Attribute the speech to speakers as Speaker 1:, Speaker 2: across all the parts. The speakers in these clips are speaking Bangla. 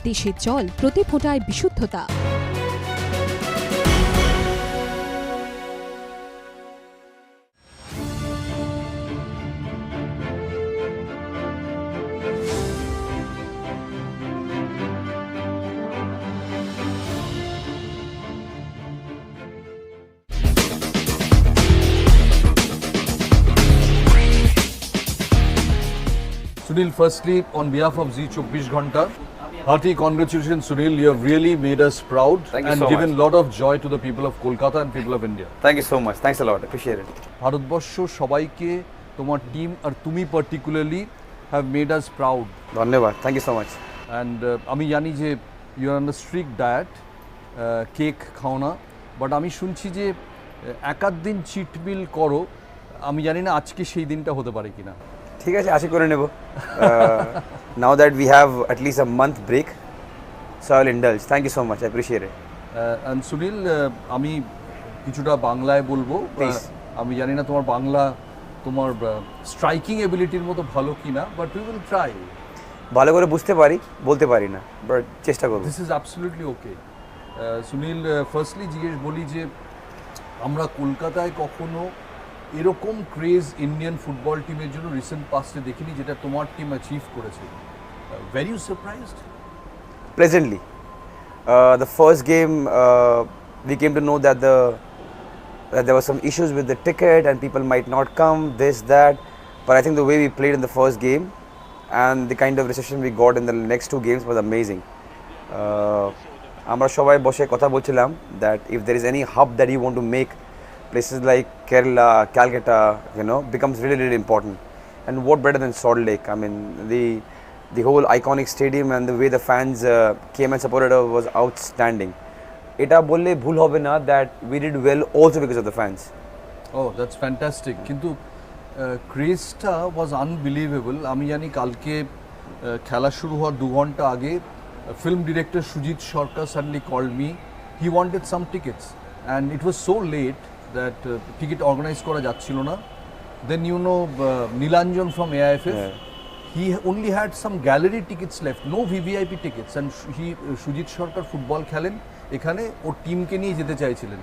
Speaker 1: দেশের জল প্রতি ফোঁটায় বিশুদ্ধতা।
Speaker 2: Sunil, firstly, on behalf of ZEE 24 Ghanta, hearty congratulations, Sunil. You have really made us proud and given a lot of joy to the people of Kolkata and people of India.
Speaker 3: Thank you so much. Thanks a lot. Appreciate it.
Speaker 2: Bharatvarsha সবাইকে তোমার টিম আর তুমি particularly have made us proud.
Speaker 3: ধন্যবাদ. Thank you so much.
Speaker 2: And আমি জানি যে you are on a strict diet, cake খাও না, বাট আমি শুনছি যে একাধ দিন চিট মিল করো। আমি জানি না আজকে সেই দিনটা হতে পারে কিনা।
Speaker 3: ঠিক আছে, আশা করে নেব। Now that we have at least a month break, so I will indulge. Thank you so much. I appreciate it.
Speaker 2: And Sunil, আমি কিছুটা বাংলায় বলবো।
Speaker 3: Please.
Speaker 2: আমি জানি না তোমার বাংলা তোমার স্ট্রাইকিং এবিলিটির মতো ভালো কিনা, বাট উই উইল ট্রাই।
Speaker 3: ভালো করে বুঝতে পারি, বলতে পারি না, বাট চেষ্টা করব।
Speaker 2: This is absolutely okay. Sunil, firstly জিজ্ঞেস বলি যে আমরা কলকাতায় কখনো এরকম ক্রেজ ইন্ডিয়ান ফুটবল টিমের জন্য রিসেন্ট পাস্টে দেখিনি যেটা তোমার টিম অ্যাচিভ করেছে। Very you surprised?
Speaker 3: Pleasantly. The first game, we came to know that there were some issues with the ticket and people might not come, this, that. But I think the way we played in the first game and the kind of reception we got in the next two games was amazing. আমরা সবাই বসে কথা বলছিলাম that if there is any hub that you want to make, places like Kerala, Calcutta, becomes really, really important. And what better than Salt Lake? I mean, the whole iconic stadium and the way the fans came and supported us was outstanding. Eta bolle bhul hobe na that we did well also because of the fans.
Speaker 2: Oh, that's fantastic. Kintu ক্রেজটা ওয়াজ আনবিলিভেবল। আমি জানি কালকে খেলা শুরু হওয়ার 2 ঘন্টা আগে film director Sujit Sircar suddenly called me. He wanted some tickets and it was so late that ticket organise করা যাচ্ছিল না। Then Nilanjan from AIFF, he only had some gallery tickets left, no VVIP tickets, and Sujit Sarkar football খেলেন এখানে, ওর টিমকে নিয়ে যেতে চাইছিলেন।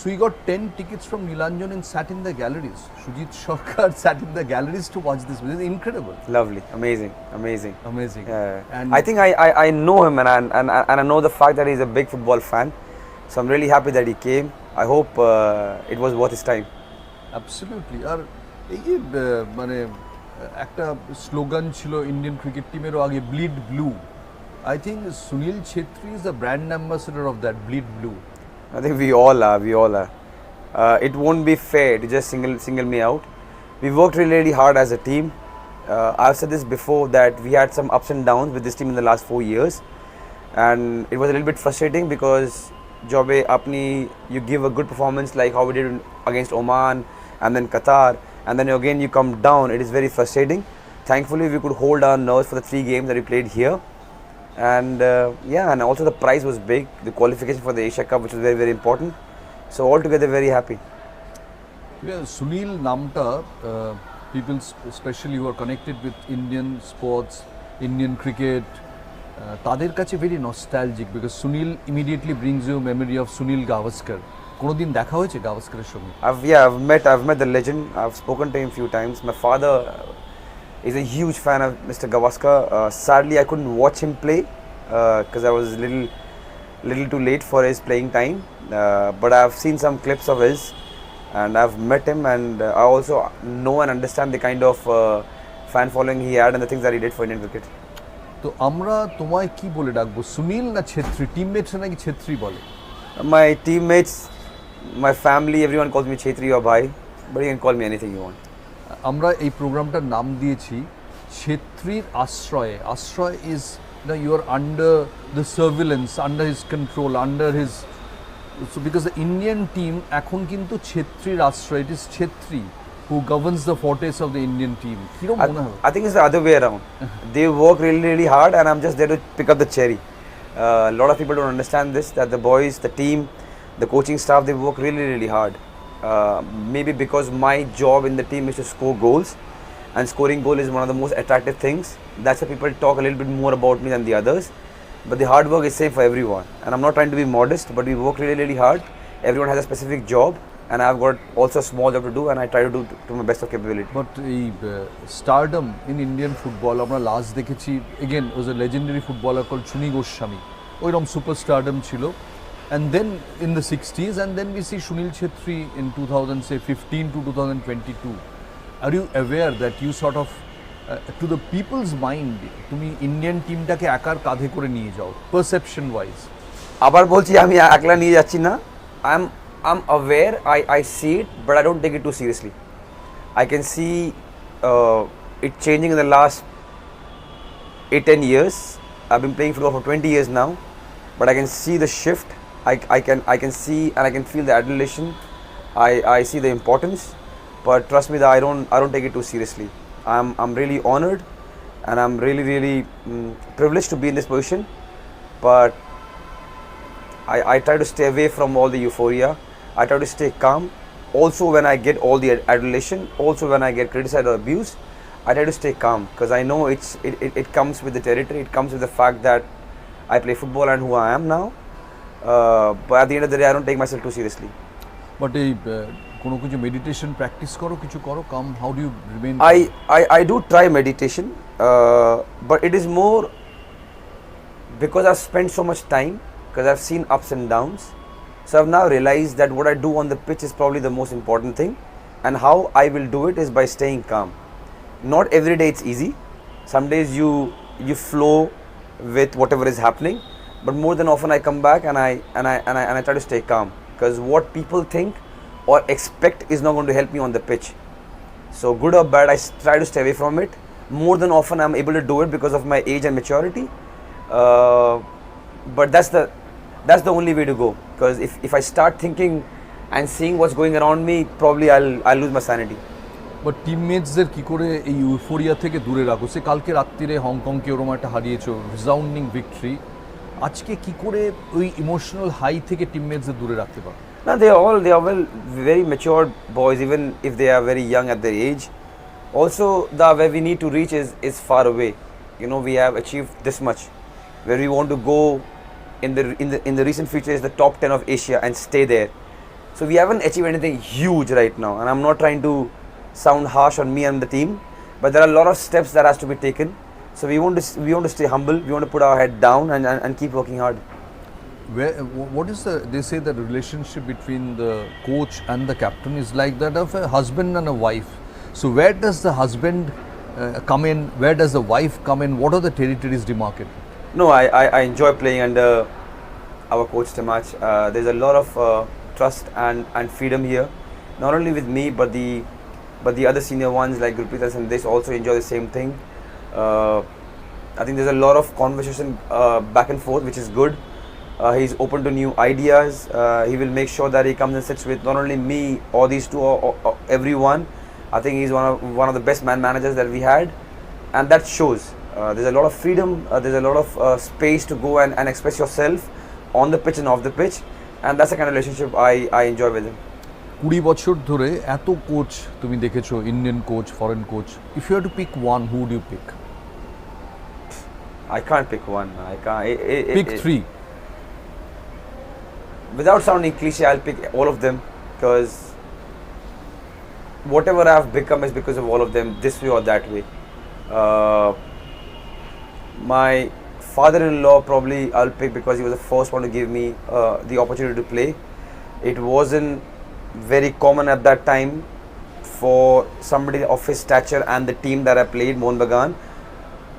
Speaker 2: So he got 10 tickets from Nilanjan and sat in the galleries. Sujit Sarkar sat in the galleries to watch this. This is incredible.
Speaker 3: Lovely, amazing.
Speaker 2: And
Speaker 3: I think I know him and I know the fact that he's a big football fan. So I'm really happy that he came. I hope it was worth his time.
Speaker 2: Absolutely. আর এই যে মানে একটা স্লোগান ছিল ইন্ডিয়ান ক্রিকেট টিমেরও আগে, bleed blue. I think Sunil Chhetri is the brand ambassador of that, bleed blue.
Speaker 3: I think we all are. It won't be fair to just single me out. We worked really, really hard as a team. I've said this before that we had some ups and downs with this team in the last 4 years, and it was a little bit frustrating because jobe you give a good performance like how we did against Oman and then Qatar, and then again you come down. It is very frustrating. Thankfully we could hold our nerves for the 3 games that we played here. And and also the prize was big, the qualification for the Asia Cup, which was very, very important. So altogether very happy.
Speaker 2: Yeah, Sunil namta, people especially who are connected with Indian sports, Indian cricket, তাদের কাছে very nostalgic because Sunil immediately brings you a memory of Sunil Gavaskar. কোনোদিন দেখা হয়েছে গাভাস্করের সঙ্গে?
Speaker 3: I've met the legend. I've spoken to him a few times. My father is a huge fan of Mr. Gavaskar. Sadly, I couldn't watch him play because I was a little too late for his playing time. But I've seen some clips of his, and I've met him, and I also know and understand the kind of fan following he had and the things that he did for Indian cricket.
Speaker 2: তো আমরা তোমায় কি বলে ডাকবো, সুনীল না ছেত্রী? টিমমেটস নাকি ছেত্রী বলে?
Speaker 3: My teammates, my family, everyone calls me Chhetri or Bhai, but you can call me anything you want.
Speaker 2: আমরা এই প্রোগ্রামটার নাম দিয়েছি ছেত্রীর আশ্রয়ে। আশ্রয় is you are under the surveillance, under his control, under his, so because the Indian team এখন কিন্তু ছেত্রীর আশ্রয়, it is Chhetri who governs the fortress of the Indian team. কিরকম মনে হয়?
Speaker 3: I think it's the other way around. They work really, really hard and I'm just there to pick up the cherry. A lot of people don't understand this, that the boys, the team, the coaching staff, they work really, really hard. Maybe because my job in the team is to score goals, and scoring goal is one of the most attractive things. That's why people talk a little bit more about me than the others. but the hard work is same for everyone. And I'm not trying to be modest, but we work really, really hard. Everyone has a specific job, and I've got also a small job to do, and I try to do to my best of capability.
Speaker 2: But এই স্টারডম ইন ইন্ডিয়ান ফুটবল আমরা লাস্ট দেখেছি, again was a legendary footballer call Chuni Goswami, ওইরকম সুপার স্টারডম ছিল। And then in the 60s, and then we see Sunil Chhetri in 2015 to 2022. Are you aware that you sort of to the people's mind তুমি ইন্ডিয়ান টিমটাকে একার কাঁধে করে নিয়ে যাও পারসেপশন ওয়াইজ?
Speaker 3: আবার বলছি আমি একলা নিয়ে যাচ্ছি না। I'm aware, I see it, but I don't take it too seriously. I can see it changing in the last 8-10 years. I've been playing football for 20 years now, but I can see the shift. I can see and I can feel the adulation. I see the importance, but trust me that I don't take it too seriously. I'm really honored, and I'm really privileged to be in this position, but I try to stay away from all the euphoria. I try to stay calm. Also when I get all the adulation, also when I get criticized or abused, I try to stay calm, because I know it comes with the territory, it comes with the fact that I play football and who I am now. But at the end of the day, I don't take myself too seriously.
Speaker 2: But এই কোনো কিছু মেডিটেশন প্র্যাকটিস করো, কিছু করো calm, how do you remain?
Speaker 3: I do try meditation, but it is more because I've spent so much time, because I've seen ups and downs. So I've now realized that what I do on the pitch is probably the most important thing, and how I will do it is by staying calm. Not every day it's easy. Some days you flow with whatever is happening, but more than often I come back and I try to stay calm, because what people think or expect is not going to help me on the pitch. So good or bad, I try to stay away from it. More than often I'm able to do it because of my age and maturity, but that's the only way to go, because if I start thinking and seeing what's going around me, probably I'll lose my sanity.
Speaker 2: But টিমমেটসদের কী করে এই ইউফোরিয়া থেকে দূরে রাখো? সে কালকে রাত্রিরে হংকংকে ওরম একটা হারিয়েছো, রিজাউন্ডিং ভিক্টরি, আজকে কী করে ওই ইমোশনাল হাই থেকে টিমমেটসদের দূরে রাখতে পারো?
Speaker 3: No, they are well very mature boys, even if they are very young at their age. Also, where we need to reach is far away. You know, we have achieved this much. Where we want to go in the recent future is the top 10 of Asia and stay there. So we haven't achieved anything huge right now, and I'm not trying to sound harsh on me and the team, but there are a lot of steps that has to be taken. So we want to stay humble. We want to put our head down and keep working hard.
Speaker 2: What is they say that the relationship between the coach and the captain is like that of a husband and a wife. So where does the husband come in? Where does the wife come in? What are the territories demarcated?
Speaker 3: No, I enjoy playing under our coach Temach. There's a lot of trust and freedom here, not only with me but the other senior ones like Gurpreet and Sandesh also enjoy the same thing. I think there's a lot of conversation back and forth, which is good. He's open to new ideas. He will make sure that he comes and sits with not only me or these two or everyone. I think he's one of the best managers that we had, and that shows. There's a lot of freedom, there's a lot of space to go and express yourself on the pitch and off the pitch, and that's the kind of relationship I enjoy with him.
Speaker 2: 20 বছর ধরে এত কোচ তুমি দেখেছো, Indian coach, foreign coach, if you had to pick one, who would you pick?
Speaker 3: I can't pick one. I can't.
Speaker 2: Pick three.
Speaker 3: Without sounding cliche, I'll pick all of them, because whatever I've become is because of all of them, this way or that way. My father-in-law probably I'll pick, because he was the first one to give me the opportunity to play. It wasn't very common at that time for somebody of his stature and the team that I played, Mohun Bagan,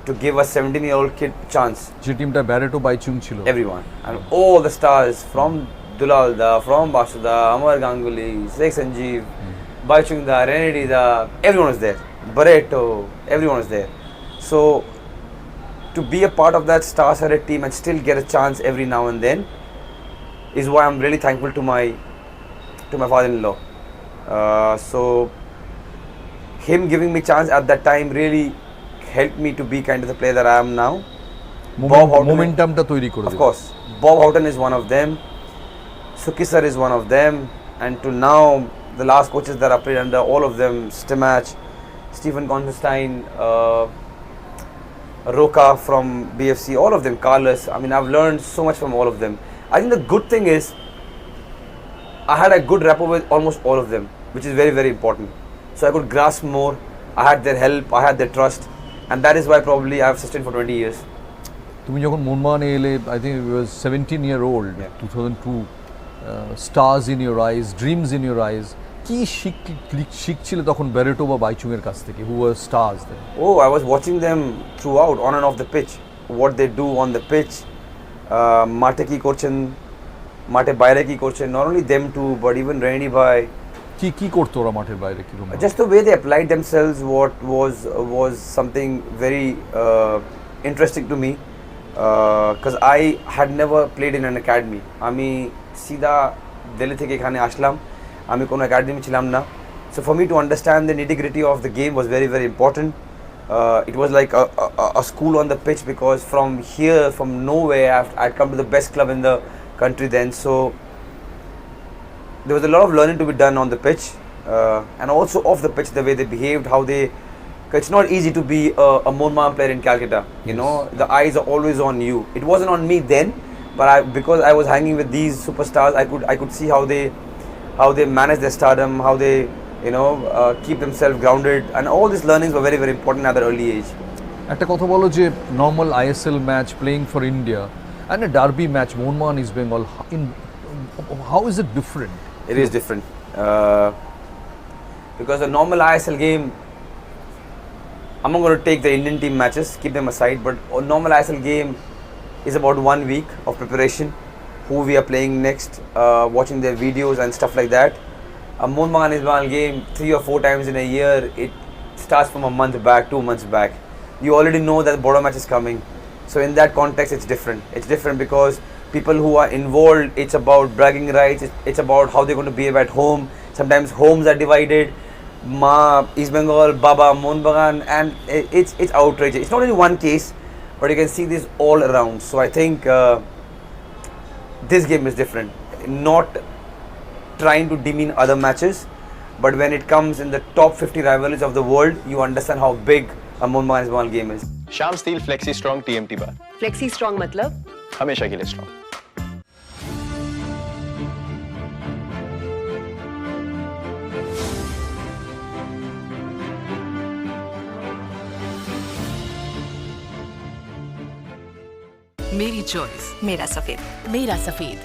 Speaker 3: to give a 17-year-old kid chance.
Speaker 2: যে টিমটা ব্যারেটো বাইচুং ছিল,
Speaker 3: everyone and all the stars from Dulal Da, from Basuda, Amar Ganguly, Sheikh Sanjeev, Baichung Da, Renedy Da, everyone was there. Barreto, everyone was there. So to be a part of that star-studded team and still get a chance every now and then is why I'm really thankful to my father-in-law. So him giving me chance at that time really helped me to be kind of the player that I am now.
Speaker 2: মোমেন্টামটা তৈরি করে,
Speaker 3: of course. Bob Houghton is one of them. Suki sir is one of them, and to now the last coaches that I played under, all of them, Stimach, Stephen Constantine, Roka from BFC, all of them, Carlos. I mean, I've learned so much from all of them. I think the good thing is I had a good rapport with almost all of them, which is very, very important. So I could grasp more. I had their help, I had their trust, and that is why probably I have sustained for 20 years.
Speaker 2: তুমি যখন মোহনবাগানে এলে, I think you were 17-year-old, 2002, stars in your eyes, dreams in your eyes. কি শিখছিলে তখন ব্যারেটো বা বাইচুংয়ের কাছ থেকে, who were stars then?
Speaker 3: Oh, I was watching them throughout, on and off the pitch. What they do on the pitch, মাঠে কি করছেন, মাঠে বাইরে কি করছেন, not only them two, but even Rainy Bhai.
Speaker 2: কি করতো ওরা মাঠের বাইরে কি রকম?
Speaker 3: Just the way they applied themselves, what was something very interesting to me, because I had never played in an academy. আমি সিধা দিল্লি থেকে এখানে আসলাম, আমি কোনো একাডেমি ছিলাম না. So for me to understand the nitty-gritty of the game was very, very important. It was like a school on the pitch, because from here, from nowhere, I'd come to the best club in the country then. So there was a lot of learning to be done on the pitch, and also off the pitch, the way they behaved, how they. It's not easy to be a Mohanbagan player in Calcutta. You know, the eyes are always on you. It wasn't on me then, but because I was hanging with these superstars, I could see how they manage their stardom, how they keep themselves grounded, and all these learnings were very, very important at that early age.
Speaker 2: একটা কথা বলো যে normal ISL match playing for India and a derby match, Mohanbagan East Bengal, how is it different?
Speaker 3: It is different, because a normal ISL game, I'm not going to take the Indian team matches, keep them aside, but a normal ISL game is about 1 week of preparation, who we are playing next, watching their videos and stuff like that. A Mohanbagan East Bengal game 3 or 4 times in a year, it starts from a month back, 2 months back. You already know that the border match is coming. So in that context, it's different. It's different because people who are involved, it's about bragging rights, it's about how they're going to behave at home. Sometimes homes are divided. Ma, East Bengal, Baba, Mohanbagan, and it's outrageous. It's not only one case, but you can see this all around. So I think this game is different. Not trying to demean other matches, but when it comes in the top 50 rivalries of the world, you understand how big a Mohanbagan East Bengal game is.
Speaker 4: Sham Steel Flexi Strong TMT bar.
Speaker 5: Flexi Strong मतलब?
Speaker 4: हमेशा के लिए strong.
Speaker 5: मेरी चॉइस, मेरा सफेद, मेरा सफेद.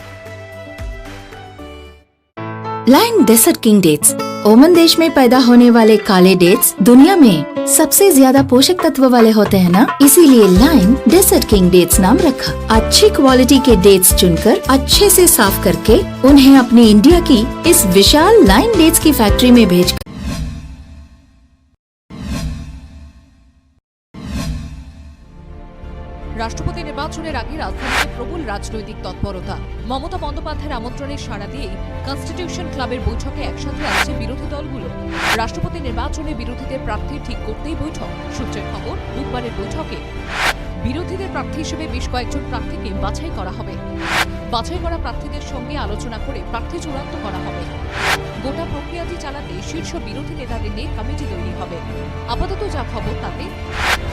Speaker 6: Line desert king dates, Oman देश में पैदा होने वाले काले डेट्स दुनिया में सबसे ज्यादा पोषक तत्व वाले होते हैं ना, इसीलिए लाइन डेसर्ट किंग डेट्स नाम रखा. अच्छी क्वालिटी के डेट्स चुनकर अच्छे से साफ करके उन्हें अपनी इंडिया की इस विशाल लाइन डेट्स की फैक्ट्री में भेज.
Speaker 1: রাষ্ট্রপতি নির্বাচনের আগে রাজধানীতে প্রবল রাজনৈতিক তৎপরতা। মমতা বন্দ্যোপাধ্যায়ের আমন্ত্রণে সাড়া দিয়েই কনস্টিটিউশন ক্লাবের বৈঠকে একসাথে আসছে বিরোধী দলগুলো। রাষ্ট্রপতি নির্বাচনে বিরোধীদের প্রার্থী ঠিক করতেই বৈঠক। সূত্রের খবর, বুধবারের বৈঠকে বিরোধীদের প্রার্থী হিসেবে বেশ কয়েকজন প্রার্থীকে বাছাই করা হবে। বাছাই করা প্রার্থীদের সঙ্গে আলোচনা করে প্রার্থী চূড়ান্ত করা হবে। গোটা প্রক্রিয়াটি চালাতে শীর্ষ বিরোধী নেতাদের নিয়ে কমিটি তৈরি হবে। আপাতত যা খবর তাতে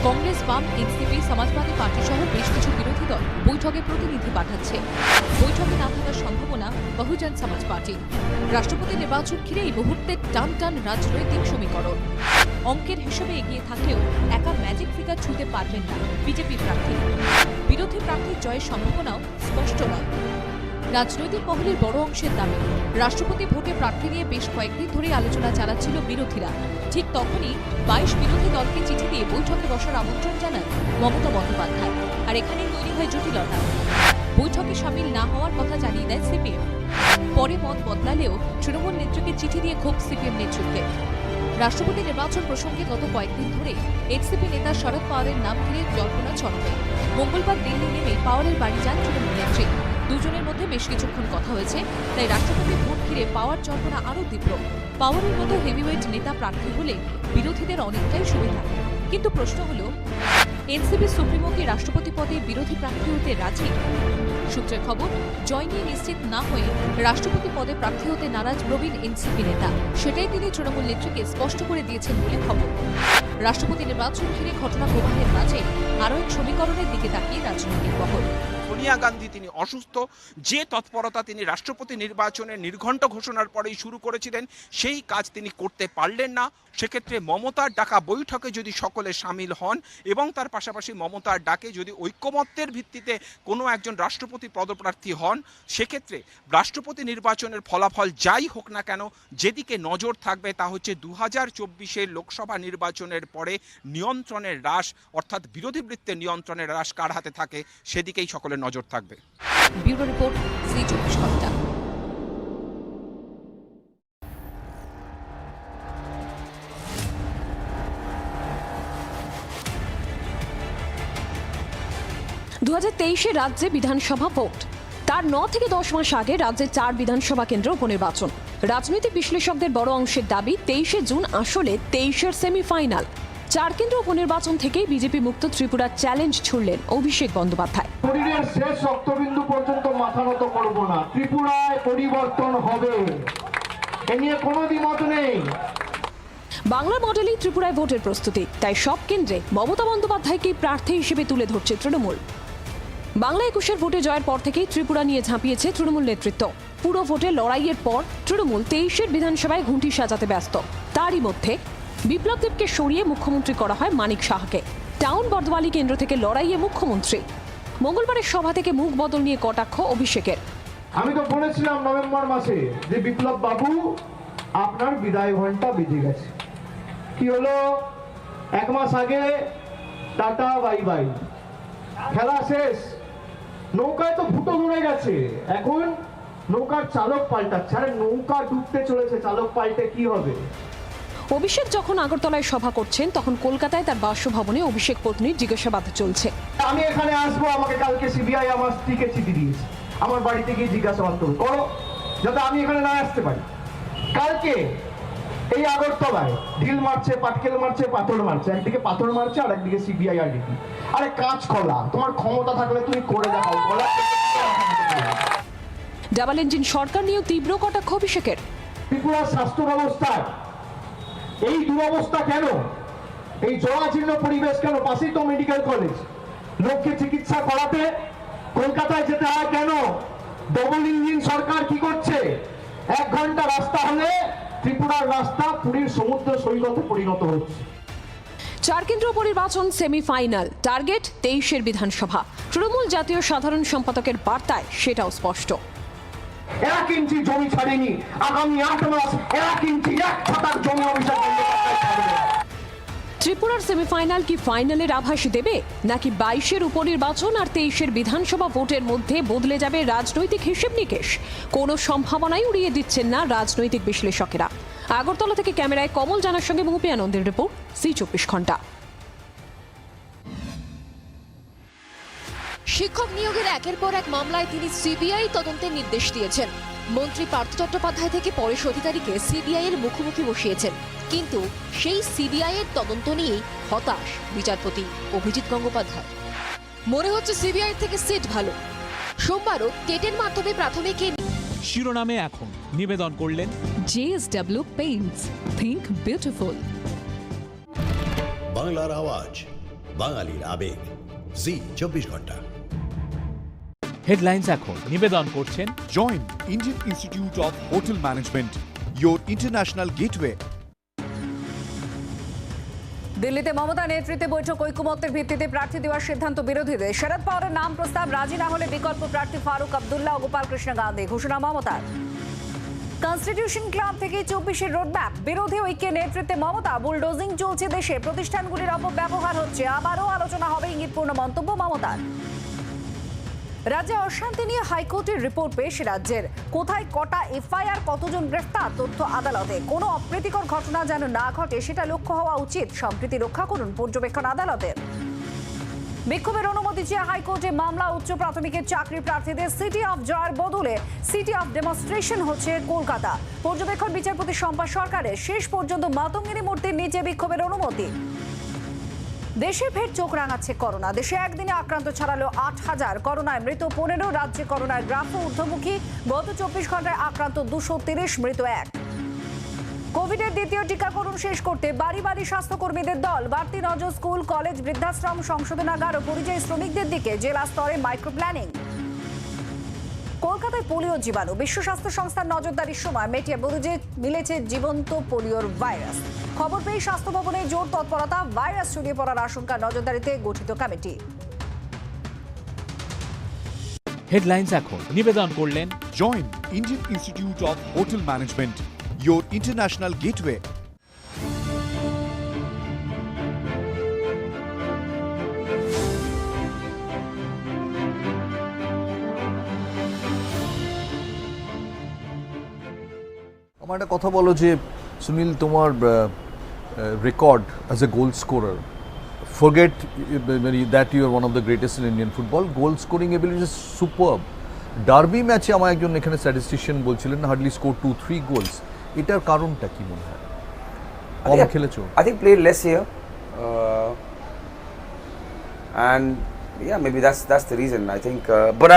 Speaker 1: কংগ্রেস, বাম, এনসিপি, সমাজবাদী পার্টি সহ বেশ কিছু বিরোধী দল বৈঠকে প্রতিনিধি পাঠাচ্ছে। বৈঠকে না থাকার সম্ভাবনা বহুজন সমাজ পার্টি। রাষ্ট্রপতি নির্বাচন ঘিরে এই মুহূর্তে টান টান রাজনৈতিক সমীকরণ। অঙ্কের হিসেবে এগিয়ে থাকলেও একা ম্যাজিক ফিগার ছুঁতে পারবেন না বিজেপি প্রার্থী। বিরোধী প্রার্থীর জয়ের সম্ভাবনাও স্পষ্ট নয়। রাজনৈতিক মহলের বড় অংশের দাবি, রাষ্ট্রপতি ভোটে প্রার্থী নিয়ে বেশ কয়েকদিন ধরে আলোচনা চালাচ্ছিল বিরোধীরা। ঠিক তখনই 22 বিরোধী দলকে চিঠি দিয়ে বৈঠকে বসার আমন্ত্রণ জানান মমতা বন্দ্যোপাধ্যায়। আর এখানেই তৈরি হয় জটিলতা। বৈঠকে সামিল না হওয়ার কথা জানিয়ে দেয় সিপিএম। পরে মত বদলালেও তৃণমূল নেত্রীকে চিঠি দিয়ে ক্ষোভ সিপিএম নেতৃত্বে। রাষ্ট্রপতি নির্বাচন প্রসঙ্গে গত কয়েকদিন ধরে এনসিপি নেতা শরদ পাওয়ারের নাম ঘিরে জল্পনা ছড়াবে। মঙ্গলবার দিল্লি নেমে পাওয়ারের বাড়ি যান তৃণমূল নেত্রী। দুজনের মধ্যে বেশ কিছুক্ষণ কথা হয়েছে, তাই রাষ্ট্রপতি ভোট ঘিরে পাওয়ার জল্পনা আরও তীব্র। পাওয়ারের মতো হেভিওয়েট নেতা প্রার্থী হলে বিরোধীদের অনেকটাই সুবিধা। কিন্তু প্রশ্ন হল, এনসিপি সুপ্রিমো কি রাষ্ট্রপতি পদে বিরোধী প্রার্থী হতে রাজি? সূত্রের খবর, জয় নিয়ে নিশ্চিত না হয়ে রাষ্ট্রপতি পদে প্রার্থী হতে নারাজ প্রবীণ এনসিপি নেতা। সেটাই তিনি তৃণমূল নেত্রীকে স্পষ্ট করে দিয়েছেন বলে খবর। রাষ্ট্রপতি নির্বাচন ঘিরে ঘটনা প্রবাহের মাঝে আরও এক সমীকরণের দিকে তাকিয়ে রাজনৈতিক মহল।
Speaker 7: সোনিয়া গান্ধী তিনি অসুস্থ, যে তৎপরতা তিনি রাষ্ট্রপতি নির্বাচনের নির্ঘণ্ট ঘোষণার পরেই শুরু করেছিলেন সেই কাজ তিনি করতে পারলেন না। সেক্ষেত্রে মমতার ডাকা বৈঠকে যদি সকলে সামিল হন এবং তার পাশাপাশি মমতার ডাকে যদি ঐক্যমত্যের ভিত্তিতে কোনো একজন রাষ্ট্রপতি পদপ্রার্থী হন, সেক্ষেত্রে রাষ্ট্রপতি নির্বাচনের ফলাফল যাই হোক না কেন, যেদিকে নজর থাকবে তা হচ্ছে 2024 লোকসভা নির্বাচনের পরে নিয়ন্ত্রণের হ্রাস, অর্থাৎ বিরোধী বৃত্তের নিয়ন্ত্রণের হ্রাস কার হাতে থাকে সেদিকেই সকলের নজর থাকবে।
Speaker 1: ব্যুরো রিপোর্ট, ZEE 24 ঘন্টা। দু 2023 রাজ্যে বিধানসভা ভোট। তার 9 থেকে 10 মাস আগে রাজ্যে 4 বিধানসভা কেন্দ্র উপনির্বাচন। রাজনৈতিক বিশ্লেষকদের বড় অংশের দাবি 23শে জুন আসলে 23-এর সেমিফাইনাল। 4 কেন্দ্র উপনির্বাচন থেকেই বিজেপি মুক্ত ত্রিপুরার চ্যালেঞ্জ ছুড়লেন অভিষেক বন্দ্যোপাধ্যায়।
Speaker 8: শরীরের শেষ রক্তবিন্দু পর্যন্ত মাথা নত করব না, ত্রিপুরায় পরিবর্তন হবে, এ নিয়ে কোনো দ্বিমত নেই।
Speaker 1: বাংলা মডেলেই ত্রিপুরায় ভোটের প্রস্তুতি, তাই সব কেন্দ্রে মমতা বন্দ্যোপাধ্যায়কে প্রার্থী হিসেবে তুলে ধরছে তৃণমূল। বাংলা 21-এর ভোটে জয়ের পর থেকেই ত্রিপুরা নিয়ে ঝাঁপিয়েছে তৃণমূল নেতৃত্ব। পুরো ভোটে লড়াইয়ের পর তৃণমূল 23-এর বিধানসভায় ঘুঁটি সাজাতে ব্যস্ত। তারই মধ্যে বিপ্লব দেবকে সরিয়ে মুখ্যমন্ত্রী করা হয় মানিক সাহাকে। টাউন বর্দওয়ালি কেন্দ্র থেকে লড়াইয়ে মুখ্যমন্ত্রী। মঙ্গলবারের সভা থেকে মুখ বদল নিয়ে কটাক্ষ অভিষেকের।
Speaker 8: আমি তো বলেছিলাম নভেম্বর মাসে যে বিপ্লব বাবু আপনার বিদায় ঘন্টা বেজে গেছে। কি হলো? 1 মাস আগে টাটা বাই বাই, খেলা শেষ, নৌকায় তো ফুটো ধরে গেছে, এখন নৌকার চালক পাল্টাচ্ছে। আরে নৌকা ডুবতে চলেছে, চালক পাল্টে কি হবে?
Speaker 1: অভিষেক যখন আগরতলায় সভা করছেন তখন কলকাতায় তার বাসভবনে অভিষেক পত্নীর জিজ্ঞাসাবাদ চলছে।
Speaker 8: আমি এখানে আসবো, আমাকে কালকে সিবিআই আমার স্ত্রীকে চিঠি দিয়েছে, আমার বাড়িতে গিয়ে জিজ্ঞাসাবাদ করো যাতে আমি এখানে না আসতে পারি। কালকে এই আগরতলায় ঢিল মারছে, পাটকেল মারছে, পাথর মারছে, একদিকে পাথর মারছে আর একদিকে সিবিআই আর ডিবি। আরে কাজ খোলা, তোমার ক্ষমতা থাকলে তুমি করে দেখাও।
Speaker 1: ডাবল ইঞ্জিন সরকার নিয়েও তীব্র কটাক্ষ অভিষেকের।
Speaker 8: ত্রিপুরার স্বাস্থ্য ব্যবস্থার এই দুরবস্থা কেন? এই জরাজীর্ণ পরিবেশ কেন? পাশেই তো মেডিকেল কলেজ, লোককে চিকিৎসা করাতে কলকাতায় যেতে হয় কেন? ডবল ইঞ্জিন সরকার কি করছে? 1 ঘন্টা রাস্তা হলে ত্রিপুরার রাস্তা পুরীর সমুদ্র সৈকতে পরিণত হচ্ছে।
Speaker 1: 4 কেন্দ্র উপনির্বাচন সেমিফাইনাল, টার্গেট 23-এর বিধানসভা। তৃণমূল জাতীয় সাধারণ সম্পাদকের বার্তায় সেটাও স্পষ্ট।
Speaker 8: 1 ইঞ্চি জমি ছাড়েনি, আগামী 8 মাস 1 ইঞ্চি 1 ছটাক জমি অভিষেক বন্দ্যোপাধ্যায় ছাড়বে।
Speaker 1: ত্রিপুরার সেমিফাইনাল কি ফাইনালের আভাস দেবে, নাকি 22-এর উপনির্বাচন আর 23-এর বিধানসভা ভোটের মধ্যে বদলে যাবে রাজনৈতিক হিসেব নিকেশ? কোনো সম্ভাবনাই উড়িয়ে দিচ্ছেন না রাজনৈতিক বিশ্লেষকেরা। আগরতলা থেকে ক্যামেরায় কমল জানার সঙ্গে মুহুপি আনন্দের রিপোর্ট, ZEE 24 ঘন্টা। শিক্ষক নিয়োগের একের পর এক মামলায় তিনি সিবিআই তদন্তের নির্দেশ দিয়েছেন। মন্ত্রী পার্থ চট্টোপাধ্যায় থেকে পরেশ অধিকারীকে সিবিআই এর মুখোমুখি বসিয়েছেন। কিন্তু সেই সিবিআই এর তদন্ত নিয়েই হতাশ বিচারপতি অভিজিৎ গঙ্গোপাধ্যায়। মনে হচ্ছে সিবিআই থেকে সিট ভালো। সোমবারও টেটের মাধ্যমে প্রাথমিক
Speaker 9: শিরোনামে এখন নিবেদন করলেন
Speaker 1: JSW Paints, Think Beautiful।
Speaker 10: বাংলার আওয়াজ, বাঙালির আবেগ, ZEE 24 ঘন্টা।
Speaker 9: হেডলাইন্স এখন নিবেদন করছেন
Speaker 11: Join Indian Institute of Hotel Management, your international gateway.
Speaker 12: দিল্লিতে মমতা নেতৃত্বে বৈঠক, ঐকমত্যের ভিত্তিতে প্রার্থী দেওয়ার সিদ্ধান্ত বিরোধীদের। শরদ পাওয়ারের নাম প্রস্তাব রাজি না হলে বিকল্প প্রার্থী ফারুক আব্দুল্লাহ ও গোপাল কৃষ্ণ গান্ধী, ঘোষণা মমতার। কনস্টিটিউশন ক্লাব থেকে 24-এর রোডম্যাপ, বিরোধী ঐক্যের নেতৃত্বে মমতা। বুলডোজিং চলছে দেশে, প্রতিষ্ঠানগুলির অপব্যবহার হচ্ছে, আবারও আলোচনা হবে, ইঙ্গিতপূর্ণ মন্তব্য মমতার। রাজ্যে অশান্তি নিয়ে হাইকোর্টের রিপোর্ট পেশ রাজ্যের। কোথায় কটা এফআইআর, কতজন গ্রেফতার, তথ্য আদালতে। কোনো অপ্রীতিকর ঘটনা যেন না ঘটে সেটা লক্ষ্য হওয়া উচিত। সম্প্রীতি রক্ষা করুন পর্যবেক্ষণ আদালতের। বিক্ষোভের অনুমতি চেয়ে হাইকোর্টে মামলা। উচ্চ প্রাথমিকের চাকরি প্রার্থীদের সিটি অফ জয়ের বদলে সিটি অফ ডেমনস্ট্রেশন হচ্ছে কলকাতা। পর্যবেক্ষণ বিচারপতি শম্পা সরকারের। শেষ পর্যন্ত মাতঙ্গিনী মূর্তির নিচে বিক্ষোভের অনুমতি। দেশে ফের চোখ রাঙাচ্ছে করোনা। দেশে একদিনে আক্রান্ত ছাড়ালো 8,000, করোনায় মৃত 15। রাজ্যে করোনার গ্রাফ ঊর্ধ্বমুখী। গত 24 ঘন্টায় আক্রান্ত 230, মৃত 1। কোভিডের দ্বিতীয় টিকাকরণ শেষ করতে বাড়ি বাড়ি স্বাস্থ্যকর্মীদের দল। বাড়তি নজর স্কুল, কলেজ, বৃদ্ধাশ্রম, সংশোধনাগার ও পরিযায়ী শ্রমিকদের দিকে। জেলা স্তরে মাইক্রো প্ল্যানিং। কলকাতায় পোলিও জীবাণু। বিশ্ব স্বাস্থ্য সংস্থার নজরদারির সময় মেটিয়া বুরুজে মিলেছে জীবন্ত পোলিওর ভাইরাস। খবর পেয়ে স্বাস্থ্য ভবনে জোর তৎপরতা। ভাইরাস ছড়িয়ে পড়ার আশঙ্কা নজরদারিতে গঠিত কমিটি।
Speaker 9: হেডলাইন্স এখন নিবেদন করলেন
Speaker 11: Join Indian Institute of Hotel Management, your international gateway.
Speaker 2: আমার একটা কথা বলো যে সুনীল, তোমার record as a goal scorer, forget that you are one of the greatest in Indian football, goal scoring ability is superb. Derby ম্যাচে আমার একজন এখানে স্ট্যাটিস্টিশিয়ান বলছিলেন হার্ডলি স্কোর 2-3 গোলস। এটার কারণটা কি মনে হয়? কম খেলেছো?
Speaker 3: I think played less here, and yeah, maybe that's the reason. I think, but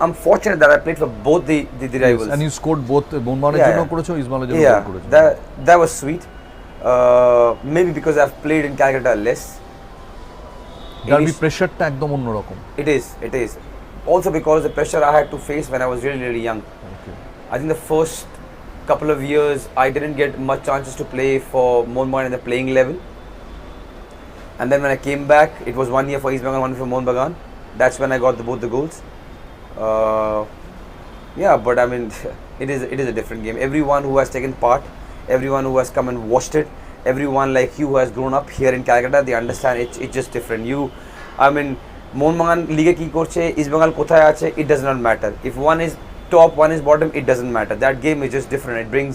Speaker 3: I'm fortunate that I played for both the rivals.
Speaker 2: And you scored both. Bonmaনের জন্য করেছো, ইসমাইলের জন্য করেছো।
Speaker 3: That was sweet. Maybe because I've played in Calcutta less.
Speaker 2: Derby প্রেসারটা একদম অন্যরকম।
Speaker 3: It is. Also because the pressure I had to face when I was really young.
Speaker 2: Okay.
Speaker 3: I think the first couple of years I didn't get much chances to play for Mohun in the playing level. And then when I came back, it was 1 year for East Bengal, 1 year for Mohun Bagan. That's when I got both the goals. Yeah, but I mean, it is a different game. Everyone who has taken part, everyone who has come and watched it, everyone like you who has grown up here in Calcutta, they understand it's just different. I mean, Mohun Bagan Liga ki korche, East Bengal kothaye ache, it does not matter. If one is top, one is bottom, it doesn't matter. That game is just different. It brings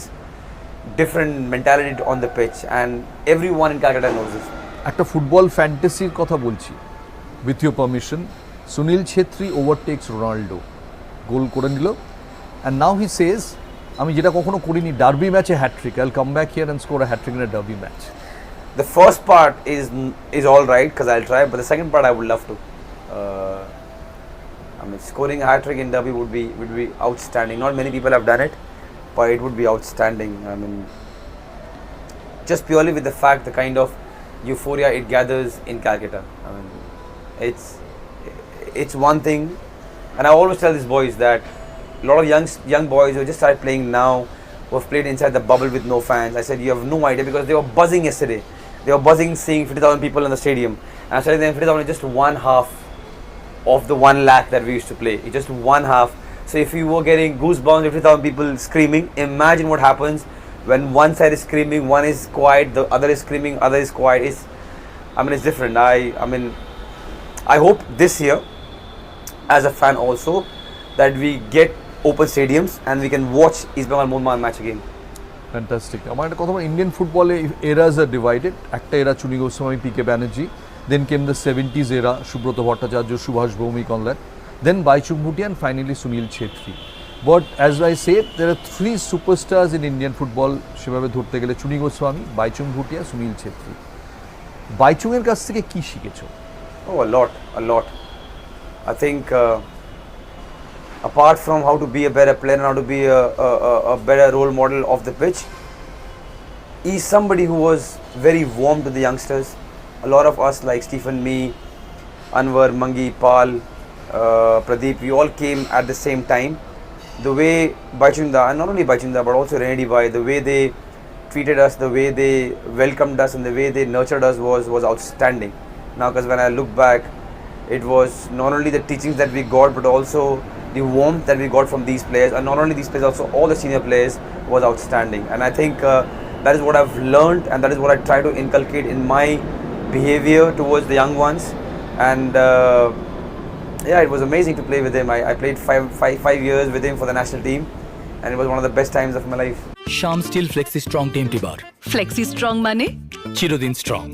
Speaker 3: different mentality on the pitch, and everyone in Calcutta knows this.
Speaker 2: একটা ফুটবল ফ্যান্টাসির কথা বলছি, with your permission. Sunil Chhetri overtakes Ronaldo, goal করে নিল, অ্যান্ড নাও হি সেজ আমি যেটা কখনো করিনি, ডার্বি ম্যাচে hattrick, I will come back here and score a hattrick in a derby match.
Speaker 3: The first part is all right because I'll try, but the second part I would love to. I mean, scoring a hat-trick in derby would be outstanding. Not many people have done it, but it would be outstanding. I mean, just purely with the fact, the kind of euphoria it gathers in Calcutta. I mean, it's one thing, and I always tell these boys that a lot of young boys who just started playing now, who have played inside the bubble with no fans, I said you have no idea because they were buzzing yesterday. They were buzzing seeing 50,000 people in the stadium, and I said them 50,000 is just one half of the 1 lakh that we used to play. It's just one half. So if you were getting goosebumps, 50,000 people screaming, imagine what happens when one side is screaming, one is quiet, the other is screaming, other is quiet. It's different. I mean, I hope this year, as a fan also, that we get open stadiums and we can watch East Bengal Mohun match again.
Speaker 2: Fantastic. আমার একটা কথা বলো, ইন্ডিয়ান ফুটবলে এরাজ আর ডিভাইডেড। একটা এরা Chuni Goswami, PK Banerjee, then came the 70s এরা, Subrata Bhattacharya, Subhash Bhowmick on that, then বাইচুং Bhutia, and finally Sunil Chhetri. But as I say, there are 3 superstars in Indian football সেভাবে ধরতে গেলে, চুনি গোস্বামী, বাইচুং ভুটিয়া, সুনীল ছেত্রী। বাইচুংয়ের কাছ থেকে কি শিখেছো?
Speaker 3: Oh, a lot. I think apart from how to be a better player and how to be a better role model of the pitch, he's somebody who was very warm to the youngsters. A lot of us like Stephen, me, Anwar, Mangi, Pal, Pradeep, we all came at the same time. The way Baichunda, and not only Baichunda but also Renedi Bhai, the way they treated us, the way they welcomed us and the way they nurtured us was outstanding. Now, because when I look back, it was not only the teachings that we got but also the warmth that we got from these players, and not only these players, also all the senior players was outstanding. And I think that is what I've learned, and that is what I try to inculcate in my behavior towards the young ones. And yeah, it was amazing to play with him. I played five years with him for the national team, and it was one of the best times of my life.
Speaker 13: Sham Steel Flexi Strong TMT Bar.
Speaker 5: Flexi Strong মানে
Speaker 13: চিরদিন স্ট্রং।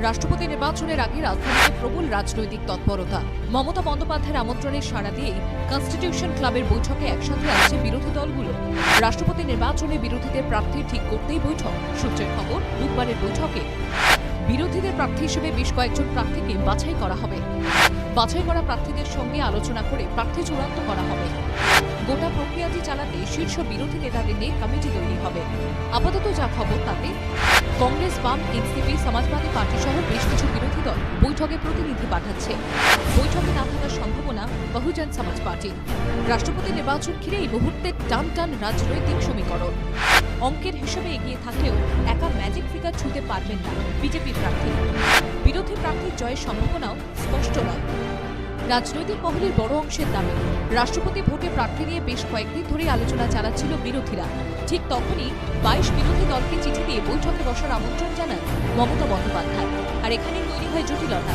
Speaker 1: রাষ্ট্রপতি নির্বাচনের আগে রাজধানীতে প্রবল রাজনৈতিক তৎপরতা। মমতা বন্দ্যোপাধ্যায়ের আমন্ত্রণে সাড়া দিয়েই কনস্টিটিউশন ক্লাবের বৈঠকে একসাথে আসছে বিরোধী দলগুলো। রাষ্ট্রপতি নির্বাচনে বিরোধীদের প্রার্থী ঠিক করতেই বৈঠক। সূত্রের খবর, বুধবারের বৈঠকে বিরোধীদের প্রার্থী হিসেবে বেশ কয়েকজন প্রার্থীকে বাছাই করা হবে। বাছাই করা প্রার্থীদের সঙ্গে আলোচনা করে প্রার্থী চূড়ান্ত করা হবে। গোটা প্রক্রিয়াটি চালাতে শীর্ষ বিরোধী নেতাদের নিয়ে কমিটি তৈরি হবে। আপাতত যা খবর তাতে কংগ্রেস, বাম, এনসিপি, সমাজবাদী পার্টি সহ বেশ কিছু বিরোধী দল বৈঠকে প্রতিনিধি পাঠাচ্ছে। বৈঠকে না থাকার সম্ভাবনা বহুজন সমাজ পার্টির। রাষ্ট্রপতি নির্বাচন ঘিরে এই মুহূর্তে টান টান রাজনৈতিক সমীকরণ। অঙ্কের হিসেবে এগিয়ে থাকলেও একা ম্যাজিক ফিগার ছুঁতে পারবেন না বিজেপির প্রার্থী। বিরোধী প্রার্থীর জয়ের সম্ভাবনাও স্পষ্ট নয়। রাজনৈতিক মহলের বড় অংশের দাবি, রাষ্ট্রপতি ভোটে প্রার্থী নিয়ে বেশ কয়েকদিন ধরে আলোচনা চালাচ্ছিল বিরোধীরা। ঠিক তখনই 22 বিরোধী দলকে চিঠি দিয়ে বৈঠকে বসার আমন্ত্রণ জানান মমতা বন্দ্যোপাধ্যায়। আর এখানে তৈরি হয় জটিলতা।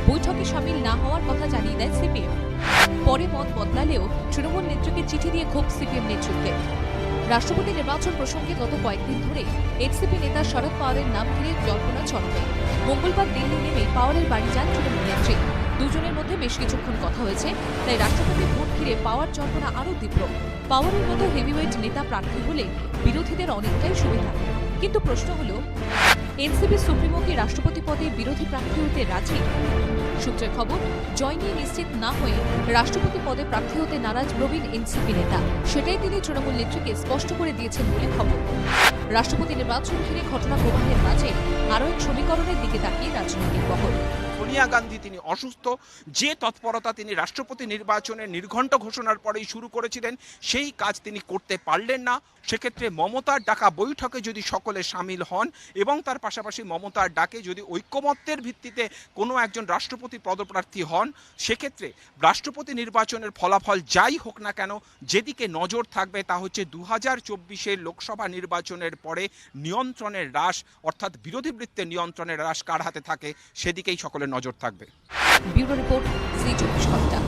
Speaker 1: বৈঠকে সামিল না হওয়ার কথা জানিয়ে দেয় সিপিএম। পরে মত বদলালেও তৃণমূল নেত্রীকে চিঠি দিয়ে ক্ষোভ সিপিএম নেতৃত্বে। রাষ্ট্রপতি নির্বাচন প্রসঙ্গে গত কয়েকদিন ধরে এনসিপি নেতা শরদ পাওয়ারের নাম ঘিরে জল্পনা চরমে। মঙ্গলবার দিল্লি নেমে পাওয়ারের বাড়ি যান তৃণমূল নেত্রী। দুজনের মধ্যে বেশ কিছুক্ষণ কথা হয়েছে। তাই রাষ্ট্রপতি ভোট ঘিরে পাওয়ার জল্পনা আরও তীব্র। পাওয়ারের মতো হেভিওয়েট নেতা প্রার্থী হলে বিরোধীদের অনেকটাই সুবিধা। কিন্তু প্রশ্ন হলো, এনসিপি সুপ্রিমো কি রাষ্ট্রপতি পদে বিরোধী প্রার্থী হতে রাজি? সূত্রের খবর, জয় নিয়ে নিশ্চিত না হয়ে রাষ্ট্রপতি পদে প্রার্থী হতে নারাজ প্রবীণ এনসিপি নেতা। সেটাই তিনি তৃণমূল নেত্রীকে স্পষ্ট করে দিয়েছেন বলে খবর। রাষ্ট্রপতি নির্বাচন ঘিরে ঘটনা প্রবাহের মাঝে আরও এক সমীকরণের দিকে তাকিয়ে রাজনৈতিক মহল।
Speaker 7: সোনিয়া গান্ধী তিনি অসুস্থ, যে তৎপরতা তিনি রাষ্ট্রপতি নির্বাচনের নির্ঘণ্ট ঘোষণার পরেই শুরু করেছিলেন সেই কাজ তিনি করতে পারলেন না। সেক্ষেত্রে মমতার ডাকা বৈঠকে যদি সকলে সামিল হন এবং তার পাশাপাশি মমতার ডাকে যদি ঐকমত্যের ভিত্তিতে কোনো একজন রাষ্ট্রপতি পদপ্রার্থী হন, সেক্ষেত্রে রাষ্ট্রপতি নির্বাচনের ফলাফল যাই হোক না কেন, যেদিকে নজর থাকবে তা হচ্ছে 2024 লোকসভা নির্বাচনের পরে নিয়ন্ত্রণের হ্রাস, অর্থাৎ বিরোধী বৃত্তের নিয়ন্ত্রণের হ্রাস কার হাতে থাকে সেদিকেই সকলের নজর থাকবে।
Speaker 1: ব্যুরো রিপোর্ট, ZEE 24 ঘন্টা।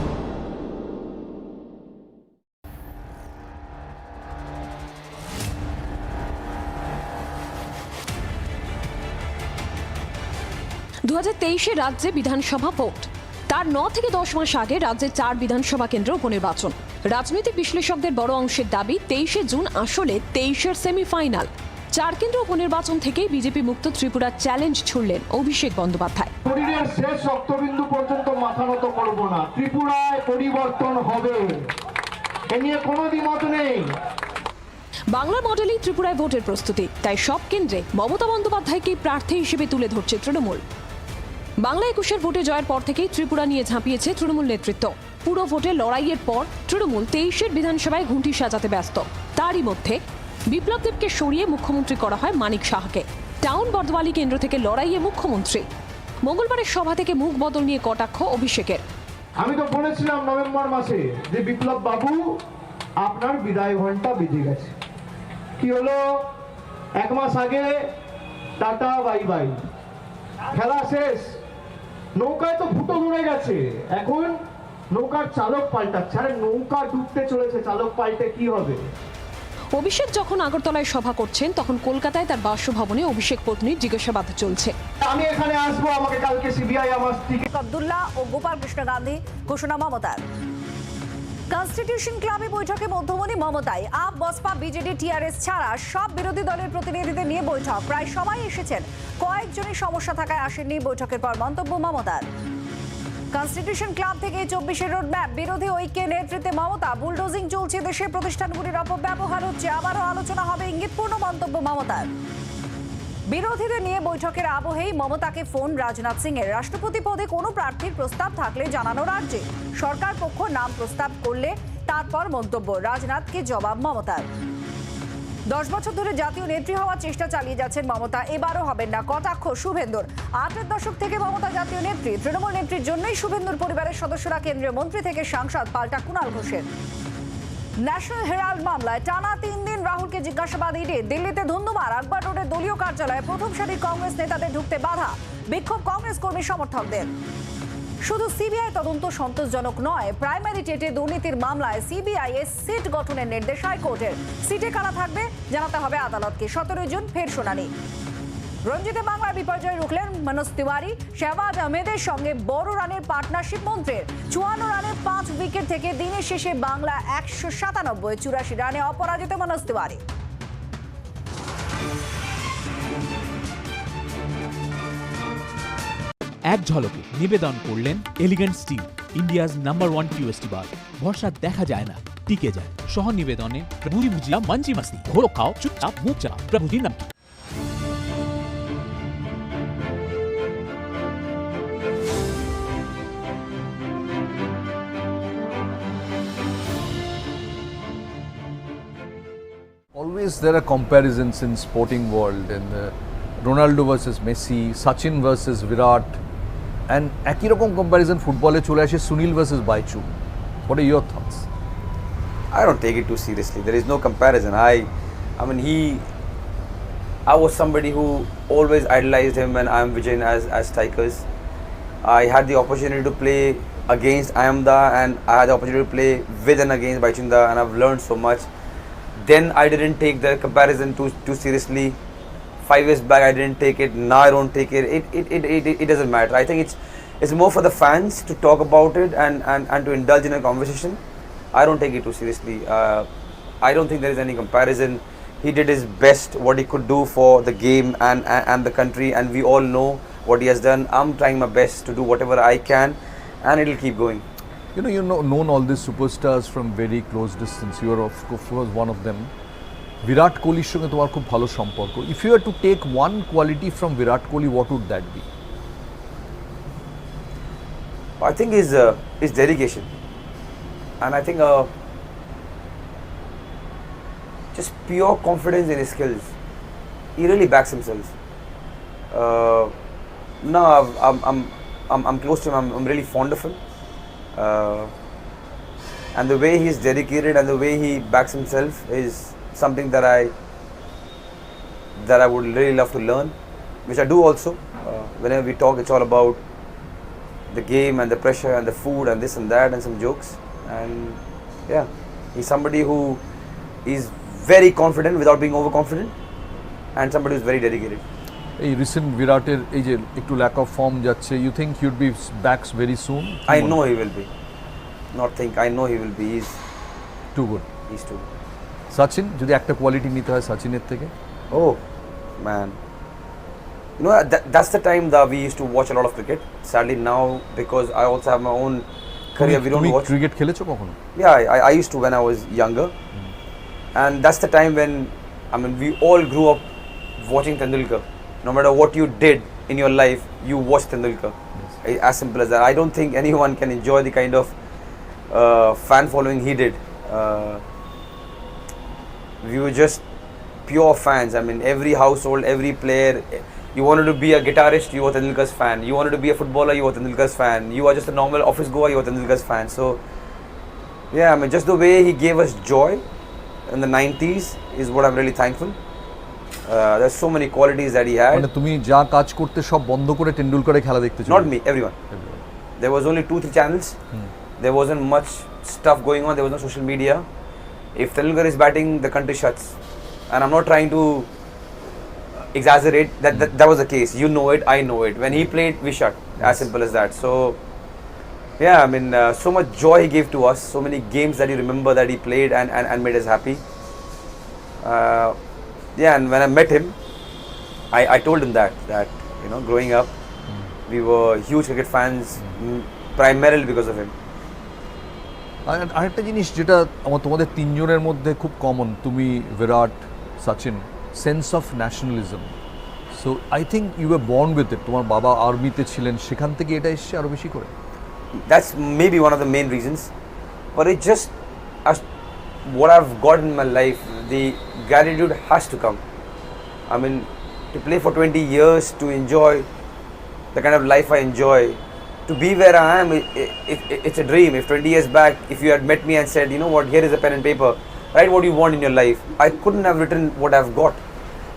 Speaker 14: রাজ্যে বিধানসভা ভোট। তার 9 থেকে 10 মাস আগে রাজ্যের 4 বিধানসভা কেন্দ্র উপনির্বাচন। রাজনৈতিক বিশ্লেষকদের বড় অংশের দাবি 23 জুন আসলে 23-এর সেমিফাইনাল। 4 কেন্দ্র উপনির্বাচন থেকেই বিজেপি মুক্ত ত্রিপুরার চ্যালেঞ্জ ছুড়লেন অভিষেক বন্দ্যোপাধ্যায়।
Speaker 8: শরীরের শেষ রক্তবিন্দু পর্যন্ত মাথা নত করব না, ত্রিপুরায় পরিবর্তন হবে, এ নিয়ে কোনো দ্বিমত নেই।
Speaker 14: বাংলা মডেলেই ত্রিপুরায় ভোটের প্রস্তুতি। তাই সব কেন্দ্রে মমতা বন্দ্যোপাধ্যায়কে প্রার্থী হিসেবে তুলে ধরছে তৃণমূল। বাংলা 21-এর ভোটে জয়ের পর থেকেই ত্রিপুরা নিয়ে ঝাঁপিয়েছে তৃণমূল নেতৃত্ব। পুরো ভোটে লড়াইয়ের পর তৃণমূল 23-এর বিধানসভায় ঘুঁটি সাজাতে ব্যস্ত। তারই মধ্যে বিপ্লব দেবকে সরিয়ে মুখ্যমন্ত্রী করা হয় মানিক সাহাকে। টাউন বর্ধওয়ালি কেন্দ্র থেকে লড়াইয়ে মুখ্যমন্ত্রী। মঙ্গলবারের সভা থেকে মুখ বদল নিয়ে কটাক্ষ অভিষেকের।
Speaker 8: আমি তো বলেছিলাম নভেম্বর মাসে যে বিপ্লব বাবু আপনার বিদায় ঘন্টা বেজে গেছে। কি হলো, 1 মাস আগে টাটা বাই বাই, খেলা শেষ, নৌকায় তো ফুটো ধরে গেছে, এখন নৌকার চালক পাল্টাচ্ছে। আরে নৌকা ডুবতে চলেছে, চালক পাল্টে কি হবে?
Speaker 14: অভিষেক যখন আগরতলায় সভা করছেন তখন কলকাতায় তার বাসভবনে অভিষেক পত্নীর জিজ্ঞাসাবাদ চলছে।
Speaker 8: আমি এখানে আসবো, আমাকে কালকে সিবিআই আমার স্ত্রীকে
Speaker 12: আব্দুল্লাহ ও গোপাল কৃষ্ণ গান্ধী ঘোষণা মমতার। কনস্টিটিউশন ক্লাবে বৈঠকে মধ্যমণি মমতাই। আপ, বসপা, বিজেডি, টিআরএস ছাড়া সব বিরোধী দলের প্রতিনিধিদের নিয়ে বৈঠক। প্রায় সবাই এসেছেন, কয়েকজনই সমস্যা থাকায় আসেননি। বৈঠকের পর মন্তব্য মমতার। কনস্টিটিউশন ক্লাব থেকে 24-এর রোডম্যাপ, বিরোধী ঐক্যের নেতৃত্বে মমতা। বুলডোজিং চলছে, দেশের প্রতিষ্ঠানগুলির অপব্যবহার হচ্ছে, আবারও আলোচনা হবে, ইঙ্গিতপূর্ণ মন্তব্য মমতার। বিরোধীদের নিয়ে বৈঠকের আবহেই মমতাকে ফোন রাজনাথ সিং এর। রাষ্ট্রপতি পদে কোনো প্রার্থীর প্রস্তাব থাকলে জানানো রাজ্যে, সরকার পক্ষ নাম প্রস্তাব করলে তারপর মন্তব্য। রাজনাথকে জবাব মমতার। 10 বছর ধরে জাতীয় নেত্রী হওয়ার চেষ্টা চালিয়ে যাচ্ছেন মমতা, এবারও হবেন না, কটাক্ষ শুভেন্দুর। 8-এর দশক থেকে মমতা জাতীয় নেত্রী। তৃণমূল নেত্রীর জন্যই শুভেন্দুর পরিবারের সদস্যরা কেন্দ্রীয় মন্ত্রী থেকে সাংসদ, পাল্টা কুণাল ঘোষের। ন্যাশনাল হেরাল্ড মামলায় টানা 3 দিন রাহুলকে জিজ্ঞাসাবাদ ইডি। দিল্লিতে ধুন্ধুমার, আকবর রোডের দলীয় কার্যালয়ে প্রথম সারির কংগ্রেস নেতাদের ঢুকতে বাধা, বিক্ষোভ কংগ্রেস কর্মী সমর্থকদের। শুধু সিবিআই তদন্ত সন্তোষজনক নয়, প্রাইমারি টেটে দুর্নীতির মামলায় সিবিআই এর সিট গঠনের নির্দেশ হাইকোর্টের। সিটে কারা থাকবে জানাতে হবে আদালতকে। 17 জুন ফের শুনানি। রঞ্জিতে বাংলার বিপর্যয় রুখলেন মনোজ তিওয়ারি। শেহবাজ আহমেদের সঙ্গে বড় রানের পার্টনারশিপ মন্ত্রের। 54 রানে 5 উইকেট থেকে দিনের শেষে বাংলা 197, 84 রানে অপরাজিত মনোজ তিওয়ারি।
Speaker 9: এক ঝলকে নিবেদন করলেন এলিগেন্ট স্টিল, ইন্ডিয়াজ নাম্বার 1 টিওএসটি বার। ভরসা দেখা যায় না, টিকে যায়। সহ নিবেদনে প্রভুজি ভুজিয়া মাঞ্চি মাসি ঘোলো খাও চুপচাপ মুখ চা প্রভুজি নাম।
Speaker 2: Always there are comparisons in sporting world and Ronaldo versus Messi, Sachin versus Virat, and একই রকম comparison ফুটবলে চলে আসে Sunil versus Baichu. What are your thoughts?
Speaker 3: I don't take it too seriously. There is no comparison. I mean, I was somebody who always idolized him and Ayam Vijayan as strikers. I had the opportunity to play against Ayamda and I had the opportunity to play with and against Baichunda, and I've learned so much. Then I didn't take the comparison too seriously. 5 years back I didn't take it. Now I don't take it. It doesn't matter. I think it's more for the fans to talk about it and to indulge in a conversation. I don't take it too seriously. I don't think there is any comparison. He did his best, what he could do for the game and the country, and we all know what he has done. I'm trying my best to do whatever I can, and it'll keep going.
Speaker 2: You've known all these superstars from very close distance. You are of course one of them. Virat Kohli's সঙ্গে তোমার খুব ভালো সম্পর্ক. If you were to take one quality from Virat Kohli, what would that be?
Speaker 3: I think his dedication, and I think just pure confidence in his skills. He really backs himself. No, I'm close to him. I'm really fond of him. And the way he's dedicated and the way he backs himself is something that I would really love to learn, which I do also. Whenever we talk, it's all about the game and the pressure and the food and this and that and some jokes. And yeah, he's somebody who is very confident without being overconfident, and somebody who's very dedicated.
Speaker 2: এই রিসেন্ট বিরাটের এই যে একটু ল্যাক অফ ফর্ম যাচ্ছে, you think he would be back very soon?
Speaker 3: I know he will be. Not think, I know he will be. He's
Speaker 2: too good.
Speaker 3: He's too good.
Speaker 2: Sachin, যদি একটা কোয়ালিটি নিতে হয় সচিনের থেকে?
Speaker 3: Oh man, that's the time that we used to watch a lot of cricket. Sadly now, because I also have my own career, we don't watch.
Speaker 2: Cricket খেলেছো কখনো?
Speaker 3: Yeah, I used to when I was younger. And that's the time when, I mean, we all grew up watching Tendulkar. No matter what you did in your life, you watched Tendulkar. Yes. As simple as that. I don't think anyone can enjoy the kind of fan following he did. We were just pure fans. I mean, every household, every player. You wanted to be a guitarist, you were Tendulkar's fan. You wanted to be a footballer, you were Tendulkar's fan. You are just a normal office goer, you were Tendulkar's fan. So, yeah, I mean, just the way he gave us joy in the 90s is what I'm really thankful. There's so many qualities that he had.
Speaker 2: মানে তুমি যা কাজ করতে সব বন্ধ করে টেন্ডুলকারের খেলা দেখতে চাও?
Speaker 3: Not me, everyone. There was only 2-3 channels. There wasn't much stuff going on. There was no social media. If Tendulkar is batting, the country shuts. And I'm not trying to exaggerate. That was the case. You know it, I know it. When he played, we shut. As simple as that. So, yeah, I mean, so much joy he gave to us. So many games that you remember that he played and made us happy. Yeah, and when I met him, I told him that growing up, we were huge cricket fans, primarily because of him.
Speaker 2: আরেকটা জিনিস যেটা তোমাদের তিনজনের মধ্যে খুব কমন, তুমি, Virat, Sachin, sense of nationalism. So I think you were born with it. তোমার বাবা আর্মিতে ছিলেন, সেখান থেকে এটা এসছে আরো বেশি করে।
Speaker 3: That's maybe one of the main reasons, but it just what I've got in my life, the gratitude has to come. I mean, to play for 20 years, to enjoy the kind of life I enjoy, to be where I am, it's a dream. If 20 years back, if you had met me and said, you know what, here is a pen and paper, write what you want in your life, I couldn't have written what I've got.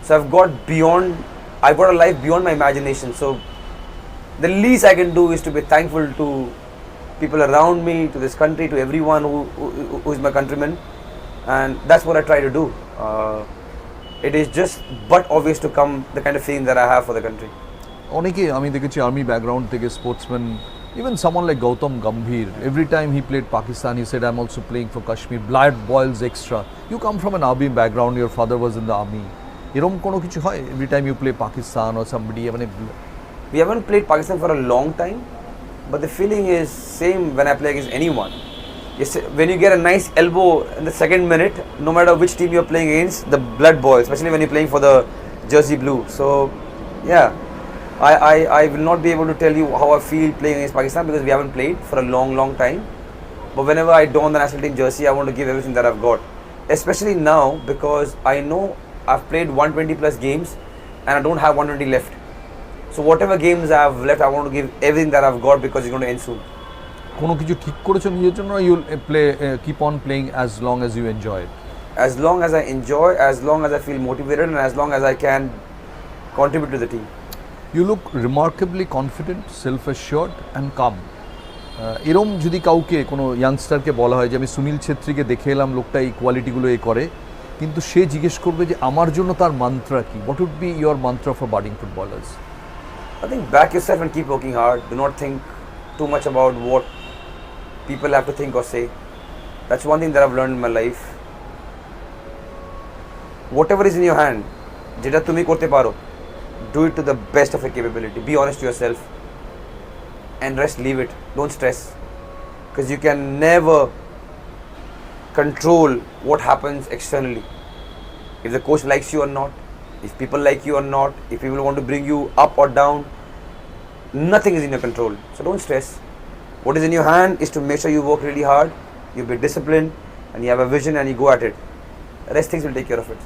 Speaker 3: So I've got a life beyond my imagination. So the least I can do is to be thankful to people around me, to this country, to everyone who is my countryman, and that's what I try to do. it is just but obvious to come the kind of feeling that I have for the country.
Speaker 2: অনেকে আমি দেখেছি আর্মি ব্যাকগ্রাউন্ড থেকে sportsman, even someone like Gautam Bhattacharya, every time he played Pakistan, he said, I'm also playing for Kashmir. Blood boils extra. You come from an army background, your father was in the army. এরকম কোনো কিছু হয়? Every time you play Pakistan or somebody,
Speaker 3: We haven't played Pakistan for a long time, but the feeling is same when I play against anyone. Yes, when you get a nice elbow in the second minute, no matter which team you're playing against, the blood boils, especially when you're playing for the jersey blue. So, yeah, I will not be able to tell you how I feel playing against Pakistan because we haven't played for a long time. But whenever I don the national team jersey, I want to give everything that I've got. Especially now because I know I've played 120 plus games and I don't have 120 left. So whatever games I have left, I want to give everything that I've got because it's going to end soon.
Speaker 2: কোনো কিছু ঠিক করেছো নিজের জন্য? You play, keep on playing as long as you enjoy it.
Speaker 3: As long as I enjoy, as long as I feel motivated, and as long as I can contribute to the team.
Speaker 2: You look remarkably confident, self-assured and calm. এরম যদি কাউকে কোনো ইয়াংস্টারকে বলা হয় যে আমি সুনীল ছেত্রীকে দেখে এলাম, লোকটা এই কোয়ালিটিগুলো করে, কিন্তু সে জিজ্ঞেস করবে যে আমার জন্য তার মান্ত্রা কি? What would be your mantra for budding footballers?
Speaker 3: I think back yourself and keep working hard. Do not think too much about what people have to think or say. That's one thing that I've learned in my life. Whatever is in your hand, jeta tumi korte paro, do it to the best of your capability. Be honest to yourself and rest, leave it. Don't stress, because you can never control what happens externally. If the coach likes you or not, if people like you or not, if people want to bring you up or down, nothing is in your control. So don't stress. What is in your hand is to make sure you work really hard, you be disciplined, and you have a vision and you go at it. The rest things will take care of it.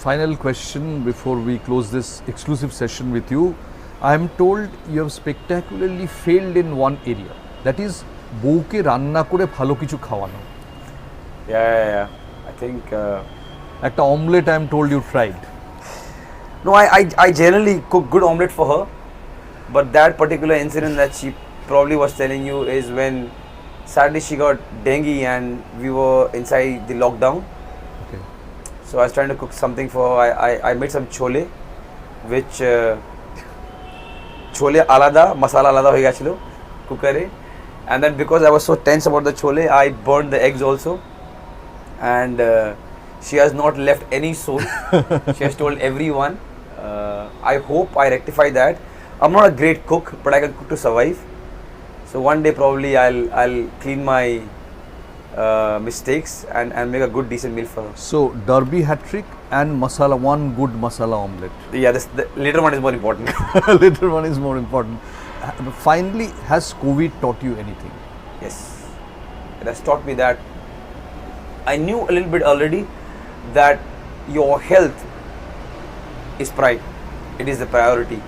Speaker 2: Final question before we close this exclusive session with you. I am told you have spectacularly failed in one area. That is, বউকে রান্না করে ভালো কিছু খাওয়ানো.
Speaker 3: Yeah. I think
Speaker 2: একটা omelette I am told you tried.
Speaker 3: No, I generally cook good omelette for her, but that particular incident that she probably was telling you is when sadly she got dengue and we were inside the lockdown.
Speaker 2: Okay.
Speaker 3: So I was trying to cook something for her. I made some chole, which chole alada, masala alada hoye gechilo cookere, and then because I was so tense about the chole, I burned the eggs also, and she has not left any soul. She has told everyone. I hope I rectify that. I'm not a great cook, but I can cook to survive. So one day probably I'll clean my mistakes and make a good decent meal for her.
Speaker 2: So Derby hat trick and masala, one good masala omelette.
Speaker 3: Yeah, the later one is more important.
Speaker 2: Later one is more important. Finally, has COVID taught you anything?
Speaker 3: Yes, it has taught me that I knew a little bit already that your health is pride. It is the priority.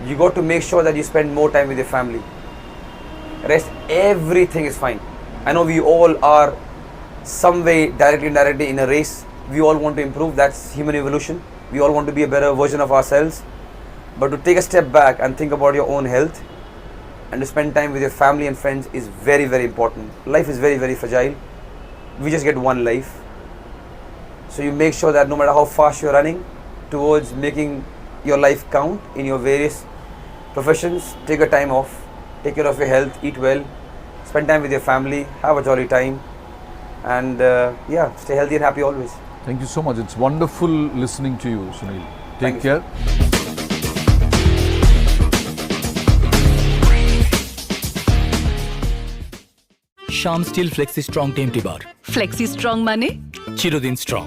Speaker 3: You got to make sure that you spend more time with your family. Rest, everything is fine. I know we all are some way, directly, indirectly in a race. We all want to improve. That's human evolution. We all want to be a better version of ourselves. But to take a step back and think about your own health and to spend time with your family and friends is very, very important. Life is very, very fragile. We just get one life. So you make sure that no matter how fast you're running towards making your life count in your various professions, take a time off, take care of your health, eat well, spend time with your family, have a jolly time, and stay healthy and happy always.
Speaker 2: Thank you so much. It's wonderful listening to you, Sunil. Take care.
Speaker 13: Sham Steel Flexi Strong TMT Bar.
Speaker 5: Flexi strong মানে
Speaker 13: চিরদিন স্ট্রং।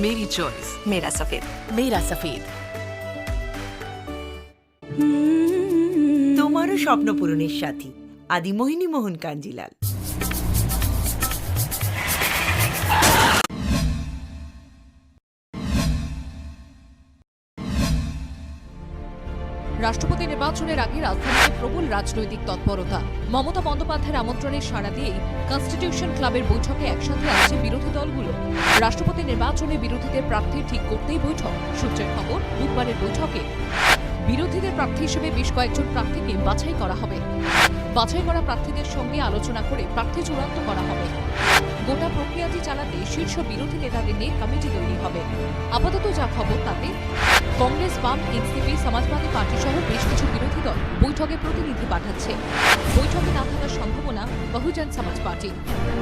Speaker 5: मेरी चॉइस
Speaker 14: मेरा सफेद।
Speaker 5: मेरा सफेद। তোমারও স্বপ্ন পূরণের সাথী আদি মোহিনী মোহন কাঞ্জিলাল।
Speaker 1: রাষ্ট্রপতি নির্বাচনের আগে রাজধানীতে প্রবল রাজনৈতিক তৎপরতা। মমতা বন্দ্যোপাধ্যায়ের আমন্ত্রণে সাড়া দিয়েই কনস্টিটিউশন ক্লাবের বৈঠকে একসাথে আসছে বিরোধী দলগুলো। রাষ্ট্রপতি নির্বাচনে বিরোধীদের প্রার্থী ঠিক করতেই বৈঠক। সূত্রের খবর, বুধবারের বৈঠকে বিরোধীদের প্রার্থী হিসেবে বেশ কয়েকজন প্রার্থীকে বাছাই করা হবে। বাছাই করা প্রার্থীদের সঙ্গে আলোচনা করে প্রার্থী চূড়ান্ত করা হবে। গোটা প্রক্রিয়াটি চালাতে শীর্ষ বিরোধী নেতাদের নিয়ে কমিটি তৈরি হবে। আপাতত যা খবর তাতে কংগ্রেস, বাম, এনসিপি, সমাজবাদী পার্টি সহ বেশ কিছু বিরোধী দল বৈঠকে প্রতিনিধি পাঠাচ্ছে। বৈঠকে না থাকার সম্ভাবনা বহুজন সমাজ পার্টি।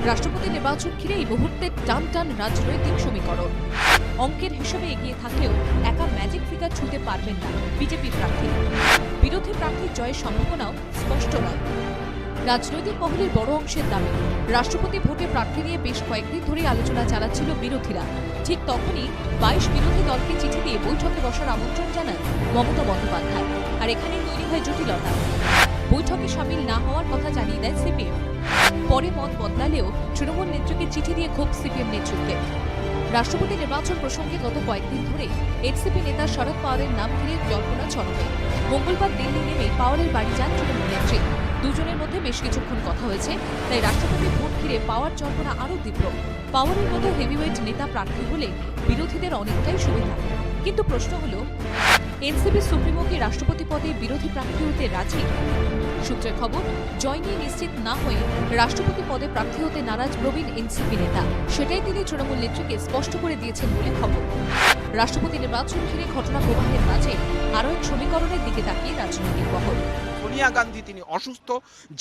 Speaker 1: রাষ্ট্রপতি নির্বাচন ঘিরে এই মুহূর্তে টান রাজনৈতিক সমীকরণ। অঙ্কের হিসেবে এগিয়ে থাকলেও একা ম্যাজিক ফিগার ছুঁতে পারবেন না বিজেপি প্রার্থী। বিরোধী প্রার্থীর জয়ের সম্ভাবনাও স্পষ্ট নয়। রাজনৈতিক মহলের বড় অংশের দাবি, রাষ্ট্রপতি ভোটে প্রার্থী নিয়ে বেশ কয়েকদিন ধরে আলোচনা চালাচ্ছিল বিরোধীরা। ঠিক তখনই 22 বিরোধী দলকে চিঠি দিয়ে বৈঠকে বসার আমন্ত্রণ জানান মমতা বন্দ্যোপাধ্যায়। আর এখানেই তৈরি হয় জটিলতা। বৈঠকে সামিল না হওয়ার কথা জানিয়ে দেয় সিপিএম। পরে মত বদলালেও তৃণমূল নেত্রীকে চিঠি দিয়ে ক্ষোভ সিপিএম নেতৃত্বে। রাষ্ট্রপতি নির্বাচন প্রসঙ্গে গত কয়েকদিন ধরে এনসিপি নেতা শরদ পাওয়ারের নাম ঘিরে জল্পনা চলবে। মঙ্গলবার দিল্লি নেমে পাওয়ারের বাড়ি যান তৃণমূল নেত্রী। দুজনের মধ্যে বেশ কিছুক্ষণ কথা হয়েছে। তাই রাষ্ট্রপতির ভোট ঘিরে পাওয়ার জল্পনা আরও তীব্র। পাওয়ারের মতো হেভিওয়েট নেতা প্রার্থী হলে বিরোধীদের অনেকটাই সুবিধা। কিন্তু প্রশ্ন হল, এনসিপি সুপ্রিমো কি রাষ্ট্রপতি পদে বিরোধী প্রার্থী হতে রাজি? সূত্রের খবর, জয় নিয়ে নিশ্চিত না হয়ে রাষ্ট্রপতি পদে প্রার্থী হতে নারাজ প্রবীণ এনসিপি নেতা। সেটাই তিনি তৃণমূল নেত্রীকে স্পষ্ট করে দিয়েছেন বলে খবর। রাষ্ট্রপতি নির্বাচন ঘিরে ঘটনা প্রবাহের মাঝে আরও এক সমীকরণের দিকে তাকিয়ে রাজনৈতিক মহল।
Speaker 7: সোনিয়া গান্ধী তিনি অসুস্থ,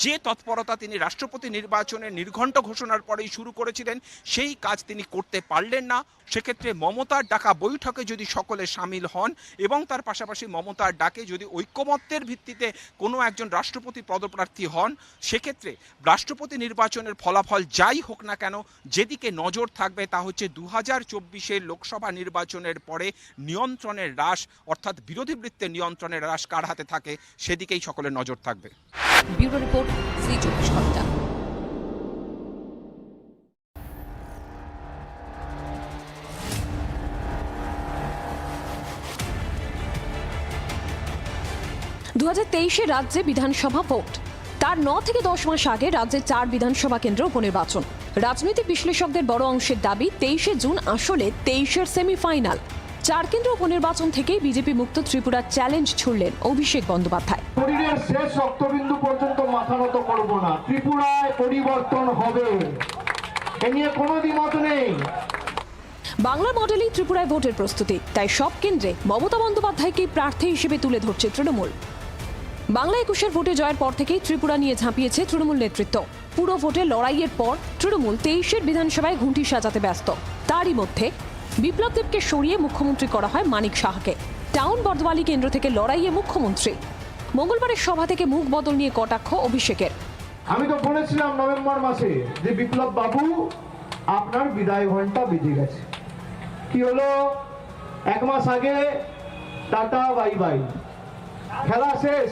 Speaker 7: যে তৎপরতা তিনি রাষ্ট্রপতি নির্বাচনের নির্ঘণ্ট ঘোষণার পরেই শুরু করেছিলেন সেই কাজ তিনি করতে পারলেন না। সেক্ষেত্রে মমতার ডাকা বৈঠকে যদি সকলে সামিল হন এবং তার পাশাপাশি মমতার ডাকে যদি ঐক্যমত্যের ভিত্তিতে কোনো একজন রাষ্ট্রপতি পদপ্রার্থী হন, সেক্ষেত্রে রাষ্ট্রপতি নির্বাচনের ফলাফল যাই হোক না কেন, যেদিকে নজর থাকবে তা হচ্ছে 2024 লোকসভা নির্বাচনের পরে নিয়ন্ত্রণের হ্রাস, অর্থাৎ বিরোধী বৃত্তের নিয়ন্ত্রণের হ্রাস কার হাতে থাকে সেদিকেই সকলের নজর থাকবে।
Speaker 1: ব্যুরো রিপোর্ট, ZEE 24 ঘন্টা।
Speaker 14: রাজ্যে বিধানসভা ভোট। তার 9 থেকে 10 মাস আগে রাজ্যে 4 বিধানসভা কেন্দ্র উপনির্বাচন। রাজনৈতিক বিশ্লেষকদের বড় অংশের দাবি 23শে জুন আসলে 23-এর সেমিফাইনাল। 4 কেন্দ্র উপনির্বাচন থেকেই বিজেপি মুক্ত ত্রিপুরার চ্যালেঞ্জ ছুড়লেন অভিষেক বন্দ্যোপাধ্যায়।
Speaker 8: শরীরের শেষ রক্তবিন্দু পর্যন্ত মাথা নত করব না, ত্রিপুরায় পরিবর্তন হবে, এ নিয়ে কোনো দ্বিমত নেই।
Speaker 14: বাংলা মডেলেই ত্রিপুরায় ভোটের প্রস্তুতি, তাই সব কেন্দ্রে মমতা বন্দ্যোপাধ্যায়কে প্রার্থী হিসেবে তুলে ধরছে তৃণমূল। বাংলা 21-এর ভোটে জয়ের পর থেকেই ত্রিপুরা নিয়ে ঝাঁপিয়েছে তৃণমূল নেতৃত্ব। পুরো ভোটে লড়াইয়ের পর তৃণমূল 23-এর বিধানসভায় ঘুঁটি সাজাতে ব্যস্ত। তারই মধ্যে বিপ্লব দেবকে সরিয়ে মুখ্যমন্ত্রী করা হয় মানিক সাহাকে। টাউন বর্ধমালি কেন্দ্র থেকে লড়াইয়ে মুখ্যমন্ত্রী। মঙ্গলবারের সভা থেকে মুখ বদল নিয়ে কটাক্ষ অভিষেকের।
Speaker 8: আমি তো বলেছিলাম নভেম্বর মাসে যে বিপ্লব বাবু আপনার বিদায় ঘন্টা বেজে গেছে। কি হলো, 1 মাস আগে টাটা বাই বাই, খেলা শেষ,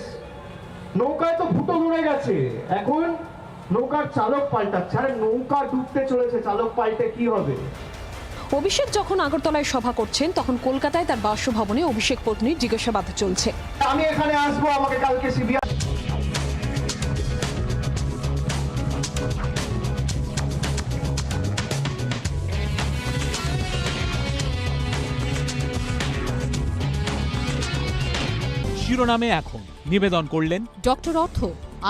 Speaker 8: নৌকায় তো ফুটো ধরে গেছে, এখন নৌকার চালক পাল্টাচ্ছে। আরে নৌকা ডুবতে চলেছে, চালক পাল্টে কি হবে?
Speaker 14: অভিষেক যখন আগরতলায় সভা করছেন তখন কলকাতায় তার বাসভবনে অভিষেক পত্নীর জিজ্ঞাসাবাদ চলছে।
Speaker 8: আমি এখানে আসবো, আমাকে কালকে সিবিআই
Speaker 9: শিরোনামে এখন নিবেদন করলেন
Speaker 1: ডক্টর অর্থ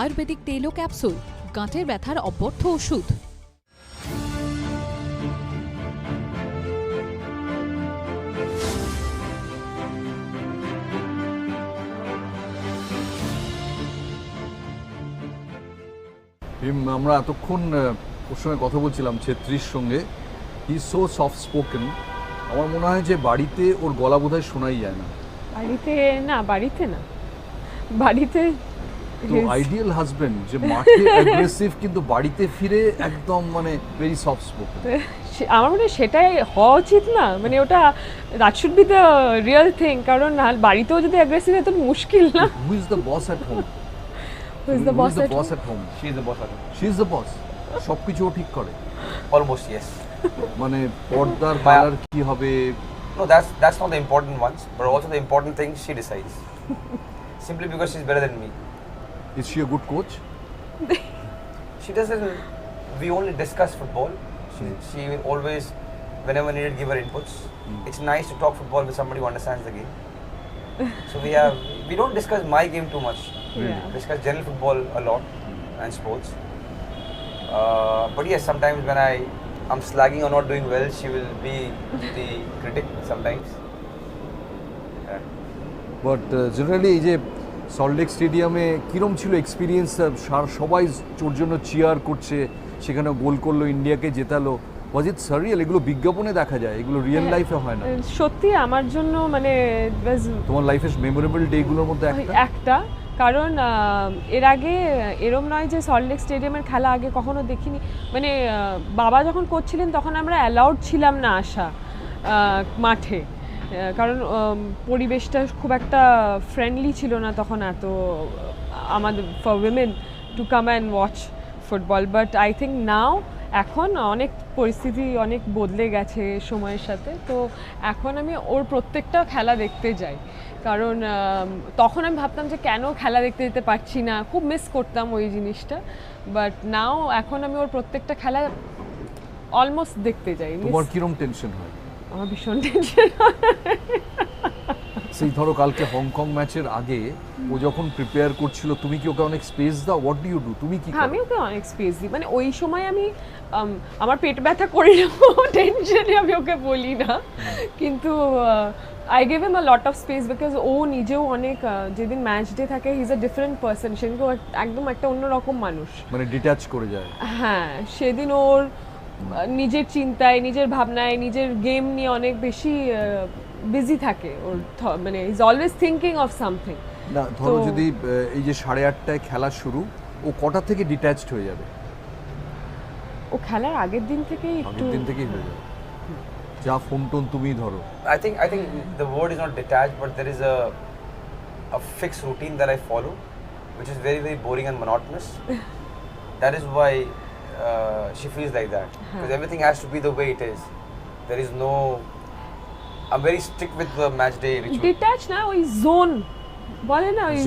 Speaker 1: আয়ুর্বেদিক তেল ও ক্যাপসুল, গাঁটের ব্যথার অব্যর্থ ওষুধ।
Speaker 2: আমরা এতক্ষণ ওর সঙ্গে কথা বলছিলাম, ছেত্রীর সঙ্গে। He so soft spoken. আমার মনে হয় যে বাড়িতে ওর গলা বোধহয় শোনাই যায় না।
Speaker 15: বাড়িতে না, বাড়িতে
Speaker 2: তো আইডিয়াল হাজবেন্ড যে মাঠে অ্যাগ্রেসিভ কিন্তু বাড়িতে ফিরে একদম মানে ভেরি সফট স্পোকেন।
Speaker 15: আমার মনে হয় সেটাই হওয়া উচিত না, মানে ওটা that should be the real thing. কারণ বাড়িতেও যদি অ্যাগ্রেসিভ হয় তো মুশকিল না।
Speaker 2: Who is the boss at home?
Speaker 15: Who is the boss
Speaker 2: at home? She is the boss at home. She is the boss. সবকিছু ও ঠিক করে।
Speaker 3: Almost yes.
Speaker 2: মানে পর্দার কালার কি হবে?
Speaker 3: No, that's not the important ones, but also the important things she decides. Simply because she's better than me.
Speaker 2: Is she a good coach?
Speaker 3: She doesn't. We only discuss football. She will always, whenever needed, give her inputs. It's nice to talk football with somebody who understands the game. So we don't discuss my game too much.
Speaker 15: Yeah.
Speaker 3: We discuss general football a lot and sports. But yes, sometimes when I'm slagging or not doing well, she will be the critic sometimes.
Speaker 2: But generally এই যে সল্টলেক স্টেডিয়ামে কীরকম ছিল এক্সপিরিয়েন্স? সবাই ওর জন্য চিয়ার করছে, সেখানে গোল করলো, ইন্ডিয়াকে জেতালো। ওয়াজ ইট সারিয়াল? এগুলো বিজ্ঞাপনে দেখা যায়, এগুলো রিয়েল লাইফে হয় না।
Speaker 15: সত্যি আমার জন্য মানে
Speaker 2: তোমার লাইফের মেমোরেবল ডেগুলোর মধ্যে
Speaker 15: একটা, কারণ এর আগে এরম নয় যে সল্টলেক স্টেডিয়ামের খেলা আগে কখনো দেখিনি। মানে বাবা যখন কোচ ছিলেন তখন আমরা অ্যালাউড ছিলাম না আসা মাঠে, কারণ পরিবেশটা খুব একটা ফ্রেন্ডলি ছিল না তখন এত আমাদের for women to come and watch football. But I think now এখন অনেক পরিস্থিতি অনেক বদলে গেছে সময়ের সাথে, তো এখন আমি ওর প্রত্যেকটা খেলা দেখতে যাই। কারণ তখন আমি ভাবতাম যে কেন খেলা দেখতে যেতে পারছি না, খুব মিস করতাম ওই জিনিসটা। বাট নাও এখন আমি ওর প্রত্যেকটা খেলা অলমোস্ট দেখতে যাই।
Speaker 2: তোমার কিরকম টেনশন হয়?
Speaker 15: আমার ভীষণ টেনশন হয়।
Speaker 2: সেই ধরো কালকে হংকং ম্যাচের আগে ও যখন প্রিপেয়ার করছিল, তুমি কি ওকে অনেক স্পেস দাও? What do you do? তুমি কি?
Speaker 15: আমি ওকে অনেক স্পেস দিই। মানে ওই সময় আমি আমার পেট ব্যথা করি না, টেনশনে আমি ওকে বলি না, কিন্তু I give him a lot of space because ও নিজেও অনেক যেদিন ম্যাচ ডে থাকে he is a different person, সেদিন একদম একটা অন্যরকম মানুষ, মানে
Speaker 2: ডিট্যাচ করে যায়।
Speaker 15: হ্যাঁ, সেদিন ওর নিজের চিন্তায়, নিজের ভাবনায়, নিজের গেম নিয়ে অনেক বেশি বিজি থাকে। ওর মানে is always thinking of something.
Speaker 2: না ধরো যদি এই যে 8:30টায় খেলা শুরু, ও কটা থেকে ডিট্যাচড হয়ে যাবে?
Speaker 15: ও খেলার আগের দিন থেকেই
Speaker 2: হয়ে যাবে, যা ফোন টোন তুমি ধরো।
Speaker 3: I think the word is not detached, but there is a fixed routine that I follow, which is very, very boring and monotonous. That is why she feels like that, because everything has to be the way it is. There is no, I'm very strict with the match day ritual.
Speaker 15: Detached না, ওই জোন বলে না, ওই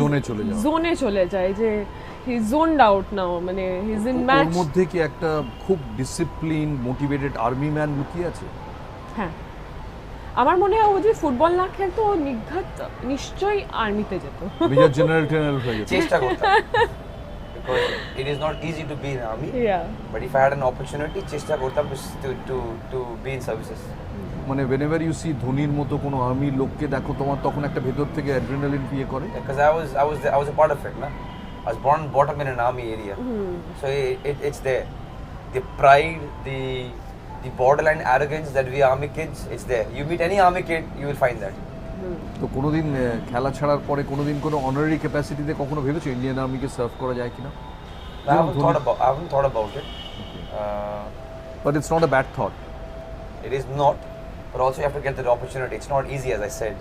Speaker 15: জোনে চলে যায় যে হি ইজ জোনড আউট নাও, মানে হি ইজ ইন ম্যাচ।
Speaker 2: ওর মধ্যে কি একটা খুব ডিসিপ্লিন মোটিভেটেড আর্মি ম্যান লুকিয়ে আছে?
Speaker 15: হ্যাঁ, আমার মনে হয় ও যদি ফুটবল না খেলতো ও নিশ্চয়ই আর্মিতে যেত,
Speaker 2: মেজর জেনারেল হয়ে যেত।
Speaker 3: চেষ্টা করতাম, because it is not easy to be in army.
Speaker 15: Yeah.
Speaker 3: But if I had an opportunity, চেষ্টা করতাম to be in services.
Speaker 2: মানে whenever you see ধোনির মতো কোনো আর্মি লোককে দেখো, তোমার তখন একটা ভেতর থেকে অ্যাড্রিনালিন ফিয়ে করে?
Speaker 3: Because I was a part of it, na. I was born and brought up in an army area, so it's there. The pride, the borderline arrogance that we army kids, it's there. You meet any army kid, you will find that.
Speaker 2: তো কোনোদিন খেলা ছাড়ার পরে কোনোদিন কোনো অনারারি ক্যাপাসিটিতে কখনো ভেবেছো ইন্ডিয়ান আর্মিকে সার্ভ করা যায় কিনা?
Speaker 3: I haven't thought about it.
Speaker 2: But it's not a bad thought.
Speaker 3: It is not, but also you have to get that opportunity. It's not easy, as I said,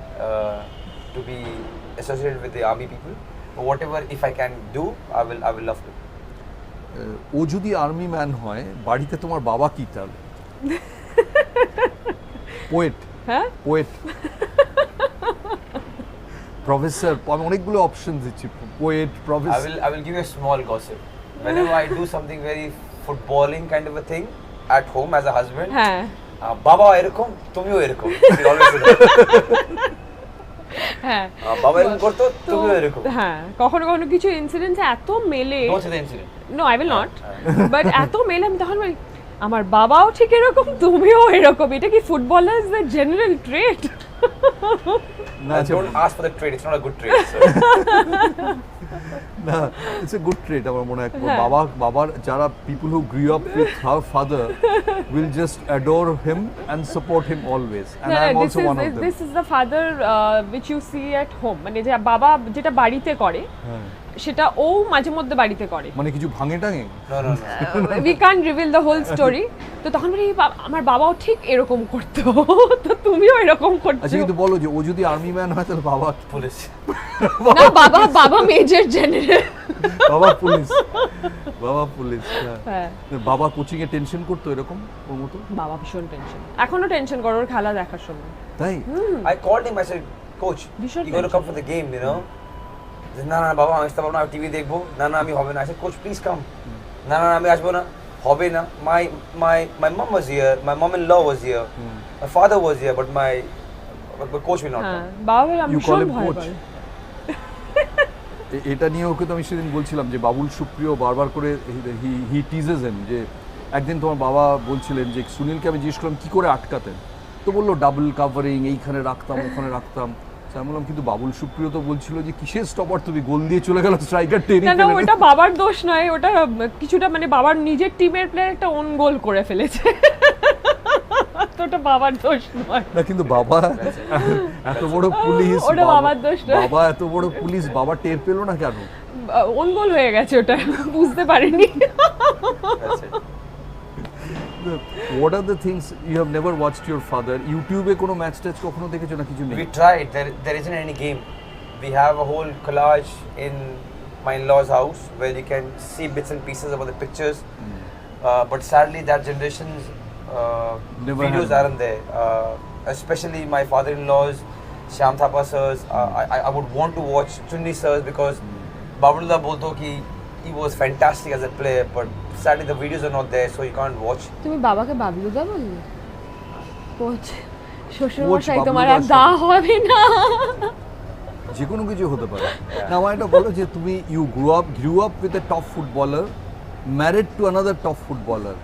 Speaker 3: to be associated with the army people. But whatever, if I can do, I will love to.
Speaker 2: ও যদি আর্মি ম্যান হয়, বাড়িতে তোমার বাবা কি তাহলে? পোয়েট?
Speaker 15: হ্যাঁ,
Speaker 2: পোয়েট, প্রফেসর, অনেকগুলো অপশন দিচ্ছি, poet, professor.
Speaker 3: I will give you a small gossip. Whenever I do something very footballing kind of a thing at home as a husband,
Speaker 15: হ্যাঁ,
Speaker 3: বাবা এরকম, তুমিও এরকম। হ্যাঁ, বাবা এরকম করতো, তুমিও এরকম।
Speaker 15: হ্যাঁ, কখনো কখনো কিছু ইনসিডেন্টস এত মেলে, no I will not, but এত মেলে আমি তখন বলি আমার বাবাও ঠিক এরকম, তুমিও এরকম। এটা কি ফুটবলার্স এর জেনারেল ট্রেট?
Speaker 2: না,
Speaker 3: don't ask for the trait, it's not a good trait.
Speaker 2: না, it's a good trait আমার মনে হয়। বাবার যারা people who grew up with her father will just adore him and support him always, and I am also one of them.
Speaker 15: This is the father which you see at home, মানে যে বাবা যেটা বাড়িতে করে সেটা ও মাঝে মধ্যে বাড়িতে করে,
Speaker 2: মানে কিছু ভাঙে টাঙে।
Speaker 15: we can't reveal the whole story. তো তখন বলি আমার বাবাও ঠিক এরকম করতো, তো তুমিও এরকম করছো।
Speaker 2: আচ্ছা, কিন্তু বলো যে ও যদি আর্মি ম্যান হয় তাহলে বাবা
Speaker 3: পুলিশ?
Speaker 15: না, বাবা মেজর জেনারেল।
Speaker 2: বাবা পুলিশ, বাবা পুলিশ।
Speaker 15: হ্যাঁ,
Speaker 2: বাবা কোচিং এ টেনশন করতো এরকম ওর মতো?
Speaker 15: বাবা ভীষণ টেনশন, এখনো টেনশন করে ওর খেলা দেখার সময়।
Speaker 2: তাই
Speaker 3: I called him, I said, coach, you got to come for the game, you know. না না বাবা আমি আসতে পারবো না, আমি টিভি দেখবো, না না আমি হবে না। I said, coach please come. না না আমি আসবো না, হবে না। My mom was here, my mom-in-law was here, my father was here, but my coach will not
Speaker 15: হ্যাঁ
Speaker 3: come.
Speaker 15: বাবা বলে আমি
Speaker 2: You call
Speaker 15: ভীষণ
Speaker 2: him
Speaker 15: ভয়
Speaker 2: coach?
Speaker 15: পাই।
Speaker 2: এটা নিয়ে ওকে তো আমি সেদিন বলছিলাম যে বাবুল সুপ্রিয় বারবার করে হি টিজেস হিম যে একদিন তোমার বাবা বলছিলেন যে সুনীলকে আমি জিজ্ঞেস করলাম কী করে আটকাতেন, তো বললো ডাবল কাভারিং, এইখানে রাখতাম ওখানে রাখতাম। আমি বললাম কিন্তু বাবুল সুপ্রিয় তো বলছিল যে কিসের স্টপার, তুমি গোল দিয়ে চলে গেল স্ট্রাইকার টেনে।
Speaker 15: না ওটা বাবার দোষ নয়, ওটা কিছুটা মানে বাবার নিজের টিমের প্লেয়ার একটা ওন গোল করে ফেলেছে, তো ওটা বাবার দোষ নয়।
Speaker 2: না কিন্তু বাবা এত বড় পুলিশ,
Speaker 15: ওটা বাবার দোষ নয়।
Speaker 2: বাবা এত বড় পুলিশ, বাবা টের পেলো না কেন?
Speaker 15: ওন গোল হয়ে গেছে, ওটা বুঝতে পারিনি।
Speaker 2: What are the things you have never watched your father? YouTube এ কোনো ম্যাচ ট্যাচ কখনো দেখেছো না? কিছু নেই?
Speaker 3: We tried, there isn't any game. We have a whole collage in my in-laws house where you can see bits and pieces about the pictures, but sadly that generation's videos aren't there, especially my father-in-laws, Shyam Thapa sirs. I would want to watch Chunni sirs because Babulda bolto ki he was fantastic as a player, but sadly the videos are not there, so you can't watch.
Speaker 15: তুমি বাবাকে বাবলুদা বললে? কোচ শ্বশুর
Speaker 2: Coach
Speaker 15: মশাই তোমার
Speaker 2: বাবলুদা
Speaker 15: আর দা হবে না।
Speaker 2: যে কোনো কিছু হতে পারে। না আমার এটা বলো যে তুমি grew up with a top footballer, married to another top footballer,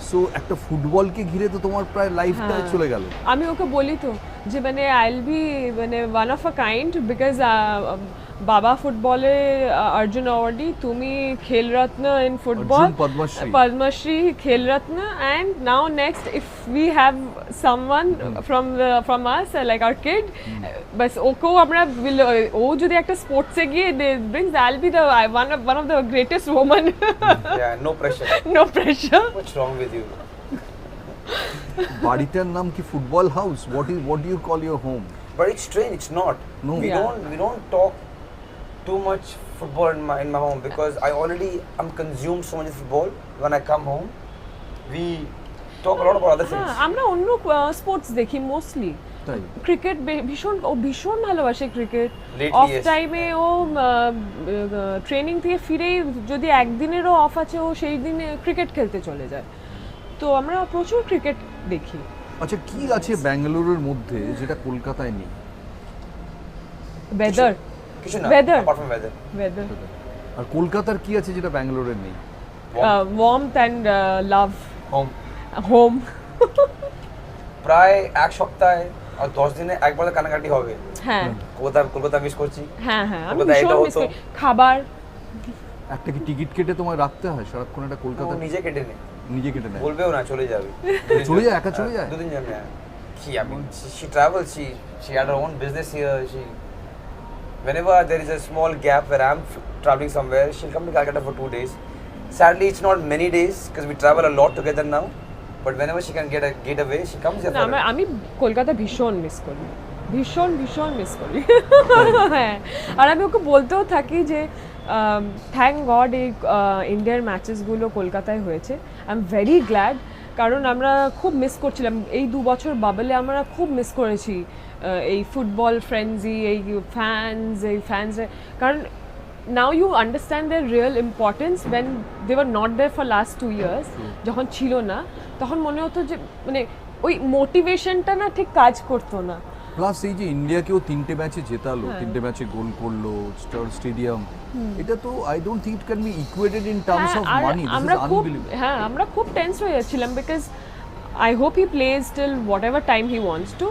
Speaker 2: so একটা ফুটবলকে ঘিরে তো তোমার প্রায় লাইফটাই চলে গেল।
Speaker 15: আমি ওকে বলি তো যে মানে আই উইল বি মানে one of a kind because বাবা ফুটবলে অর্জুন অ্যাওয়ার্ডি, তুমি Khel Ratna in football, Padma Shri Khel Ratna, and now next if we have someone from us like our kid, বাস ওকেও আমরা ও যদি একটা স্পোর্টসে গিয়ে brings I will be the one of the greatest woman.
Speaker 3: No pressure.
Speaker 15: No pressure.
Speaker 3: What's wrong with you?
Speaker 2: বাড়িটার নাম কি football house? what do you call your home?
Speaker 3: But it's strange, it's not.
Speaker 2: No.
Speaker 3: We don't talk too much football in my home because I'm consumed so much of football. When I come home, we talk a lot about other things.
Speaker 15: আমরা অন্য স্পোর্টস দেখি মোস্টলি। ক্রিকেট ভীষণ ভালোবাসে ক্রিকেট। অফ টাইমে ও ট্রেনিং থেকে ফিরেই যদি একদিনেরও অফ আছে ও সেই দিনে ক্রিকেট খেলতে চলে যায়, তো আমরা প্রচুর ক্রিকেট দেখি।
Speaker 2: আচ্ছা কি আছে ব্যাঙ্গালোরের মধ্যে যেটা কলকাতায় নেই?
Speaker 15: ওয়েদার,
Speaker 3: কিছু না apart from weather.
Speaker 2: আর কলকাতার কি আছে যেটা ব্যাঙ্গালোরের নেই?
Speaker 15: warmth and love. হোম
Speaker 3: প্রায় এক সপ্তাহে আর 10 দিনে একবার কানাকাটি হবে।
Speaker 15: হ্যাঁ
Speaker 3: কলকাতা মিস করছি।
Speaker 15: হ্যাঁ আমি ভীষণ মিস করি। খাবার
Speaker 2: একটা কি টিকিট কেটে তোমায় রাখতে হয় সারাক্ষণ? এটা কলকাতা
Speaker 3: নিজে কেটে নেয়, বলবেও না, চলে যাবে।
Speaker 2: একা চলে যায়?
Speaker 3: দুদিন যাবে। কি I mean she travels, she had her own business here. Whenever there is a small gap where I'm traveling somewhere, she'll come to Calcutta for 2 days. Sadly it's not many days because we travel a lot together now, but whenever she can get away she comes here.
Speaker 15: আমি কলকাতা ভীষণ মিস করি, ভীষণ মিস করি। হ্যাঁ আর আমি ওকে বলতেও থাকি যে থ্যাংক গড এই ইন্ডিয়ার ম্যাচেসগুলো কলকাতায় হয়েছে। আই এম ভেরি গ্ল্যাড, কারণ আমরা খুব মিস করছিলাম এই 2 বছর বাবলে, আমরা খুব মিস করেছি এই ফুটবল ফ্রেন্ডজি, এই ফ্যান্স, কারণ now you understand their real importance when they were not there for last 2 years. যখন ছিল না তখন মনে হতো যে মানে ওই মোটিভেশনটা না ঠিক কাজ করতো না।
Speaker 2: প্লাস এই যে ইন্ডিয়াকেও 3টে ম্যাচে জেতালো, 3টে ম্যাচে গোল করলো, স্টার স্টেডিয়াম, এটা তো I don't think it can be equated in terms of money.
Speaker 15: আমরা খুব টেন্স হয়ে যাচ্ছিলাম because I hope he plays till whatever time he wants to,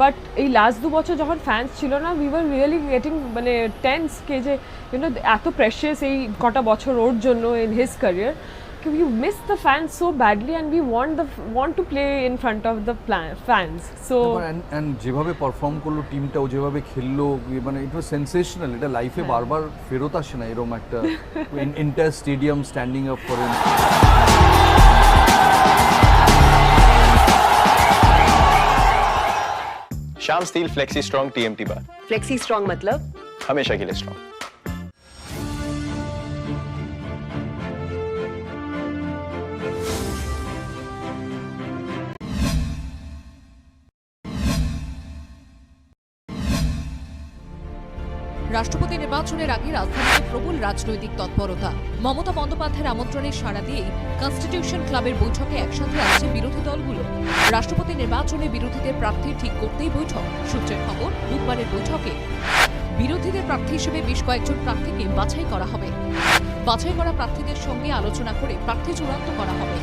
Speaker 15: but এই লাস্ট 2 বছর যখন ফ্যান্স ছিল না উই ওয়ার রিয়েলি গেটিং মানে টেন্স কে যে ইউনো এত প্রেশিয়াস এই কটা বছর ওর জন্য in his career, we miss the fans so badly and we want to play in front of the fans. So
Speaker 2: and যেভাবে পারফর্ম করলো টিমটা, ও যেভাবে খেললো, মানে ইট ওয়াজ সেনসেশনাল। এটা লাইফে বারবার ফেরত আসে না এরকম একটা entire stadium standing up for him.
Speaker 4: शाम स्टील फ्लेक्सी स्ट्रॉन्ग TMT बार।
Speaker 5: फ्लेक्सी स्ट्रॉन्ग मतलब
Speaker 4: हमेशा के लिए स्ट्रॉन्ग।
Speaker 1: রাষ্ট্রপতি নির্বাচনের আগে রাজধানীতে প্রবল রাজনৈতিক তৎপরতা। মমতা বন্দ্যোপাধ্যায়ের আমন্ত্রণে সাড়া দিয়েই কনস্টিটিউশন ক্লাবের বৈঠকে একসাথে আসছে বিরোধী দলগুলো। রাষ্ট্রপতি নির্বাচনে বিরোধীদের প্রার্থী ঠিক করতেই বৈঠক। সূত্রের খবর, বুধবারের বৈঠকে বিরোধীদের প্রার্থী হিসেবে বেশ কয়েকজন প্রার্থীকে বাছাই করা হবে। বাছাই করা প্রার্থীদের সঙ্গে আলোচনা করে প্রার্থী চূড়ান্ত করা হবে।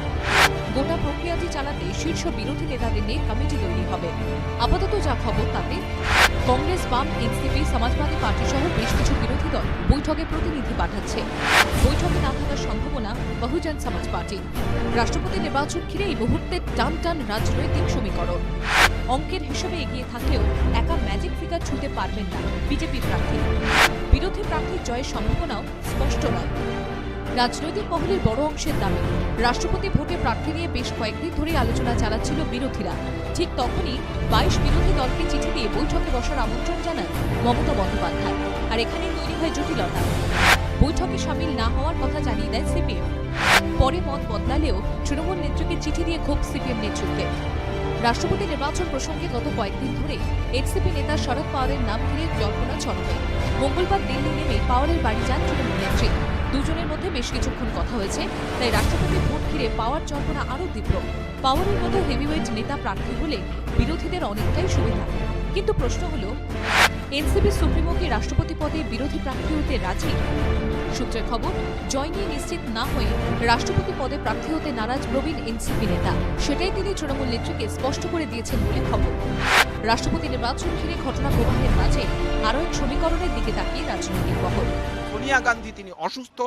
Speaker 1: গোটা প্রক্রিয়াটি চালাতে শীর্ষ বিরোধী নেতাদের নিয়ে কমিটি তৈরি হবে। আপাতত যা খবর তাতে কংগ্রেস, বাম, এনসিপি, সমাজবাদী পার্টি সহ বেশ কিছু বিরোধী দল বৈঠকে প্রতিনিধি পাঠাচ্ছে। বৈঠকে না থাকার সম্ভাবনা বহুজন সমাজ পার্টি। রাষ্ট্রপতি নির্বাচন ঘিরে এই মুহূর্তে টান টান রাজনৈতিক সমীকরণ। অঙ্কের হিসেবে এগিয়ে থাকলেও একা ম্যাজিক ফিগার ছুঁতে পারবেন না বিজেপি প্রার্থী। বিরোধী প্রার্থীর জয়ের সম্ভাবনাও স্পষ্ট নয়। রাজনৈতিক মহলের বড় অংশের দাবি, রাষ্ট্রপতি ভোটে প্রার্থী নিয়ে বেশ কয়েকদিন ধরে আলোচনা চালাচ্ছিল বিরোধীরা। ঠিক তখনই 22 বিরোধী দলকে চিঠি দিয়ে বৈঠকে বসার আমন্ত্রণ জানান মমতা বন্দ্যোপাধ্যায়। আর এখানেই তৈরি হয় জটিলতা। বৈঠকে সামিল না হওয়ার কথা জানিয়ে দেয় সিপিএম। পরে মত বদলালেও তৃণমূল নেত্রীকে চিঠি দিয়ে ক্ষোভ সিপিএম নেতৃত্বে। রাষ্ট্রপতি নির্বাচন প্রসঙ্গে গত কয়েকদিন ধরে এনসিপি নেতা শরদ পাওয়ারের নাম ঘিরে জল্পনা চলবে। মঙ্গলবার দিল্লি নেমে পাওয়ারের বাড়ি যান তৃণমূল নেত্রী। দুজনের মধ্যে বেশ কিছুক্ষণ কথা হয়েছে। তাই রাষ্ট্রপতি ভোট ঘিরে পাওয়ার জল্পনা আরও তীব্র। পাওয়ারের মতো হেভিওয়েট নেতা প্রার্থী হলে বিরোধীদের অনেকটাই সুবিধা। কিন্তু প্রশ্ন হলো, এনসিপি সুপ্রিমো কি রাষ্ট্রপতি পদে বিরোধী প্রার্থী হতে রাজি? সূত্রের খবর, জয় নিয়ে নিশ্চিত না হয়ে রাষ্ট্রপতি পদে প্রার্থী হতে নারাজ প্রবীণ এনসিপি নেতা। সেটাই তিনি তৃণমূল নেত্রীকে স্পষ্ট করে দিয়েছেন বলে খবর। রাষ্ট্রপতি নির্বাচন ঘিরে ঘটনা প্রবাহের মাঝে আরও এক সমীকরণের দিকে তাকিয়ে রাজনৈতিক মহল।
Speaker 7: সোনিয়া গান্ধী তিনি অসুস্থ,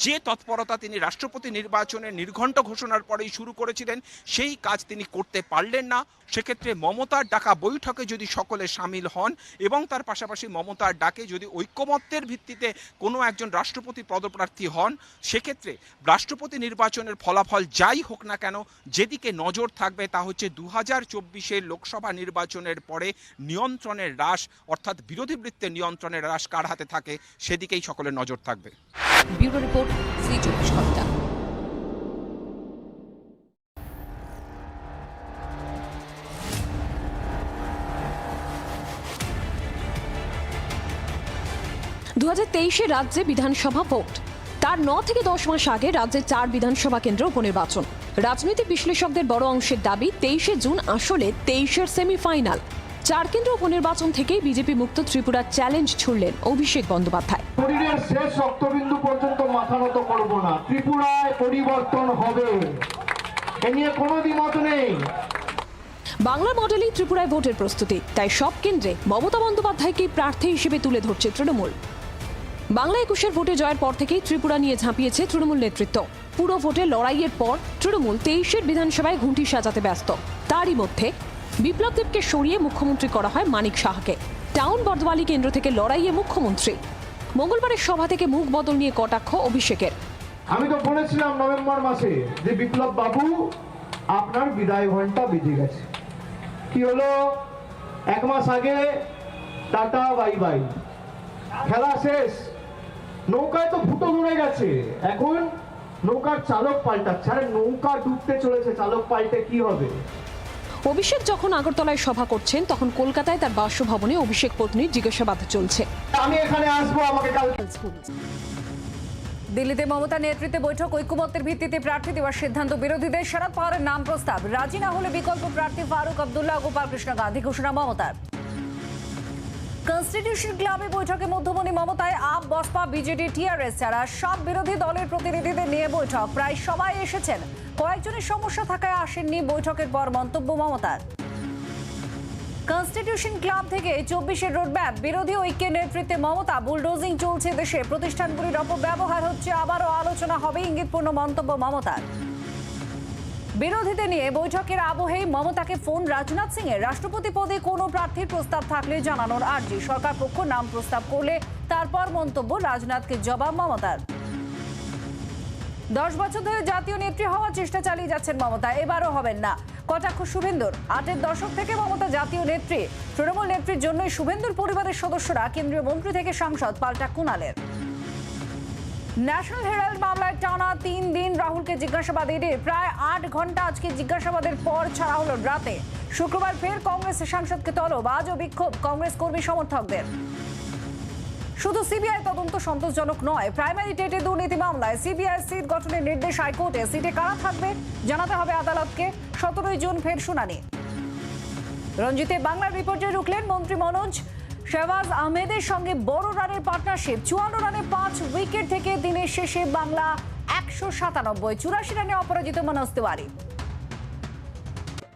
Speaker 7: যে তৎপরতা তিনি রাষ্ট্রপতি নির্বাচনের নির্ঘণ্ট ঘোষণার পরেই শুরু করেছিলেন সেই কাজ তিনি করতে পারলেন না। সেক্ষেত্রে মমতার ডাকা বৈঠকে যদি সকলে সামিল হন এবং তার পাশাপাশি মমতার ডাকে যদি ঐকমত্যের ভিত্তিতে কোনো একজন রাষ্ট্রপতি পদপ্রার্থী হন, সেক্ষেত্রে রাষ্ট্রপতি নির্বাচনের ফলাফল যাই হোক না কেন, যেদিকে নজর থাকবে তা হচ্ছে 2024 লোকসভা নির্বাচনের পরে নিয়ন্ত্রণের হ্রাস, অর্থাৎ বিরোধী বৃত্তের নিয়ন্ত্রণের হ্রাস কার হাতে থাকে সেদিকেই সকলের নজর থাকবে।
Speaker 1: ব্যুরো রিপোর্ট, ZEE 24 ঘন্টা।
Speaker 14: রাজ্যে বিধানসভা ভোট। তার 9 থেকে 10 মাস আগে রাজ্যের 4 বিধানসভা কেন্দ্র উপনির্বাচন। রাজনৈতিক বিশ্লেষকদের বড় অংশের দাবি 23শে জুন আসলে 23-এর সেমিফাইনাল। 4 কেন্দ্র উপনির্বাচন থেকেই বিজেপি মুক্ত ত্রিপুরার চ্যালেঞ্জ ছুড়লেন অভিষেক বন্দ্যোপাধ্যায়।
Speaker 8: শরীরের শেষ রক্তবিন্দু পর্যন্ত মাথা নত করব না, ত্রিপুরায় পরিবর্তন হবে, এ নিয়ে কোনো দ্বিমত নেই।
Speaker 14: বাংলা মডেলেই ত্রিপুরায় ভোটের প্রস্তুতি, তাই সব কেন্দ্রে মমতা বন্দ্যোপাধ্যায়কে প্রার্থী হিসেবে তুলে ধরছে তৃণমূল। বাংলা 21-এর ভোটে জয়ের পর থেকেই ত্রিপুরা নিয়ে ঝাঁপিয়েছে তৃণমূল নেতৃত্ব। পুরো ভোটে লড়াইয়ের পর তৃণমূল 23-এর বিধানসভায় ঘুঁটি সাজাতে ব্যস্ত। তারই মধ্যে বিপ্লব দেবকে সরিয়ে মুখ্যমন্ত্রী করা হয় মানিক সাহাকে। টাউন বর্ধমালি কেন্দ্র থেকে লড়াইয়ে মুখ্যমন্ত্রী। মঙ্গলবারের সভা থেকে মুখ বদল নিয়ে কটাক্ষ অভিষেকের।
Speaker 8: আমি তো বলেছিলাম নভেম্বর মাসে যে বিপ্লব বাবু আপনার বিদায় ঘন্টা বেজে গেছে। কি হলো, 1 মাস আগে টাটা বাই বাই, খেলা শেষ, নৌকায় তো ফুটো ধরে গেছে, এখন নৌকার চালক পাল্টাচ্ছে। আরে নৌকা ডুবতে চলেছে, চালক পাল্টে কি হবে?
Speaker 14: অভিষেক যখন আগরতলায় সভা করছেন, তখন কলকাতায় তার বাসভবনে অভিষেক পত্নীর জিজ্ঞাসাবাদ চলছে।
Speaker 8: আমি এখানে আসবো, আমাকে কাল।
Speaker 12: দিল্লিতে মমতা নেতৃত্বে বৈঠক, ঐকমত্যের ভিত্তিতে প্রার্থী দেওয়ার সিদ্ধান্ত বিরোধীদের। শরদ পাওয়ারের নাম প্রস্তাব, রাজি না হলে বিকল্প প্রার্থী ফারুক আব্দুল্লাহ, গোপাল কৃষ্ণ গান্ধী ঘোষণা মমতার। কনস্টিটিউশন ক্লাবে বৈঠকে মধ্যমণি মমতায় আপ, বসপা, বিজেডি, টিআরএস ছাড়া সব বিরোধী দলের প্রতিনিধিদের নিয়ে বৈঠক। প্রায় সবাই এসেছেন, কয়েকজনের সমস্যা থাকায় আসেননি। বৈঠকের পর মন্তব্য মমতার। কনস্টিটিউশন ক্লাব থেকে 24-এর রোডম্যাপ, বিরোধী ঐক্যের নেতৃত্বে মমতা। বুলডোজিং চলছে দেশে, প্রতিষ্ঠানগুলির অপব্যবহার হচ্ছে, আবারও আলোচনা হবে, ইঙ্গিতপূর্ণ মন্তব্য মমতার। বিরোধীদের নিয়ে বৈঠকের আবহেই মমতাকে ফোন রাজনাথ সিং এর। রাষ্ট্রপতি পদে কোনো প্রার্থীর প্রস্তাব থাকলে জানানোর আর্জি। সরকার পক্ষ নাম প্রস্তাব করলে তারপর মন্তব্য রাজনাথকে জবাব মমতার। 10 বছর ধরে জাতীয় নেত্রী হওয়ার চেষ্টা চালিয়ে যাচ্ছেন মমতা, এবারও হবেন না, কটাক্ষ শুভেন্দুর। 8-এর দশক থেকে মমতা জাতীয় নেত্রী। তৃণমূল নেত্রীর জন্যই শুভেন্দুর পরিবারের সদস্যরা কেন্দ্রীয় মন্ত্রী থেকে সাংসদ, পাল্টা কুণালের। ন্যাশনাল হেরাল্ড মামলায় টানা 3 দিন রাহুলকে জিজ্ঞাসাবাদ ইডির। প্রায় 8 ঘন্টা আজকে জিজ্ঞাসাবাদের পর ছাড়া হলো রাতে। শুক্রবার ফের কংগ্রেসের সাংসদকে তলব, আজও বিক্ষোভ কংগ্রেস কর্মী সমর্থকদের। শুধু সিবিআই তদন্ত সন্তোষজনক নয়, প্রাইমারি টেটে দুর্নীতি মামলায় সিবিআই সিট গঠনের নির্দেশ হাইকোর্টে। সিটে কারা থাকবে জানাতে হবে আদালতকে। 17 জুন ফের শুনানি। রঞ্জিতে বাংলার বিপর্যয়ে রুখলেন মন্ত্রী মনোজ। শেহবাজ আহমেদের সঙ্গে বড় রানের পার্টনারশিপ। 54 রানে 5 উইকেট থেকে দিনের শেষে বাংলা 197, 84 রানে অপরাজিত মনোজ তিওয়ারি।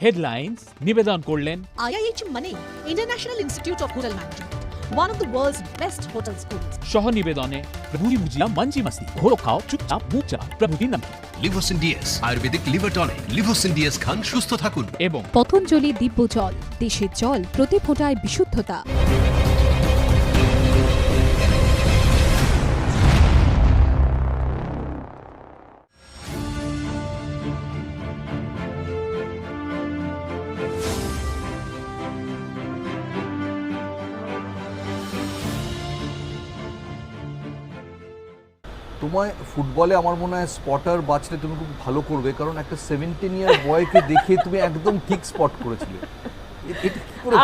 Speaker 9: হেডলাইন্স নিবেদন করলেন
Speaker 5: IIH Mane, International Institute of Hotel Management, one of the world's best hotel schools.
Speaker 9: সহ নিবেদনে প্রভুরি ভুজিয়া মাঞ্জি মাসি ঘোড়ো খাও চুপচাপ মুখ চা প্রভুরি নামকি
Speaker 10: Livosin DS Ayurvedic liver tonic. Livosin DS খান, সুস্থ থাকুন।
Speaker 9: এবং
Speaker 1: পতঞ্জলি দিব্য জল, দেশের জল প্রতি ফোঁটায় বিশুদ্ধতা।
Speaker 2: তোমায় ফুটবলে আমার মনে হয় স্পটার বাঁচলে তুমি খুব ভালো করবে, কারণ একটা 17 ইয়ার বয়কে দেখে তুমি একদম ঠিক স্পট করেছিলে।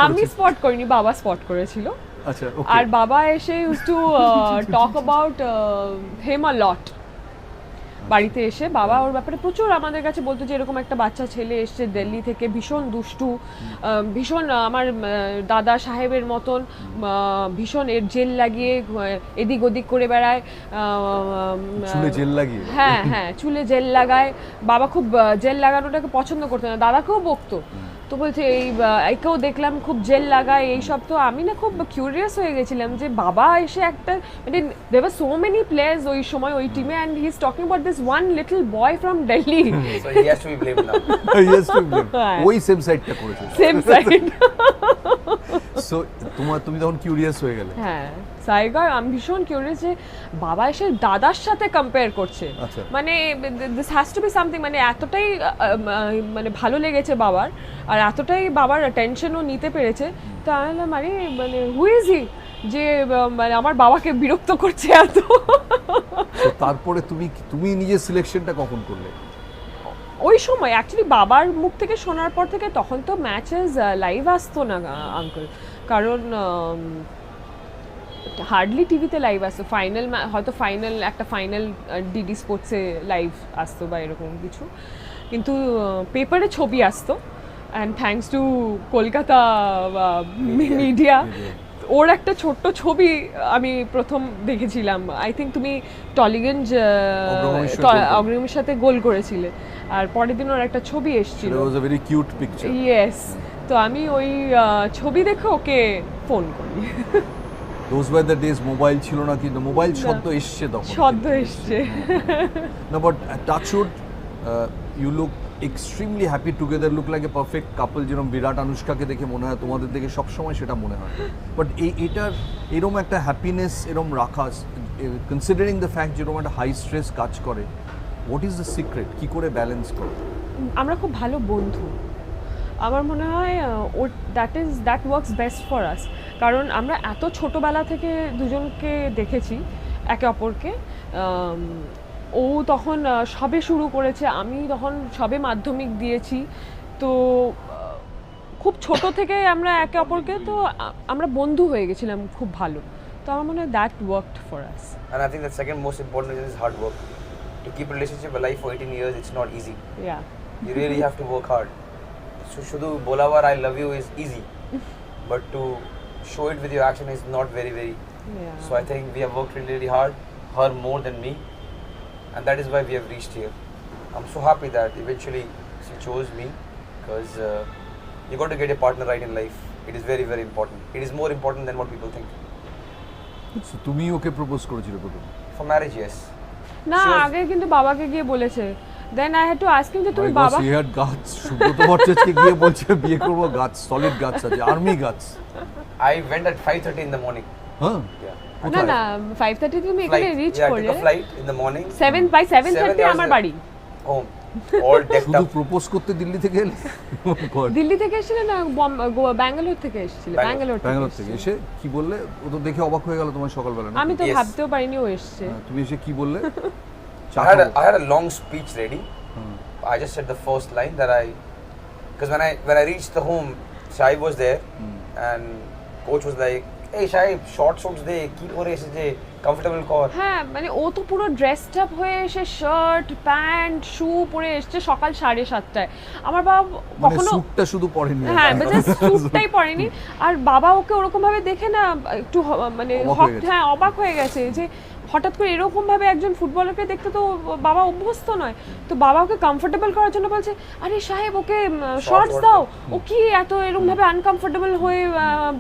Speaker 15: আমি স্পট করিনি, বাবা স্পট করেছিল।
Speaker 2: আচ্ছা,
Speaker 15: আর বাবা এসে use to talk about him a lot. বাড়িতে এসে বাবা ওর ব্যাপারে প্রচুর আমাদের কাছে বলতো যে এরকম একটা বাচ্চা ছেলে এসছে দিল্লি থেকে, ভীষণ দুষ্টু, ভীষণ আমার দাদা সাহেবের মতন, ভীষণ এর জেল লাগিয়ে এদিক ওদিক করে বেড়ায়,
Speaker 2: চুলে জেল লাগিয়ে।
Speaker 15: হ্যাঁ হ্যাঁ, চুলে জেল লাগায়। বাবা খুব জেল লাগানোটাকে পছন্দ করতো না, দাদাকেও বকতো। তো বলছে এইকেও দেখলাম খুব জেল লাগায় এইসব। তো আমি না খুব কিউরিয়াস হয়ে গেছিলাম যে বাবা এসে একটা, মানে there were so many players ওই সময় ওই টিমে, and he is talking about this one little boy from Delhi.
Speaker 3: So he has to be blamed now.
Speaker 2: He has to be blamed. ওই সেম সাইডটা করেছে।
Speaker 15: Same side.
Speaker 2: সো তুমি তখন কিউরিয়াস হয়ে গেলে?
Speaker 15: হ্যাঁ, সাইগা আমি ভীষণ কিউরিয়াস যে বাবা এসে দাদার সাথে কম্পেয়ার করছে। মানে this has to be something, মানে এতটাই মানে ভালো লেগেছে বাবার, আর এতটাই বাবার অ্যাটেনশনও নিতে পেরেছে। তো আমি বললাম আরে মানে হু ইজ হি, যে মানে আমার বাবাকে বিরক্ত করছে এত।
Speaker 2: তারপরে তুমি নিজের সিলেকশনটা কখন করলে?
Speaker 15: ওই সময় অ্যাকচুয়ালি বাবার মুখ থেকে শোনার পর থেকে, তখন তো ম্যাচেস লাইভ আসতো না আঙ্কেল, কারণ হার্ডলি টিভিতে লাইভ আসতো। ফাইনাল হয়তো একটা ফাইনাল ডিডি স্পোর্টসে লাইভ আসতো বা এরকম কিছু, কিন্তু পেপারে ছবি আসতো। And thanks to Kolkata media, ওর একটা ছোট্ট ছবি আমি প্রথম দেখেছিলাম। আই থিঙ্ক তুমি টলিগঞ্জ অগ্রগমের সাথে গোল করেছিলে, আর পরের দিন ওর একটা ছবি এসেছিল। ইয়েস, তো আমি ওই ছবি দেখে ওকে ফোন করি।
Speaker 2: Those were the days mobile ছিল না, কিন্তু মোবাইল সদ্য এসছে তখন।
Speaker 15: সদ্য এসছে।
Speaker 2: No, but touch wood, you look extremely happy together, look like a perfect couple. যেরকম বিরাট অনুষ্কাকে দেখে মনে হয়, তোমাদের দেখে সবসময় সেটা মনে হয়। বাট এটার এরকম একটা হ্যাপিনেস এরকম রাখা, কনসিডারিং দ্য ফ্যাক্ট যেরকম একটা হাই স্ট্রেস কাজ করে, হোয়াট ইজ দ্য সিক্রেট? কি করে ব্যালেন্স করো?
Speaker 15: আমরা খুব ভালো বন্ধু। আমার মনে হয় that works best for us, কারণ আমরা এত ছোটোবেলা থেকে দুজনকে দেখেছি একে অপরকে। ও তখন সবে শুরু করেছে, আমি তখন সবে মাধ্যমিক দিয়েছি। তো খুব ছোট থেকে আমরা একে অপরকে, তো আমরা বন্ধু হয়ে গেছিলাম খুব ভালো। তো আমার মনে হয় that worked for us.
Speaker 3: And I think the second most important reason is hard work. To keep a relationship alive for 18 years, it's not easy.
Speaker 15: Yeah.
Speaker 3: You really have to work hard. So শুধু বলাবার I love you is easy, but to show it with your action is not very.
Speaker 15: Yeah.
Speaker 3: So I think we have worked really hard, her more than me, and that is why we have reached here. I'm so happy that eventually she chose me, because you got to get a partner right in life. It is very important. It is more important than what people think.
Speaker 2: So তুমি ওকে প্রপোজ করেছিলে প্রথম?
Speaker 3: For marriage, yes.
Speaker 15: না, আগে কিন্তু বাবাকে গিয়ে বলেছে। Then I had to ask him যে তুমি বাবা,
Speaker 2: he had guts. সুব্রত ভট্টাচার্যকে গিয়ে বলছে বিয়ে করব, guts, solid guts আছে, army guts.
Speaker 3: I went at 5:30 in the morning.
Speaker 2: Huh?
Speaker 3: Yeah.
Speaker 15: না 5:30 তুমি এখানে রিচ করলে।
Speaker 3: I took a flight in the morning.
Speaker 15: 7:30 আমার বাড়ি।
Speaker 3: Home. All decked
Speaker 2: শুধু
Speaker 3: up.
Speaker 2: প্রপোজ করতে দিল্লি থেকে এলে?
Speaker 15: দিল্লি থেকে এসেছিলে না ব্যাঙ্গালোর থেকে এসেছিলে? ব্যাঙ্গালোর
Speaker 2: থেকে এসে কি বললে? ও তো দেখে অবাক হয়ে গেল তোমার সকালবেলা।
Speaker 15: আমি তো ভাবতেও পারিনি ও এসেছে।
Speaker 2: তুমি এসে কি বললে?
Speaker 3: I had a long speech ready. I just said the first line that because when I reached the home, Shai was there, and coach was like, এই সাহেব শর্ট শর্টস দে কি করে এসেছে কমফোর্টেবল কর।
Speaker 15: হ্যাঁ মানে ও তো পুরো ড্রেসড আপ হয়ে এসে শার্ট প্যান্ট শু পরে এসেছে সকাল 7:30টায়। আমার বাবা কখনো
Speaker 2: স্যুটটা শুধু পরেনি,
Speaker 15: হ্যাঁ জাস্ট স্যুটটাই পরেনি। আর বাবা ওকে ওরকম ভাবে দেখে না একটু মানে হ্যাঁ অবাক হয়ে গেছে যে হঠাৎ করে এরকম ভাবে একজন ফুটবলারকে দেখতে তো বাবা অভ্যস্ত নয়। তো বাবা ওকে কমফোর্টেবল করার জন্য বলছে আরে সাহেব ওকে শর্টস দাও, ও কি এত এরকম ভাবে আনকমফোর্টেবল হয়ে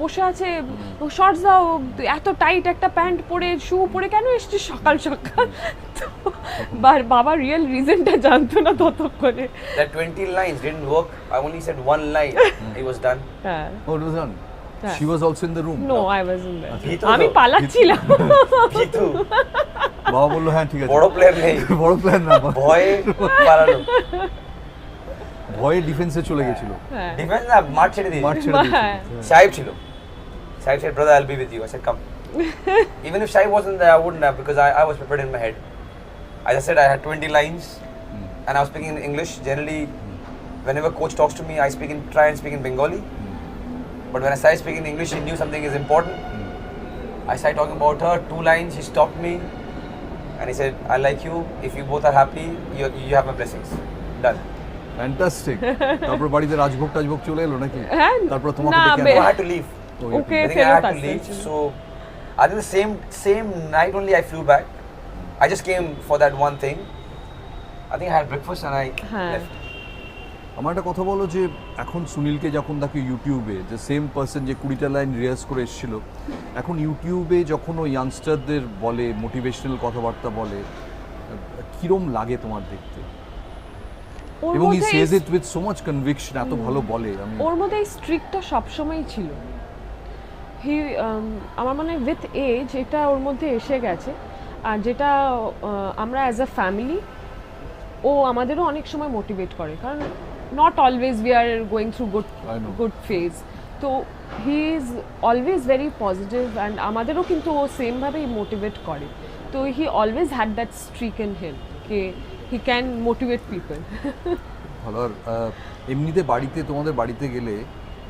Speaker 15: বসে আছে, শর্টস দাও, এত টাইট একটা প্যান্ট পরে শু পরে কেন এসেছিস সকাল সকাল। তো বাবা রিয়েল রিজনটা জানতো না ততক্ষণে।
Speaker 3: That 20 lines didn't work. I only said one line. It was done.
Speaker 15: হ্যাঁ
Speaker 2: Oh, it was done. She was also in the room.
Speaker 15: No, I wasn't there. আমি পালাচ্ছিলাম।
Speaker 3: ভিতু
Speaker 2: বাবা বললো হ্যাঁ ঠিক আছে,
Speaker 3: বড় প্লেয়ার নেই,
Speaker 2: বড় প্লেয়ার না,
Speaker 3: ভয়ে পালালো,
Speaker 2: ভয়ে ডিফেন্সে চলে গেছিল।
Speaker 3: ডিফেন্স না মাঠ ছেড়ে দিয়েছে,
Speaker 2: মাঠ ছেড়ে দিয়েছে।
Speaker 3: সাহেব ছিল, সাহেব said brother I'll be with you. I said come. Even if Shai wasn't there I wouldn't have, because I was prepared in my head. I just said I had 20 lines and I was speaking in English. Generally whenever coach talks to me I try and speak in Bengali. But when I started speaking English, she knew something is important. I started talking about her, 2 lines, he stopped me and he said, I like you, if you both are happy, you have my blessings. Done.
Speaker 2: Fantastic. তারপর বাড়িতে রাজভোগ টাজভোগ চলে এলো নাকি? তারপর তোমাকে
Speaker 15: না
Speaker 2: ডেকে
Speaker 3: I had to leave.
Speaker 15: Okay
Speaker 3: I had to leave. So I think the same night only I flew back. I just came for that one thing. I think I had breakfast and I left.
Speaker 2: আমার একটা কথা বলো যে এখন সুনীলকে যখন দেখো ইউটিউবে, যে সেম পার্সন যে 20টা লাইন রিহার্স করে এসেছিল, এখন ইউটিউবে যখন ও ইয়াংস্টারদের বলে মোটিভেশনাল কথাবার্তা বলে, কিরম লাগে তোমার দেখতে? এবং he says it with so much conviction, এত ভালো বলে। আমি
Speaker 15: ওর মধ্যে এই স্ট্রিকটা সবসময়ই ছিল। আমার মনে হয় উইথ এজ এটা ওর মধ্যে এসে গেছে। আর যেটা আমরা অ্যাজ আ ফ্যামিলি ও আমাদেরও অনেক সময় মোটিভেট করে, কারণ not always we are going through good phase. তো he is always very positive and আমাদেরও কিন্তু ও সেমভাবেই মোটিভেট করে। তো he always had that streak in him কে হি ক্যান মোটিভেট পিপল।
Speaker 2: ভালো। আর এমনিতে বাড়িতে, তোমাদের বাড়িতে গেলে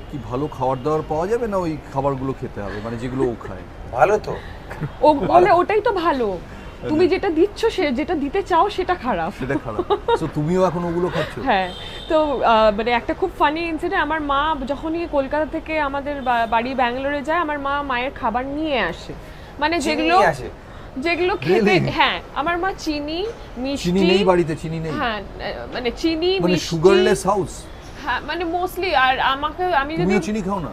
Speaker 2: কি ভালো খাবার দাবার পাওয়া যাবে, না ওই খাবারগুলো খেতে হবে মানে যেগুলো ও খায়?
Speaker 3: ভালো তো,
Speaker 15: ও বলে ওটাই তো ভালো, তুমি যেটা দিচ্ছ সে যেটা দিতে চাও সেটা খারাপ।
Speaker 2: সেটা খারাপ। সো তুমিও এখন ওগুলো খাচ্ছ?
Speaker 15: হ্যাঁ। তো মানে একটা খুব ফানি ইনসিডেন্ট, আমার মা যখনই কলকাতা থেকে আমাদের বাড়ি ব্যাঙ্গালোরে যায়, আমার মা মায়ের খাবার নিয়ে আসে, মানে যেগুলো খেতে, হ্যাঁ আমার মা চিনি মিষ্টি।
Speaker 2: চিনি নেই বাড়িতে? চিনি নেই?
Speaker 15: হ্যাঁ মানে চিনি
Speaker 2: মানে সুগারলেস হাউস।
Speaker 15: হ্যাঁ মানে মোস্টলি। আর আমি যদি
Speaker 2: চিনি খাও না?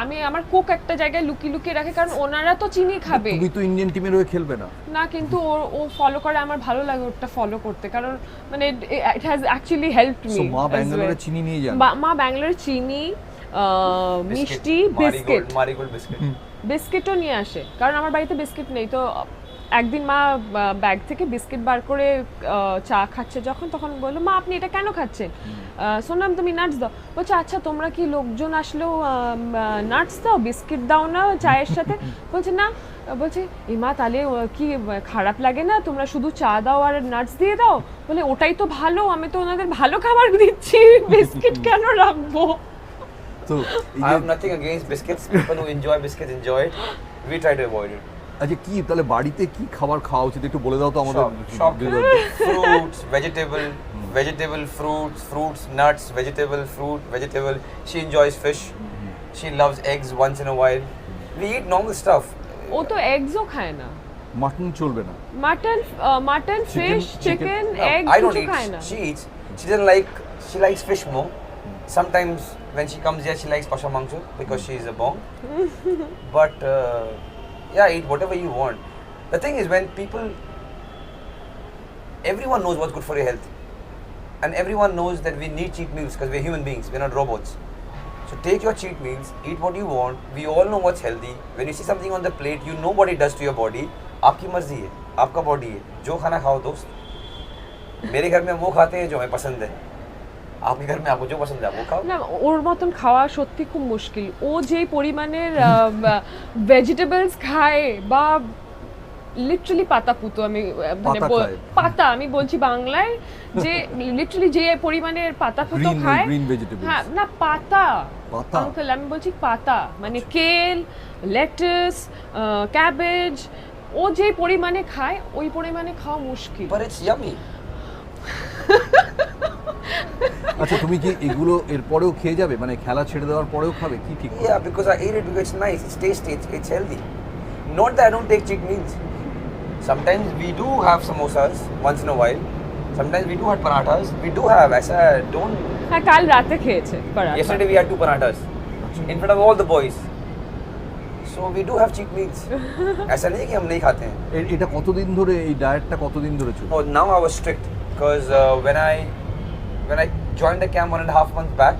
Speaker 15: আমি আমার কুক একটা জায়গায় লুকিয়ে রাখে, কারণ ওনারা তো চিনি খাবে।
Speaker 2: তুমি তো ইন্ডিয়ান টিমের হয়ে খেলবে না?
Speaker 15: না, কিন্তু ও ফলো করে, আমার ভালো লাগে ওটা ফলো করতে, কারণ মানে it has actually helped me.
Speaker 2: So মা ব্যাঙ্গালোরে চিনি নিয়ে যান?
Speaker 15: মা ব্যাঙ্গালোরে চিনি, মিষ্টি, বিস্কিটও নিয়ে আসে, কারণ আমার বাড়িতে বিস্কিট নেই। তো একদিন মা ব্যাগ থেকে বিস্কিট বার করে চা খাচ্ছে যখন, তখন বললো মা আপনি এটা কেন খাচ্ছেন? শুনলাম তুমি নাটস দাও। বলছে আচ্ছা তোমরা কি লোকজন আসলেও নাটস দাও, বিস্কিট দাও না চায়ের সাথে? বলছে না। বলছে এই মা তাহলে কি খারাপ লাগে না, তোমরা শুধু চা দাও আর নাটস দিয়ে দাও? বলে ওটাই তো ভালো, আমি তো ওনাদের ভালো খাবার দিচ্ছি, বিস্কিট কেন রাখবো?
Speaker 2: তো
Speaker 3: I have nothing against biscuits. People who enjoy biscuits enjoy it. We try to avoid it.
Speaker 2: আচ্ছা কি তাহলে বাড়িতে কি খাবার খাওয়া উচিত একটু বলে দাও তো আমাদের।
Speaker 3: Fruits, vegetable, fruits, nuts, vegetable. She enjoys fish. She loves eggs once in a while. We eat normal stuff.
Speaker 15: ও তো এগসও খায় না।
Speaker 2: মাটন চলবে না?
Speaker 15: মাটন, ফিশ, চিকেন, এগ কিছু খায় না।
Speaker 3: She eats. She likes fish more. Sometimes when she comes here she likes kosha mangso because she is a bong. But yeah, eat whatever you want. The thing is, when everyone knows what's good for your health, and everyone knows that we need cheat meals because we're human beings, we're not robots. So take your cheat meals, eat what you want. We all know what's healthy. When you see something on the plate, you know what it does to your body. आपकी मर्जी है, आपका बॉडी है, जो खाना खाओ दोस्त। मेरे घर में वो खाते हैं जो हमें पसंद है, आपके घर में आपको जो पसंद है आप वो खाओ।
Speaker 15: না ওর মতন খাওয়া সত্যি খুব মুশকিল। ও যে পরিমাণের ভেজিটেবলস খায়, বা লিটারালি পাতা পুতো, আমি মানে পাতা আমি বলছি বাংলায়, যে লিটারালি যে পরিমাণের পাতা পুতো খায়। হ্যাঁ না পাতা
Speaker 2: পাতা?
Speaker 15: আঙ্কেল আমি বলছি পাতা, মানে কেল, লেটাস, ক্যাবেজ, ও যে পরিমাণে খায় ওই পরিমাণে খাওয়া মুশকিল।
Speaker 3: But it's yummy.
Speaker 2: আচ্ছা তুমি কি এগুলো এরপরেও খেয়ে যাবে, মানে খেলা ছেড়ে দেওয়ার পরেও খাবে কি ঠিক?
Speaker 3: Yeah, because I eat it because it's nice, it's tasty, it's healthy. Not that I don't take cheat meals. Sometimes we do have samosas once in a while. Sometimes we do have parathas. We do have. Don't.
Speaker 15: হ্যাঁ কাল রাতে খেয়েছে paratha.
Speaker 3: Yesterday we had 2 parathas in front of all the boys. So we do have cheat meals. ऐसा नहीं है कि हम नहीं खाते हैं।
Speaker 2: এটা কতদিন ধরে এই ডায়েটটা কতদিন ধরে চলছে?
Speaker 3: Oh, now I was strict because when I joined the camp 1.5 months back,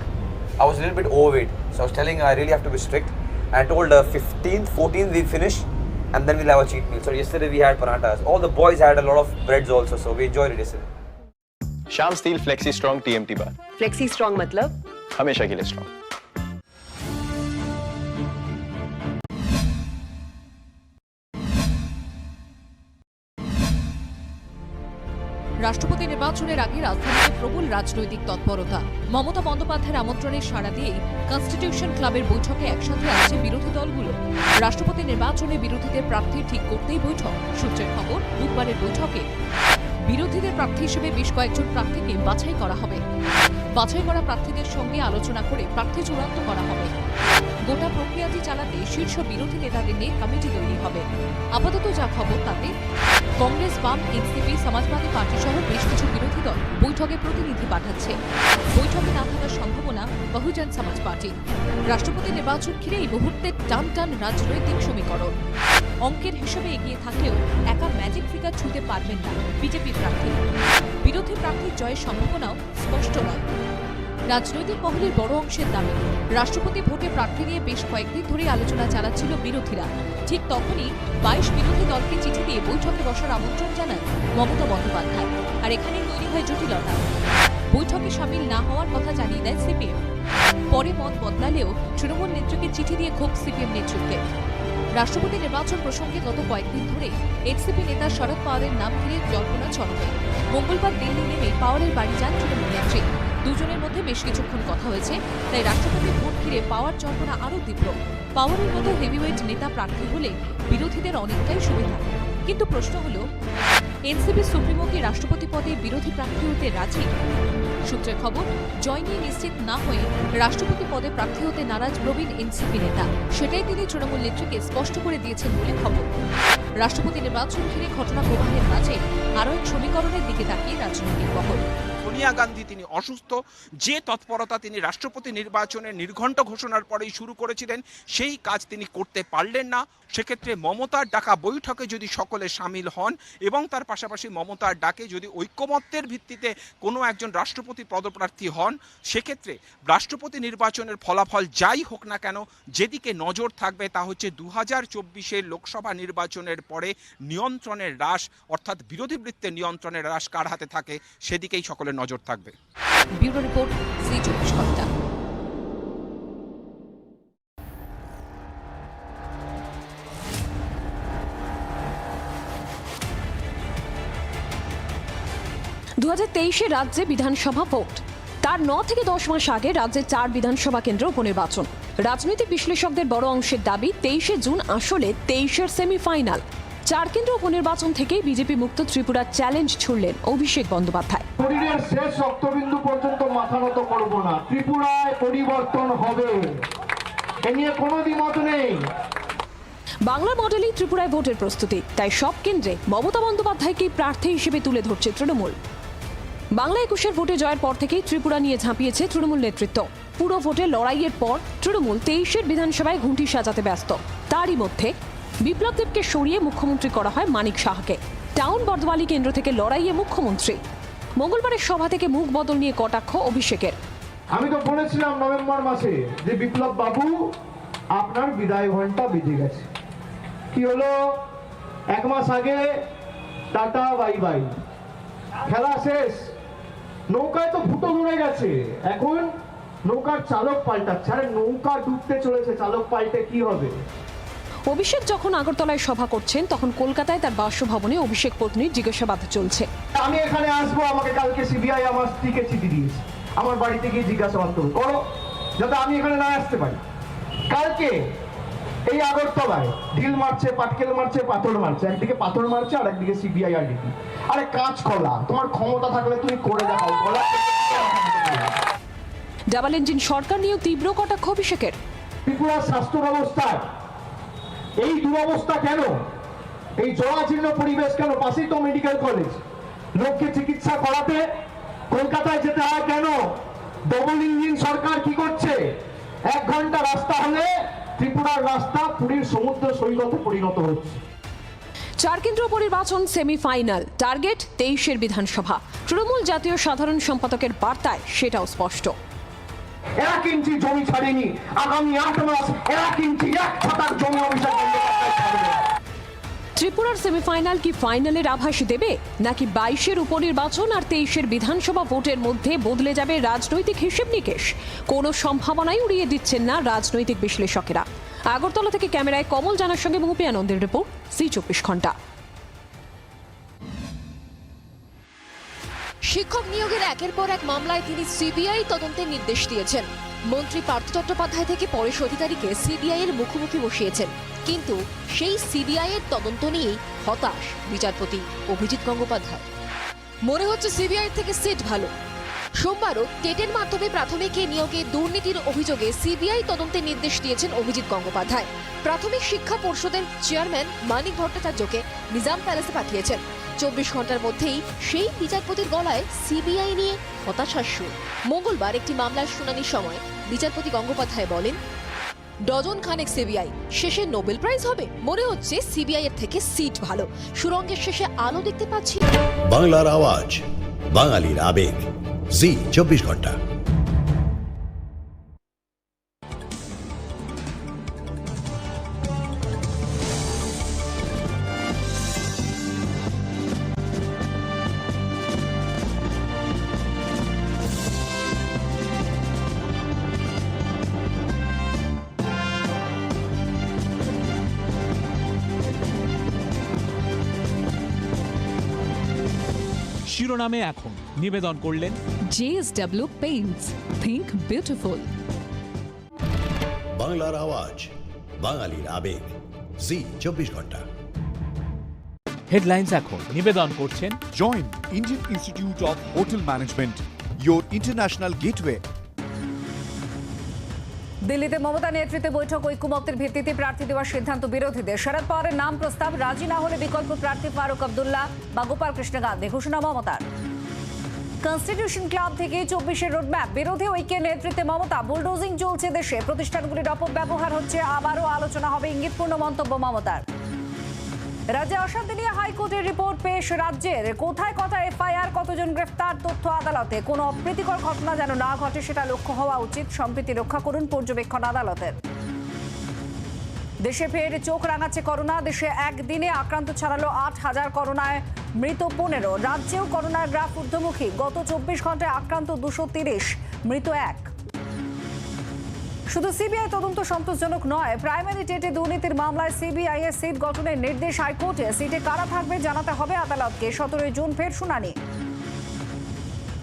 Speaker 3: I was a little bit overweight. So I was telling her I really have to be strict. And I told her 15th, 14th we finish, and then we'll have a cheat meal. So yesterday we had parathas. All the boys had a lot of breads also, so we enjoyed it yesterday.
Speaker 4: शाम स्टील फ्लेक्सी स्ट्रॉन्ग टीएमटी बार।
Speaker 14: फ्लेक्सी स्ट्रॉन्ग मतलब
Speaker 4: हमेशा के लिए स्ट्रॉन्ग।
Speaker 1: রাষ্ট্রপতি নির্বাচনের আগে রাজধানীতে প্রবল রাজনৈতিক তৎপরতা। মমতা বন্দ্যোপাধ্যায়ের আমন্ত্রণে সাড়া দিয়েই কনস্টিটিউশন ক্লাবের বৈঠকে একসাথে আসছে বিরোধী দলগুলো। রাষ্ট্রপতি নির্বাচনে বিরোধীদের প্রার্থী ঠিক করতেই বৈঠক। সূত্রের খবর, বুধবারের বৈঠকে বিরোধীদের প্রার্থী হিসেবে বেশ কয়েকজন প্রার্থীকে বাছাই করা হবে। বাছাই করা প্রার্থীদের সঙ্গে আলোচনা করে প্রার্থী চূড়ান্ত করা হবে। গোটা প্রক্রিয়াটি চালাতে শীর্ষ বিরোধী নেতাদের নিয়ে কমিটি তৈরি হবে। আপাতত যা খবর তাতে কংগ্রেস, বাম, এনসিপি, সমাজবাদী পার্টি সহ বেশ কিছু বিরোধী দল বৈঠকে প্রতিনিধি পাঠাচ্ছে। বৈঠকে না থাকার সম্ভাবনা বহুজন সমাজ পার্টি। রাষ্ট্রপতি নির্বাচন ঘিরে এই মুহূর্তে টান টান রাজনৈতিক সমীকরণ। অঙ্কের হিসেবে এগিয়ে থাকলেও একা ম্যাজিক ফিগার ছুঁতে পারবেন না বিজেপি প্রার্থী। বিরোধী প্রার্থীর জয়ের সম্ভাবনাও স্পষ্ট নয়। রাজনৈতিক মহলের বড় অংশের দাবি, রাষ্ট্রপতি ভোটে প্রার্থী নিয়ে বেশ কয়েকদিন ধরে আলোচনা চালাচ্ছিল বিরোধীরা। ঠিক তখনই 22 বিরোধী দলকে চিঠি দিয়ে বৈঠকে বসার আমন্ত্রণ জানান মমতা বন্দ্যোপাধ্যায়। আর এখানে তৈরি হয় জটিলতা। বৈঠকে সামিল না হওয়ার কথা জানিয়ে দেয় সিপিএম। পরে মত বদলালেও তৃণমূল নেত্রীকে চিঠি দিয়ে ক্ষোভ সিপিএম নেতৃত্বের। রাষ্ট্রপতি নির্বাচন প্রসঙ্গে গত কয়েকদিন ধরে এনসিপি নেতা শরদ পাওয়ারের নাম ঘিরে জল্পনা চরমে। মঙ্গলবার দিল্লি নেমে পাওয়ারের বাড়ি যান তৃণমূল নেত্রী। দুজনের মধ্যে বেশ কিছুক্ষণ কথা হয়েছে, তাই রাষ্ট্রপতি ভোট ঘিরে পাওয়ার জল্পনা আরও তীব্র। পাওয়ারের মতো হেভিওয়েট নেতা প্রার্থী হলে বিরোধীদের অনেকটাই সুবিধা। কিন্তু প্রশ্ন হল, এনসিপি সুপ্রিমো কি রাষ্ট্রপতি পদে বিরোধী প্রার্থী হতে রাজি? সূত্রের খবর, জয় নিয়ে নিশ্চিত না হয়ে রাষ্ট্রপতি পদে প্রার্থী হতে নারাজ প্রবীণ এনসিপি নেতা। সেটাই তিনি তৃণমূল নেত্রীকে স্পষ্ট করে দিয়েছেন বলে খবর। রাষ্ট্রপতি নির্বাচন ঘিরে ঘটনা প্রবাহের মাঝে আরও এক সমীকরণের দিকে তাকিয়ে রাজনৈতিক মহল।
Speaker 7: সোনিয়া গান্ধী তিনি অসুস্থ, যে তৎপরতা তিনি রাষ্ট্রপতি নির্বাচনের নির্ঘণ্ট ঘোষণার পরেই শুরু করেছিলেন সেই কাজ তিনি করতে পারলেন না। সেক্ষেত্রে মমতার ডাকা বৈঠকে যদি সকলে সামিল হন এবং তার পাশাপাশি মমতার ডাকে যদি ঐকমত্যের ভিত্তিতে কোনো একজন রাষ্ট্রপতি পদপ্রার্থী হন, সেক্ষেত্রে রাষ্ট্রপতি নির্বাচনের ফলাফল যাই হোক না কেন, যেদিকে নজর থাকবে তা হচ্ছে 2024 লোকসভা নির্বাচনের পরে নিয়ন্ত্রণের হ্রাস, অর্থাৎ বিরোধী বৃত্তের নিয়ন্ত্রণের হ্রাস কার হাতে থাকে সেদিকেই সকলের নজর থাকবে।
Speaker 1: ব্যুরো রিপোর্ট, ZEE 24 ঘন্টা।
Speaker 14: দু রাজ্যে বিধানসভা ভোট। তার 9 থেকে 10 মাস আগে রাজ্যের 4 বিধানসভা কেন্দ্র উপনির্বাচন। রাজনৈতিক বিশ্লেষকদের বড় অংশের দাবি 23 জুন আসলে 23-এর সেমিফাইনাল। 4 কেন্দ্র উপনির্বাচন থেকেই বিজেপি মুক্ত ত্রিপুরা চ্যালেঞ্জ ছুড়লেন অভিষেক বন্দ্যোপাধ্যায়।
Speaker 8: শরীরের শেষ রক্তবিন্দু পর্যন্ত মাথা নত করব না, ত্রিপুরায় পরিবর্তন হবে, এ নিয়ে কোনো দ্বিমত নেই।
Speaker 14: বাংলা মডেলেই ত্রিপুরায় ভোটের প্রস্তুতি, তাই সব কেন্দ্রে মমতা বন্দ্যোপাধ্যায়কে প্রার্থী হিসেবে তুলে ধরছে তৃণমূল। বাংলা 21-এর ভোটে জয়ের পর থেকেই ত্রিপুরা নিয়ে ঝাঁপিয়েছে তৃণমূল নেতৃত্ব। পুরো ভোটে লড়াইয়ের পর তৃণমূল 23-এর বিধানসভায় ঘুঁটি সাজাতে ব্যস্ত। তারই মধ্যে বিপ্লব দেবকে সরিয়ে মুখ্যমন্ত্রী করা হয় মানিক সাহাকে। টাউন বর্দওয়ালি কেন্দ্র থেকে লড়াইয়ে মুখ্যমন্ত্রী। মঙ্গলবারের সভা থেকে মুখ বদল নিয়ে কটাক্ষ অভিষেকের।
Speaker 8: আমি তো বলেছিলাম নভেম্বর মাসে যে বিপ্লব বাবু আপনার বিদায় ঘন্টা বেজে গেছে। কি হলো, 1 মাস আগে টাটা বাই বাই, খেলা শেষ, নৌকায় তো ফুটো ধরে গেছে, এখন নৌকার চালক পাল্টাচ্ছে। আরে নৌকা ডুবতে চলেছে, চালক পাল্টে কি হবে?
Speaker 14: অভিষেক যখন আগরতলায় সভা করছেন তখন কলকাতায় তার বাসভবনে অভিষেক পত্নীর জিজ্ঞাসাবাদ চলছে।
Speaker 8: আমি এখানে আসবো, আমাকে কালকে সিবিআই আমার স্ত্রীকে চিঠি দিয়েছে, আমার বাড়িতে গিয়ে জিজ্ঞাসাবাদ করো। যাতে আমি এখানে না আসতে পারি। কালকে এই আগরতলায় ঢিল মারছে, পাটকেল মারছে, পাথর মারছে, একদিকে পাথর মারছে আর একদিকে সিবিআই আর ডিপি। আরে কাজ খোলা, তোমার ক্ষমতা থাকলে তুমি করে দেখাও।
Speaker 14: ডাবল ইঞ্জিন সরকার নিয়েও তীব্র কটাক্ষ অভিষেকের।
Speaker 8: ত্রিপুরার স্বাস্থ্য ব্যবস্থার এই দুরবস্থা কেন? এই জরাজীর্ণ পরিবেশ কেন? পাশেই তো মেডিকেল কলেজ, লোককে চিকিৎসা করাতে কলকাতায় যেতে হয় কেন? ডবল ইঞ্জিন সরকার কি করছে? 1 ঘন্টা রাস্তা হলে ত্রিপুরার রাস্তা পুরীর সমুদ্র সৈকতে পরিণত হচ্ছে।
Speaker 14: 4 কেন্দ্র পরিনির্বাচন সেমিফাইনাল, টার্গেট 23 বিধানসভা। তৃণমূল জাতীয় সাধারণ সম্পাদকের বার্তায় সেটাও স্পষ্ট।
Speaker 8: 1 ইঞ্চি জমি ছাড়েনি, আগামী 8 মাস 1 ইঞ্চি 1 ছটাক জমি অভিষেক বন্দ্যোপাধ্যায় ছাড়বে।
Speaker 14: ত্রিপুরার সেমিফাইনাল কি ফাইনালের আভাস দেবে, নাকি 22-এর উপনির্বাচন আর 23-এর বিধানসভা ভোটের মধ্যে বদলে যাবে রাজনৈতিক হিসেব নিকেশ? কোনো সম্ভাবনাই উড়িয়ে দিচ্ছেন না রাজনৈতিক বিশ্লেষকেরা। আগরতলা থেকে ক্যামেরায় কমল জানার সঙ্গে মুহুপি আনন্দের রিপোর্ট, ZEE 24 ঘন্টা।
Speaker 1: শিক্ষক নিয়োগের একের পর এক মামলায় তিনি সিবিআই তদন্তের নির্দেশ দিয়েছেন। মন্ত্রী পার্থ চট্টোপাধ্যায় থেকে পরেশ অধিকারীকে সিবিআই এর মুখোমুখি বসিয়েছেন। কিন্তু সেই সিবিআই এর তদন্ত নিয়েই হতাশ বিচারপতি অভিজিৎ গঙ্গোপাধ্যায়। মনে হচ্ছে সিবিআই থেকে সিট ভালো। সোমবারও টেটের মাধ্যমে প্রাথমিক নিয়োগে দুর্নীতির অভিযোগে সিবিআই তদন্তের নির্দেশ দিয়েছেন অভিজিৎ গঙ্গোপাধ্যায়। প্রাথমিক শিক্ষা পর্ষদের চেয়ারম্যান মানিক ভট্টাচার্যকে নিজাম প্যালেসে পাঠিয়েছেন। 24 ঘন্টার মধ্যেই সেই বিচারপতির গলায় সিবিআই নিয়ে হতাশার সুর। মঙ্গলবার একটি মামলার শুনানির সময় বিচারপতি গঙ্গোপাধ্যায় বলেন, ডজন খানেক সিবিআই, শেষে নোবেল প্রাইজ হবে। মনে হচ্ছে সিবিআই এর থেকে সিট ভালো। সুরঙ্গের শেষে আলো দেখতে পাচ্ছি।
Speaker 10: বাংলার আওয়াজ, বাঙালির আবেগ, ZEE 24 ঘন্টা।
Speaker 9: শিরোনামে এখন নিবেদন করলেন
Speaker 14: JSW Paints, Think Beautiful।
Speaker 10: বাংলার আওয়াজ, বাঙালির আবেগ, ZEE 24 ঘন্টা।
Speaker 9: হেডলাইন্স এখন নিবেদন করছেন
Speaker 11: Join Indian Institute of Hotel Management, your international gateway.
Speaker 12: দিল্লিতে মমতা নেতৃত্বে বৈঠক, ঐকমত্যের ভিত্তিতে প্রার্থী দেওয়ার সিদ্ধান্ত বিরোধীদের। শরদ পাওয়ারের নাম প্রস্তাব, রাজি না হলে বিকল্প প্রার্থী ফারুক আব্দুল্লাহ বা গোপাল কৃষ্ণ গান্ধী, ঘোষণা মমতার। কনস্টিটিউশন ক্লাব থেকে 24-এর রোডম্যাপ, বিরোধী ঐক্যের নেতৃত্বে মমতা। বুলডোজিং চলছে দেশে, প্রতিষ্ঠানগুলির অপব্যবহার হচ্ছে, আবারও আলোচনা হবে, ইঙ্গিতপূর্ণ মন্তব্য মমতার। রাজ্যে অশান্তি নিয়ে হাইকোর্টের রিপোর্ট পেশ রাজ্যের। কোথায় কোথায় এফআইআর, কতজন গ্রেফতার, তথ্য আদালতে। কোনো অপ্রীতিকর ঘটনা যেন না ঘটে সেটা লক্ষ্য হওয়া উচিত। সম্প্রীতি রক্ষা করুন পর্যবেক্ষণ আদালতের। দেশে ফের চোখ রাঙাচ্ছে করোনা। দেশে একদিনে আক্রান্ত ছাড়ালো 8,000, করোনায় মৃত 15। রাজ্যেও করোনার গ্রাফ ঊর্ধ্বমুখী। গত 24 ঘন্টায় আক্রান্ত 230, মৃত 1। শুধু সিবিআই তদন্ত সন্তোষজনক নয়, প্রাইমারি টেটে দুর্নীতির মামলায় সিবিআই এর সিট গঠনের নির্দেশ হাইকোর্টে। সিটে কারা থাকবে জানাতে হবে আদালতকে। 17 জুন ফের শুনানি।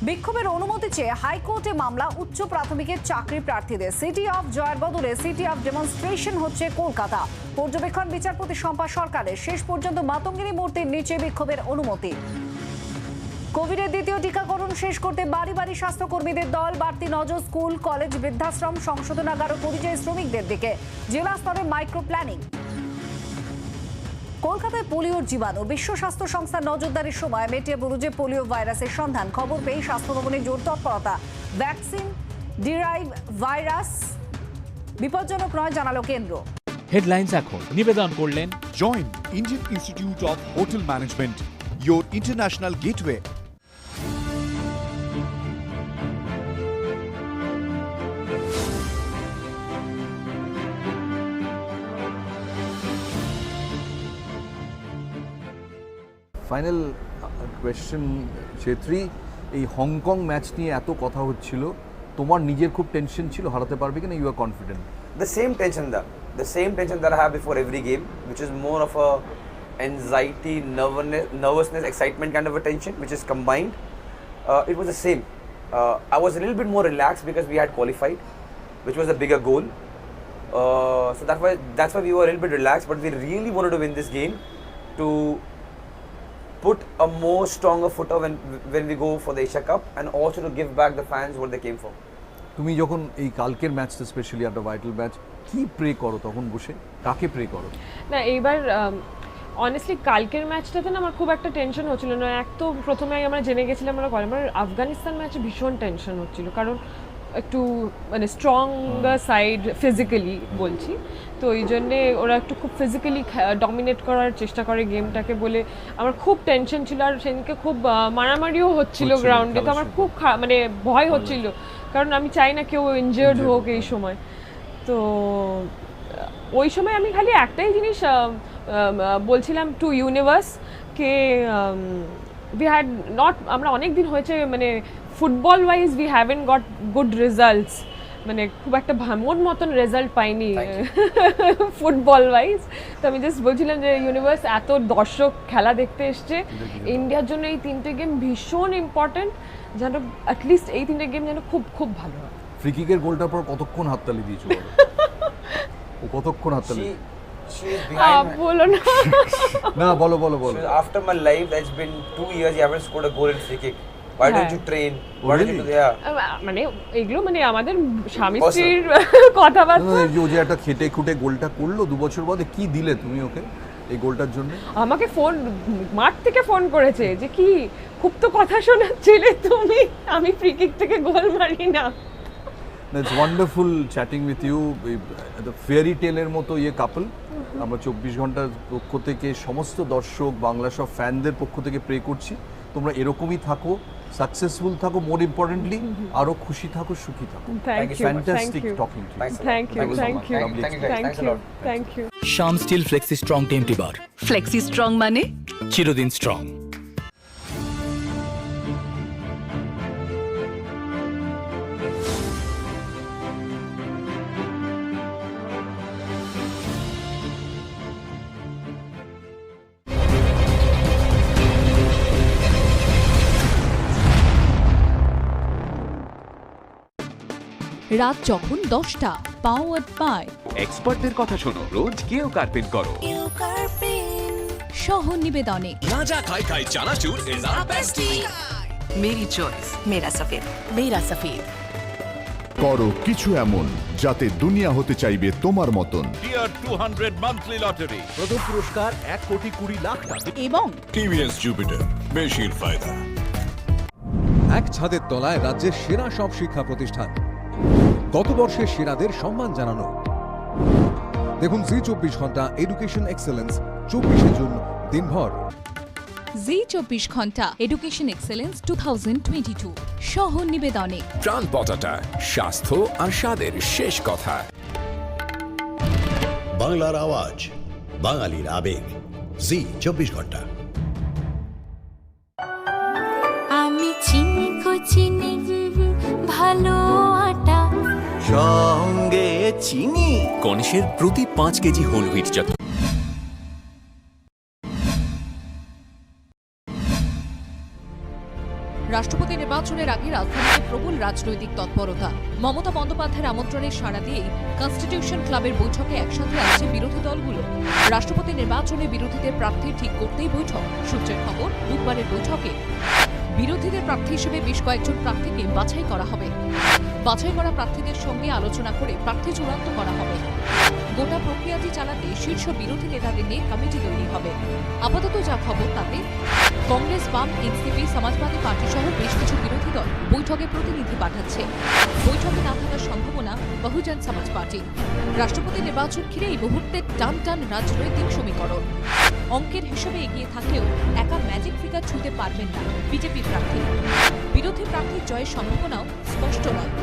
Speaker 12: বিক্ষোভের অনুমতি চেয়ে হাইকোর্টে মামলা উচ্চ প্রাথমিকের চাকরি প্রার্থীদের। সিটি অফ জয়ের বদলে সিটি অফ ডেমনস্ট্রেশন হচ্ছে কলকাতা। পর্যবেক্ষণ বিচারপতি শম্পা সরকারের। শেষ পর্যন্ত মাতঙ্গিনী মূর্তির নিচে বিক্ষোভের অনুমতি। কোভিডের দ্বিতীয় টিকাকরণ শেষ করতে বাড়ি বাড়ি স্বাস্থ্যকর্মীদের দল। বাড়তি নজর স্কুল, কলেজ, বৃদ্ধাশ্রম, সংশোধনাগার ও পরিযায়ী শ্রমিকদের দিকে। জেলা স্তরে মাইক্রো প্ল্যানিং। কলকাতায় পোলিওর জীবাণু, বিশ্ব স্বাস্থ্য সংস্থার নজরদারির সময় মেটিয়া বুরুজে পোলিও ভাইরাসের সন্ধান। খবর পেয়ে স্বাস্থ্য ভবনে জোর তৎপরতা। ভ্যাকসিন ডিরাইভ ভাইরাস বিপজ্জনক নয় জানালো কেন্দ্র।
Speaker 9: হেডলাইন্স এখন নিবেদন করলেন
Speaker 11: Join Indian Institute of Hotel Management, your international gateway.
Speaker 2: Final question Chhetri, এই হংকং ম্যাচ নিয়ে এত কথা হচ্ছিল, তোমার নিজের খুব টেনশন ছিল হারাতে পারবে কিনা? You are confident?
Speaker 3: The same tension that I have before every game, which is more of a anxiety, nervousness, excitement kind of a tension, which is combined. It was the same. I was a little bit more relaxed because we had qualified. which was a bigger goal. So that's why we were a little bit relaxed, but we really wanted to win this game to put a more stronger footer when we go for the Asia Cup, and also to give back the fans what they came for.
Speaker 2: তুমি যখন এই কালকের ম্যাচটা স্পেশালি একটা ভাইটাল ম্যাচ, কি প্রে করো তখন বসে, কাকে প্রে করো?
Speaker 15: না এইবার অনেস্টলি কালকের ম্যাচটাতে না আমার খুব একটা টেনশন হচ্ছিল না। এক তো প্রথমে আমরা জেনে গেছিলাম আমার আফগানিস্তান ম্যাচে ভীষণ টেনশন হচ্ছিল, কারণ একটু মানে স্ট্রঙ্গার সাইড ফিজিক্যালি বলছি, তো এই জন্যে ওরা একটু খুব ফিজিক্যালি ডমিনেট করার চেষ্টা করে গেমটাকে বলে আমার খুব টেনশন ছিল। আর সেদিনকে খুব মারামারিও হচ্ছিল গ্রাউন্ডে, তো আমার খুব মানে ভয় হচ্ছিল, কারণ আমি চাই না কেউ ইনজিয়ার্ড হোক এই সময়। তো ওই সময় আমি খালি একটাই জিনিস বলছিলাম টু ইউনিভার্স কে উই হ্যাড নট, আমরা অনেক দিন হয়েছে মানে football wise we haven't got good results, মানে খুব একটা ভামোর মতন রেজাল্ট পাইনি ফুটবল ওয়াইজ। তো আমি জাস্ট বলছিলাম যে ইউনিভার্স এত দর্শক খেলা দেখতে এসছে, ইন্ডিয়ার জন্য এই 3টে গেম ভীষণ ইম্পর্টেন্ট, যেন অ্যাটলিস্ট এই 3টে গেম যেন খুব খুব ভালো হয়।
Speaker 2: ফ্রি কিকের গোলটার পর কতক্ষণ হাততালি দিয়েছো? ও কতক্ষণ হাততালি?
Speaker 15: বলো না
Speaker 2: না বলো।
Speaker 3: After my life, that's been 2 years. You haven't scored a goal in free kick. Why don't you train? Why don't you do that?
Speaker 15: মানে এগুলো মানে আমাদের স্বামী স্ত্রীর কথাবার্তা।
Speaker 2: ও যে একটা খেটে খুঁটে গোলটা করলো 2 বছর বাদে, কি দিলে তুমি ওকে এই গোলটার জন্য?
Speaker 15: আমাকে ফোন মাঠ থেকে ফোন করেছে যে কি খুব তো কথা শোনাচ্ছিলে তুমি, আমি ফ্রি কিক থেকে গোল মারি না।
Speaker 2: It's wonderful chatting with you. The fairy tale এর মতো ইয়ে কাপল। আমরা 24 ঘন্টার পক্ষ থেকে সমস্ত দর্শক, বাংলা সব ফ্যানদের পক্ষ থেকে প্রে করছি তোমরা এরকমই থাকো, সাকসেসফুল থাকো, মোর ইম্পর্টেন্টলি আরো খুশি থাকো, সুখী থাকো। Fantastic talking to you.
Speaker 15: Thank you.
Speaker 13: Sham Steel Flexi Strong TMT Bar.
Speaker 6: Flexi strong माने
Speaker 13: চিরদিন স্ট্রং।
Speaker 1: রাত যখন 10টা, পাওয়ার্ড বাই
Speaker 11: এক্সপার্টদের কথা শোনো রোজ কেও কার্পেট করো।
Speaker 1: সহ নিবেদনে
Speaker 11: রাজা খাই খাই চানাচুর ইজ आवर বেস্টি।
Speaker 6: मेरी चॉइस मेरा सफेद
Speaker 11: করো কিছু এমন যাতে দুনিয়া হতে চাইবে তোমার মতন। টিয়ার 200 মান্থলি লটারি, প্রথম পুরস্কার 1,20,00,000 টাকা
Speaker 6: এবং
Speaker 11: টিভিএস জুপিটার, বেশির ফায়দা।
Speaker 16: এক ছাদের তলায় রাজ্যের সেরা সব শিক্ষা প্রতিষ্ঠান, গত বর্ষের সেরাদের সম্মান জানানো। দেখুন জি 24 ঘন্টা এডুকেশন এক্সেলেন্স 24শে জুন দিনভর।
Speaker 1: জি 24 ঘন্টা এডুকেশন এক্সেলেন্স 2022 সহ নিবেদনে
Speaker 11: প্রাণ পতাটা, স্বাস্থ্য আর স্বাদের শেষ কথা।
Speaker 10: বাংলার আওয়াজ, বাঙালির আবেগ, জি 24 ঘন্টা।
Speaker 6: আমি চিনি চিনি ভালো আটা,
Speaker 13: সঙ্গে চিনি গণেশের প্রতি 5 কেজি হোল হুইট চাল।
Speaker 1: রাষ্ট্রপতি নির্বাচনের আগে রাজধানীতে প্রবল রাজনৈতিক তৎপরতা। মমতা বন্দ্যোপাধ্যায়ের আমন্ত্রণে সাড়া দিয়েই কনস্টিটিউশন ক্লাবের বৈঠকে একসাথে আসছে বিরোধী দলগুলো। রাষ্ট্রপতি নির্বাচনে বিরোধীদের প্রার্থী ঠিক করতেই বৈঠক। সূত্রের খবর, বুধবারের বৈঠকে বিরোধীদের প্রার্থী হিসেবে বেশ কয়েকজন প্রার্থীকে বাছাই করা হবে। বাছাই করা প্রার্থীদের সঙ্গে আলোচনা করে প্রার্থী চূড়ান্ত করা হবে। গোটা প্রক্রিয়াটি চালাতে শীর্ষ বিরোধী নেতাদের নিয়ে কমিটি তৈরি হবে। আপাতত যা খবর তাতে কংগ্রেস, বাম, এনসিপি, সমাজবাদী পার্টি সহ বেশ কিছু বিরোধী দল বৈঠকে প্রতিনিধি পাঠাচ্ছে। বৈঠকে না থাকার সম্ভাবনা বহুজন সমাজ পার্টি। রাষ্ট্রপতি নির্বাচন ঘিরে এই মুহূর্তে টান টান রাজনৈতিক সমীকরণ। অঙ্কের হিসেবে এগিয়ে থাকলেও একা ম্যাজিক ফিগার ছুঁতে পারবেন না বিজেপি প্রার্থী। বিরোধী প্রার্থীর জয়ের সম্ভাবনাও স্পষ্ট নয়।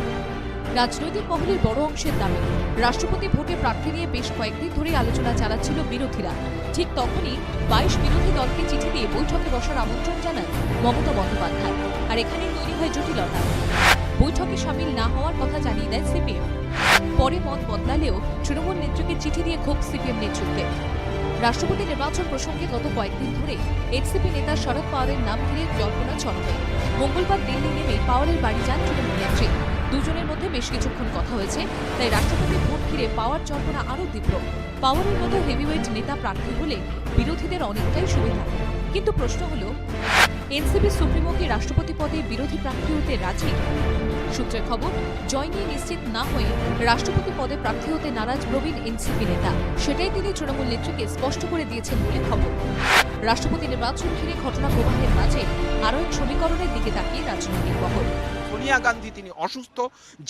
Speaker 1: রাজনৈতিক মহলের বড় অংশের দাবি, রাষ্ট্রপতি ভোটে প্রার্থী নিয়ে বেশ কয়েকদিন ধরে আলোচনা চালাচ্ছিল বিরোধীরা। ঠিক তখনই 22 বিরোধী দলকে চিঠি দিয়ে বৈঠকে বসার আমন্ত্রণ জানান মমতা বন্দ্যোপাধ্যায়। আর এখানেই তৈরি হয় জটিলতা। বৈঠকে সামিল না হওয়ার কথা জানিয়ে দেয় সিপিএম। পরে মত বদলালেও তৃণমূল নেত্রীকে চিঠি দিয়ে ক্ষোভ সিপিএম নেতৃত্বে। রাষ্ট্রপতি নির্বাচন প্রসঙ্গে গত কয়েকদিন ধরে এনসিপি নেতা শরদ পাওয়ারের নাম ঘিরে জল্পনা চরমে। মঙ্গলবার দিল্লি নেমে পাওয়ারের বাড়ি যান তৃণমূল নেত্রী। দুজনের মধ্যে বেশ কিছুক্ষণ কথা হয়েছে, তাই রাষ্ট্রপতি ভোট ঘিরে পাওয়ার জল্পনা আরও তীব্র। পাওয়ারের মতো হেভিওয়েট নেতা প্রার্থী হলে বিরোধীদের অনেকটাই সুবিধা। কিন্তু প্রশ্ন হলো, এনসিপি সুপ্রিমো কি রাষ্ট্রপতি পদে বিরোধী প্রার্থী হতে রাজি? সূত্রের খবর, জয় নিয়ে নিশ্চিত না হয়ে রাষ্ট্রপতি পদে প্রার্থী হতে নারাজ প্রবীণ এনসিপি নেতা। সেটাই তিনি তৃণমূল নেত্রীকে স্পষ্ট করে দিয়েছেন বলে খবর। রাষ্ট্রপতি নির্বাচন ঘিরে ঘটনা প্রবাহের মাঝে আরও এক সমীকরণের দিকে তাকিয়ে রাজনৈতিক মহল।
Speaker 7: সোনিয়া গান্ধী তিনি অসুস্থ,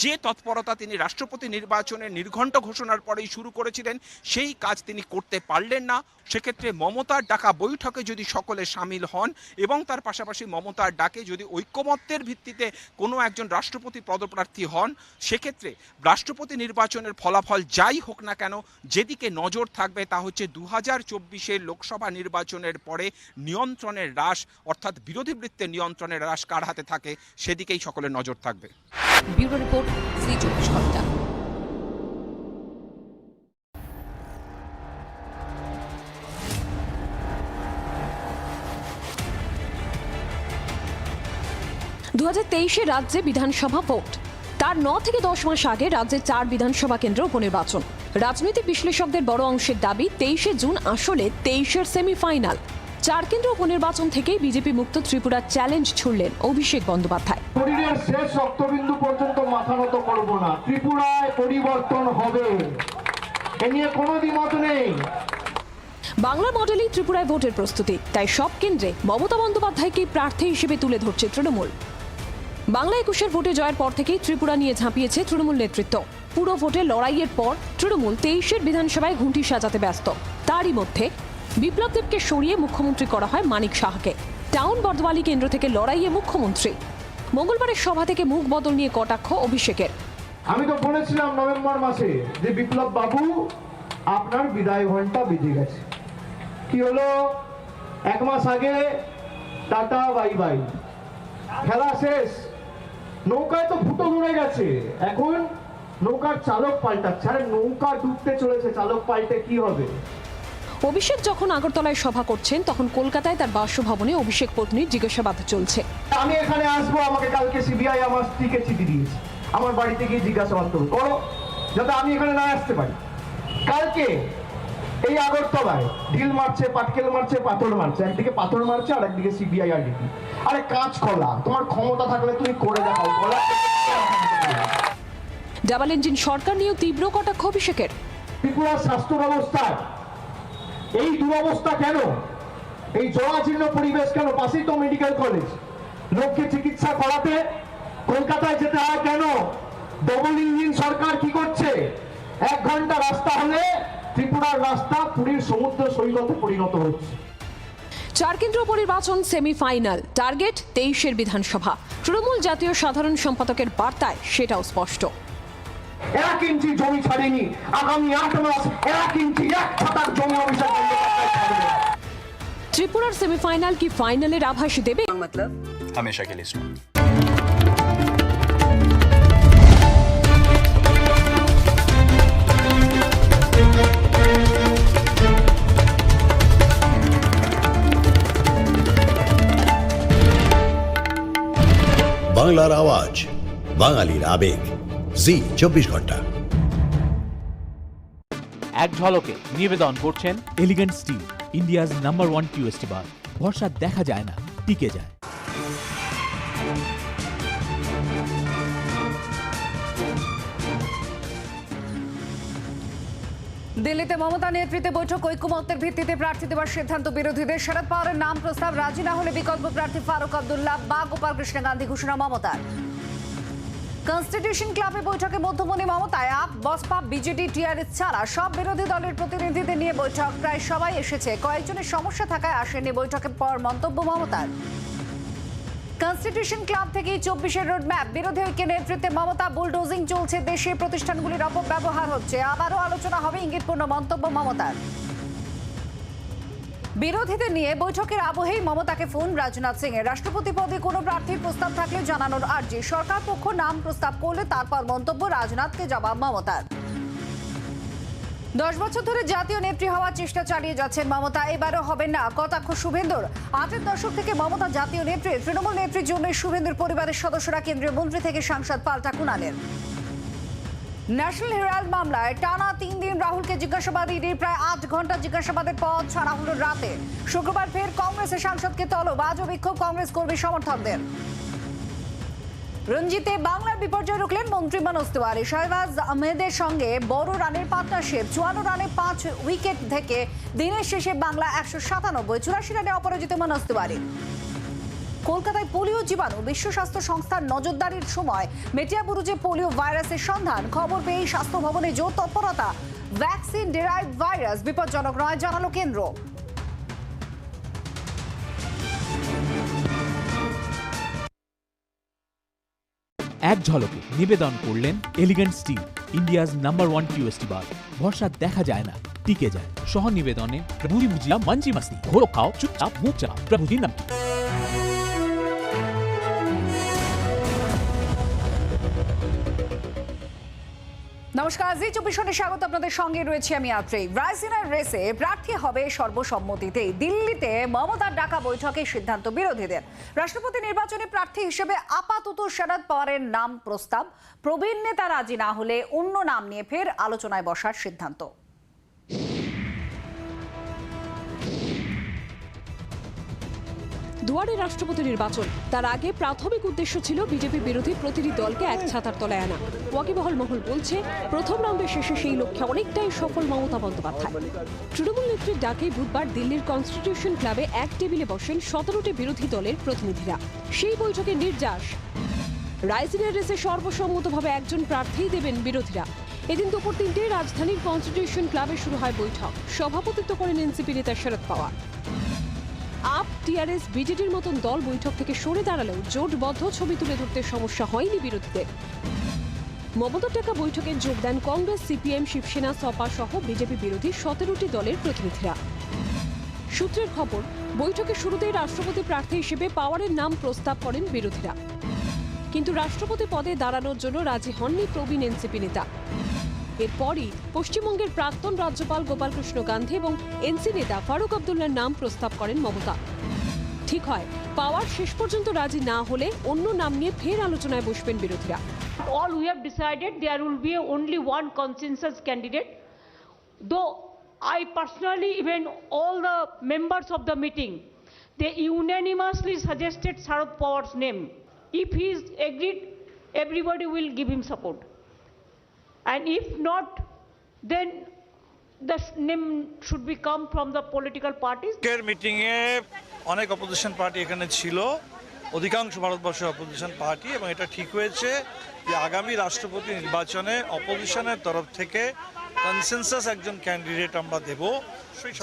Speaker 7: যে তৎপরতা তিনি রাষ্ট্রপতি নির্বাচনের নির্ঘণ্ট ঘোষণার পরেই শুরু করেছিলেন সেই কাজ তিনি করতে পারলেন না। সেক্ষেত্রে মমতার ডাকা বৈঠকে যদি সকলে সামিল হন এবং তার পাশাপাশি মমতার ডাকে যদি ঐকমত্যের ভিত্তিতে কোনো একজন রাষ্ট্রপতি পদপ্রার্থী হন, সেক্ষেত্রে রাষ্ট্রপতি নির্বাচনের ফলাফল যাই হোক না কেন, যেদিকে নজর থাকবে তা হচ্ছে 2024 লোকসভা নির্বাচনের পরে নিয়ন্ত্রণের হ্রাস, অর্থাৎ বিরোধী বৃত্তের নিয়ন্ত্রণের হ্রাস কার হাতে থাকে সেদিকেই সকলের নজর থাকবে।
Speaker 1: ব্যুরো রিপোর্ট, ZEE 24 ঘন্টা।
Speaker 14: রাজ্যে বিধানসভা ভোট, তার 9 থেকে 10 মাস আগে রাজ্যে 4 বিধানসভা কেন্দ্র উপনির্বাচন। রাজনৈতিক বিশ্লেষকদের বড় অংশের দাবি 23 জুন আসলে 23-এর সেমিফাইনাল। 4 কেন্দ্র উপনির্বাচন থেকেই বিজেপি মুক্ত ত্রিপুরার চ্যালেঞ্জ ছুড়লেন অভিষেক বন্দ্যোপাধ্যায়।
Speaker 8: শরীরের শেষ রক্তবিন্দু পর্যন্ত মাথা নত করব না, ত্রিপুরায় পরিবর্তন হবে, এ নিয়ে কোনো দ্বিমত নেই।
Speaker 14: বাংলা মডেলেই ত্রিপুরায় ভোটের প্রস্তুতি, তাই সব কেন্দ্রে মমতা বন্দ্যোপাধ্যায়কে প্রার্থী হিসেবে তুলে ধরছে তৃণমূল। বাংলা 21-এর ভোটে জয়ের পর থেকেই ত্রিপুরা নিয়ে ঝাঁপিয়েছে তৃণমূল নেতৃত্ব। পুরো ভোটে লড়াইয়ের পর তৃণমূল 23-এর বিধানসভায় ঘুঁটি সাজাতে ব্যস্ত। তারই মধ্যে বিপ্লব দেবকে সরিয়ে মুখ্যমন্ত্রী করা হয় মানিক সাহাকে। টাউন বর্দওয়ালি কেন্দ্র থেকে লড়াইয়ে মুখ্যমন্ত্রী। মঙ্গলবারের সভা থেকে মুখ বদল নিয়ে কটাক্ষ অভিষেকের।
Speaker 8: আমি তো বলেছিলাম নভেম্বর মাসে যে বিপ্লব বাবু আপনার বিদায় ঘন্টা বেজে গেছে। কি হলো, 1 মাস আগে টাটা বাই বাই, খেলা শেষ, নৌকায় তো ফুটো ধরে গেছে, এখন নৌকার চালক পাল্টাচ্ছে। আরে নৌকা ডুবতে চলেছে, চালক পাল্টে কি হবে?
Speaker 14: অভিষেক যখন আগরতলায় সভা করছেন, তখন কলকাতায় তার বাসভবনে অভিষেক পত্নীর জিজ্ঞাসাবাদ চলছে।
Speaker 8: আমি এখানে আসবো, আমাকে কালকে সিবিআই আমার স্ত্রীকে চিঠি দিয়েছে, আমার বাড়িতে গিয়ে জিজ্ঞাসাবাদ করো, যাতে আমি এখানে না আসতে পারি। কালকে এই আগরতলায় ঢিল মারছে, পাটকেল মারছে, পাথর মারছে, একদিকে পাথর মারছে আর একদিকে সিবিআই আর ডিবি। আরে কাজ কলা, তোমার ক্ষমতা থাকলে তুমি করে দেখাও।
Speaker 14: ডাবল ইঞ্জিন সরকার নিয়েও তীব্র কটাক্ষ অভিষেকের।
Speaker 8: ত্রিপুরার স্বাস্থ্য ব্যবস্থার এই দুরবস্থা কেন? এই জরাজীর্ণ পরিবেশ কেন? পাশেই তো মেডিকেল কলেজ, লোককে চিকিৎসা করাতে কলকাতায় যেতে হয় কেন? ডবল ইঞ্জিন সরকার কি করছে? 1 ঘন্টা রাস্তা হলে ত্রিপুরার রাস্তা পুরীর সমুদ্র সৈকতে পরিণত হচ্ছে।
Speaker 14: 4 কেন্দ্র উপনির্বাচন সেমিফাইনাল, টার্গেট 23-এর বিধানসভা। তৃণমূল জাতীয় সাধারণ সম্পাদকের বার্তায় সেটাও স্পষ্ট।
Speaker 8: 1 ইঞ্চি জমি ছাড়েনি, আগামী 8 মাস 1 ইঞ্চি 1 ছটাক জমি অভিষেক বন্দ্যোপাধ্যায় ছাড়বে।
Speaker 14: ত্রিপুরার সেমিফাইনাল কি ফাইনালের আভাস দেবে?
Speaker 4: मतलब हमेशा के लिए स्ट्रॉन्ग।
Speaker 10: বাংলার আওয়াজ, বাঙালির আবেগ, ZEE 24 ঘন্টা।
Speaker 9: এক ঝলকে নিবেদন করছেন এলিগেন্ট স্টিল, ইন্ডিয়াজ নাম্বার 1 টিউএসটি বার। ভরসা দেখা যায় না, টিকে যায়।
Speaker 12: দিল্লিতে মমতা নেতৃত্বে বৈঠক, ঐকমত্যের ভিত্তিতে প্রার্থী দেওয়ার সিদ্ধান্ত বিরোধীদের। শরদ পাওয়ারের নাম প্রস্তাব, রাজি না হলে বিকল্প প্রার্থী ফারুক আব্দুল্লাহ বা গোপাল কৃষ্ণ গান্ধী ঘোষণা মমতার। কনস্টিটিউশন ক্লাবে বৈঠকে মধ্যমণি মমতায় আপ, বসপা, বিজেডি, টিআরএস ছাড়া সব বিরোধী দলের প্রতিনিধিদের নিয়ে বৈঠক। প্রায় সবাই এসেছে, কয়েকজনের সমস্যা থাকায় আসেনি। বৈঠকের পর মন্তব্য মমতার। কনস্টিটিউশন ক্লাব থেকে 24-এর রোডম্যাপ, বিরোধী ঐক্যের নেতৃত্বে মমতা। বুলডোজিং চলছে, দেশে প্রতিষ্ঠানগুলির অপব্যবহার হচ্ছে, আবারও আলোচনা হবে, ইঙ্গিতপূর্ণ মন্তব্য মমতার। বিরোধীদের নিয়ে বৈঠকের আবহেই মমতাকে ফোন রাজনাথ সিং এর। রাষ্ট্রপতি পদে কোনো প্রার্থীর প্রস্তাব থাকলে জানানোর আর্জি। সরকার পক্ষ নাম প্রস্তাব করলে তারপর মন্তব্য, রাজনাথকে জবাব মমতার। 10 বছর ধরে জাতীয় নেত্রী হওয়ার চেষ্টা চালিয়ে যাচ্ছেন মমতা। এবারও হবেন না কটাক্ষ শুভেন্দুর। 8-এর দশক থেকে মমতা জাতীয় নেত্রী, তৃণমূল নেত্রীর জন্য শুভেন্দুর পরিবারের সদস্যরা কেন্দ্রীয় মন্ত্রী থেকে সাংসদ পাল্টা কুণালের। ন্যাশনাল হেরাল্ড মামলায় টানা 3 দিন রাহুলকে জিজ্ঞাসাবাদ, ইডির প্রায় 8 ঘন্টা জিজ্ঞাসাবাদের পর ছাড়া হলো রাতে। শুক্রবার ফের কংগ্রেসের সাংসদকে তলব, আজও বিক্ষোভ কংগ্রেস কর্মী সমর্থকদের। রঞ্জিতে বাংলার বিপর্যয় রুখলেন মন্ত্রী মনোজ তিওয়ারি। শাহবাজ আহমেদের সঙ্গে বড় রানের পার্টনারশিপ, 54 রানে 5 উইকেট থেকে দিনের শেষে বাংলা 197, 84 রানে অপরাজিত মনোজ তিওয়ারি। কলকাতায় পোলিও জীবাণু, বিশ্ব স্বাস্থ্য সংস্থার নজরদারির সময় মেটিয়াবুরুজে পোলিও ভাইরাসের সন্ধান। খবর পেয়ে স্বাস্থ্য ভবনে জোর তৎপরতা। ভ্যাকসিন ডেরাইভড ভাইরাস বিপজ্জনক নয় জানালো কেন্দ্র।
Speaker 9: এক ঝলকে নিবেদন করলেন এলিগেন্ট স্টিল, ইন্ডিয়াজ নাম্বার 1 টিউএসটি বার। ভরসা দেখা যায় না, টিকে যায়। সহ নিবেদনে প্রভুরি মুজিয়া মঞ্জি মাস্তি, ঘোড়ো খাও চুপচাপ মুখ চাপ, প্রভুজি নাম।
Speaker 12: নমস্কার, জি 24 স্বাগত। আপনাদের সঙ্গে রয়েছে আমি আত্রেই। রাইসিনার রেসে প্রার্থী হবে সর্বসম্মতিতে। দিল্লিতে মমতার ডাকা বৈঠকে সিদ্ধান্ত বিরোধীদের। রাষ্ট্রপতি নির্বাচনে প্রার্থী হিসেবে আপাতত শরদ পাওয়ারের নাম প্রস্তাব। প্রবীণ নেতা রাজি না হলে অন্য নাম নিয়ে ফের আলোচনায় বসার সিদ্ধান্ত।
Speaker 14: দুয়ারে রাষ্ট্রপতি নির্বাচন, তার আগে প্রাথমিক উদ্দেশ্য ছিল বিজেপি বিরোধী প্রতিটি দলকে এক ছাতার তলায় আনা। ওয়াকিবহল মহল বলছে প্রথম রাউন্ডের শেষে সেই লক্ষ্যে অনেকটাই সফল মমতা বন্দ্যোপাধ্যায়। তৃণমূল নেত্রীর ডাকে বুধবার দিল্লির কনস্টিটিউশন ক্লাবে এক টেবিলে বসেন 17টি বিরোধী দলের প্রতিনিধিরা। সেই বৈঠকে নির্যাস, রাইসিনার রেসে সর্বসম্মতভাবে একজন প্রার্থীই দেবেন বিরোধীরা। এদিন দুপুর 3টায় রাজধানীর কনস্টিটিউশন ক্লাবে শুরু হয় বৈঠক। সভাপতিত্ব করেন এনসিপি নেতা শরদ পাওয়ার। আপ, টিআরএস, বিজেডির মতন দল বৈঠক থেকে সরে দাঁড়ালেও জোটবদ্ধ ছবি তুলে ধরতে সমস্যা হয়নি বিরোধীদের। মমতার ডাকা বৈঠকে যোগ দেন কংগ্রেস, সিপিএম, শিবসেনা, সপা সহ বিজেপি বিরোধী 17টি দলের প্রতিনিধিরা। সূত্রের খবর, বৈঠকের শুরুতেই রাষ্ট্রপতি প্রার্থী হিসেবে পাওয়ারের নাম প্রস্তাব করেন বিরোধীরা। কিন্তু রাষ্ট্রপতি পদে দাঁড়ানোর জন্য রাজি হননি প্রবীণ এনসিপি নেতা। এরপরই পশ্চিমবঙ্গের প্রাক্তন রাজ্যপাল গোপালকৃষ্ণ গান্ধী এবং এনসি নেতা ফারুক আবদুল্লার নাম প্রস্তাব করেন মমতা। ঠিক হয়, পাওয়ার শেষ পর্যন্ত রাজি না হলে অন্য নাম নিয়ে ফের আলোচনায় বসবেন বিরোধীরা।
Speaker 17: All we have decided there will be only one consensus candidate. Though I personally, even all the members of the meeting, they unanimously suggested Sharad Pawar's name. If he is agreed, everybody will give him support. And if not, then the name should be come from the political parties.
Speaker 18: এর মিটিংয়ে অনেক অপোজিশন পার্টি এখানে ছিল, অধিকাংশ ভারতবর্ষের অপোজিশন পার্টি, এবং এটা ঠিক হয়েছে যে আগামী রাষ্ট্রপতি নির্বাচনে অপোজিশনের তরফ থেকে কনসেনসাস একজন ক্যান্ডিডেট আমরা দেব।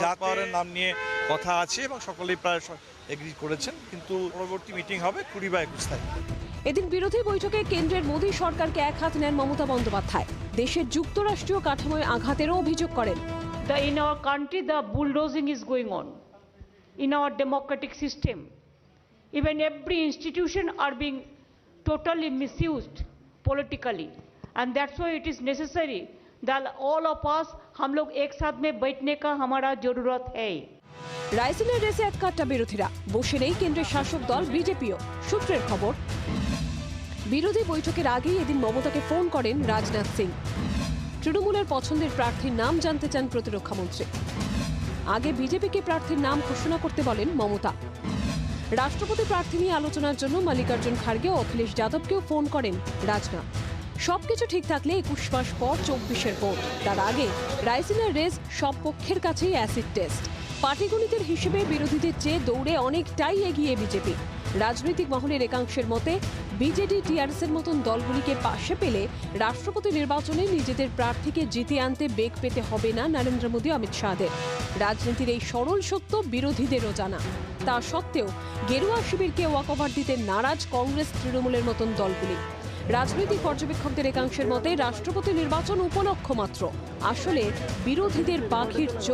Speaker 18: যার নাম নিয়ে কথা আছে এবং সকলেই প্রায় এগ্রি করেছেন, কিন্তু পরবর্তী মিটিং হবে 20 বা 21 তারিখ।
Speaker 14: এদিন বিরোধী বৈঠকে কেন্দ্রের মোদী সরকারকে এক হাত নেন মমতা বন্দ্যোপাধ্যায়। দেশের যুক্তরাষ্ট্রীয় কাঠামোয় আঘাতেরও অভিযোগ করেন।
Speaker 17: In our country, the bulldozing is going on. In our democratic system, even every institution are being totally misused politically, and that's why it is necessary that all of us, हम लोग एक साथ में बैठने का हमारा जरूरत है।
Speaker 14: রাইসিনার রেসে এক কাট্টা বিরোধীরা, বসে নেই কেন্দ্রের শাসক দল বিজেপিও। সূত্রের খবর, বিরোধী বৈঠকের আগেই এদিন মমতাকে ফোন করেন রাজনাথ সিং। তৃণমূলের পছন্দের প্রার্থীর নাম জানতে চান প্রতিরক্ষা মন্ত্রী। আগে বিজেপিকে প্রার্থীর নাম ঘোষণা করতে বলেন মমতা। রাষ্ট্রপতি প্রার্থী নিয়ে আলোচনার জন্য মল্লিকার্জুন খার্গে ও অখিলেশ যাদবকেও ফোন করেন রাজনাথ। সবকিছু ঠিক থাকলে 21 মাস পর 24-এর ভোট। তার আগে রাইসিনার রেস সব পক্ষের কাছেই অ্যাসিড টেস্ট। পাটিগণিতের হিসেবে বিরোধীদের চেয়ে দৌড়ে অনেকটাই এগিয়ে বিজেপি। রাজনৈতিক মহলের একাংশের মতে বিজেডি, টিআরএসের মতন দলগুলিকে পাশে পেলে রাষ্ট্রপতি নির্বাচনে নিজেদের প্রার্থীকে জিতিয়ে আনতে বেগ পেতে হবে না নরেন্দ্র মোদী, অমিত শাহদের। রাজনীতির এই সরল সত্য বিরোধীদেরও জানা। তা সত্ত্বেও গেরুয়া শিবিরকে ওয়াকওভার দিতে নারাজ কংগ্রেস, তৃণমূলের মতন দলগুলি। রাজনৈতিক পর্যবেক্ষকদের একাংশের মতে রাষ্ট্রপতি নির্বাচন উপলক্ষ মাত্র, আসলে বিরোধীদের বাঘির চোখ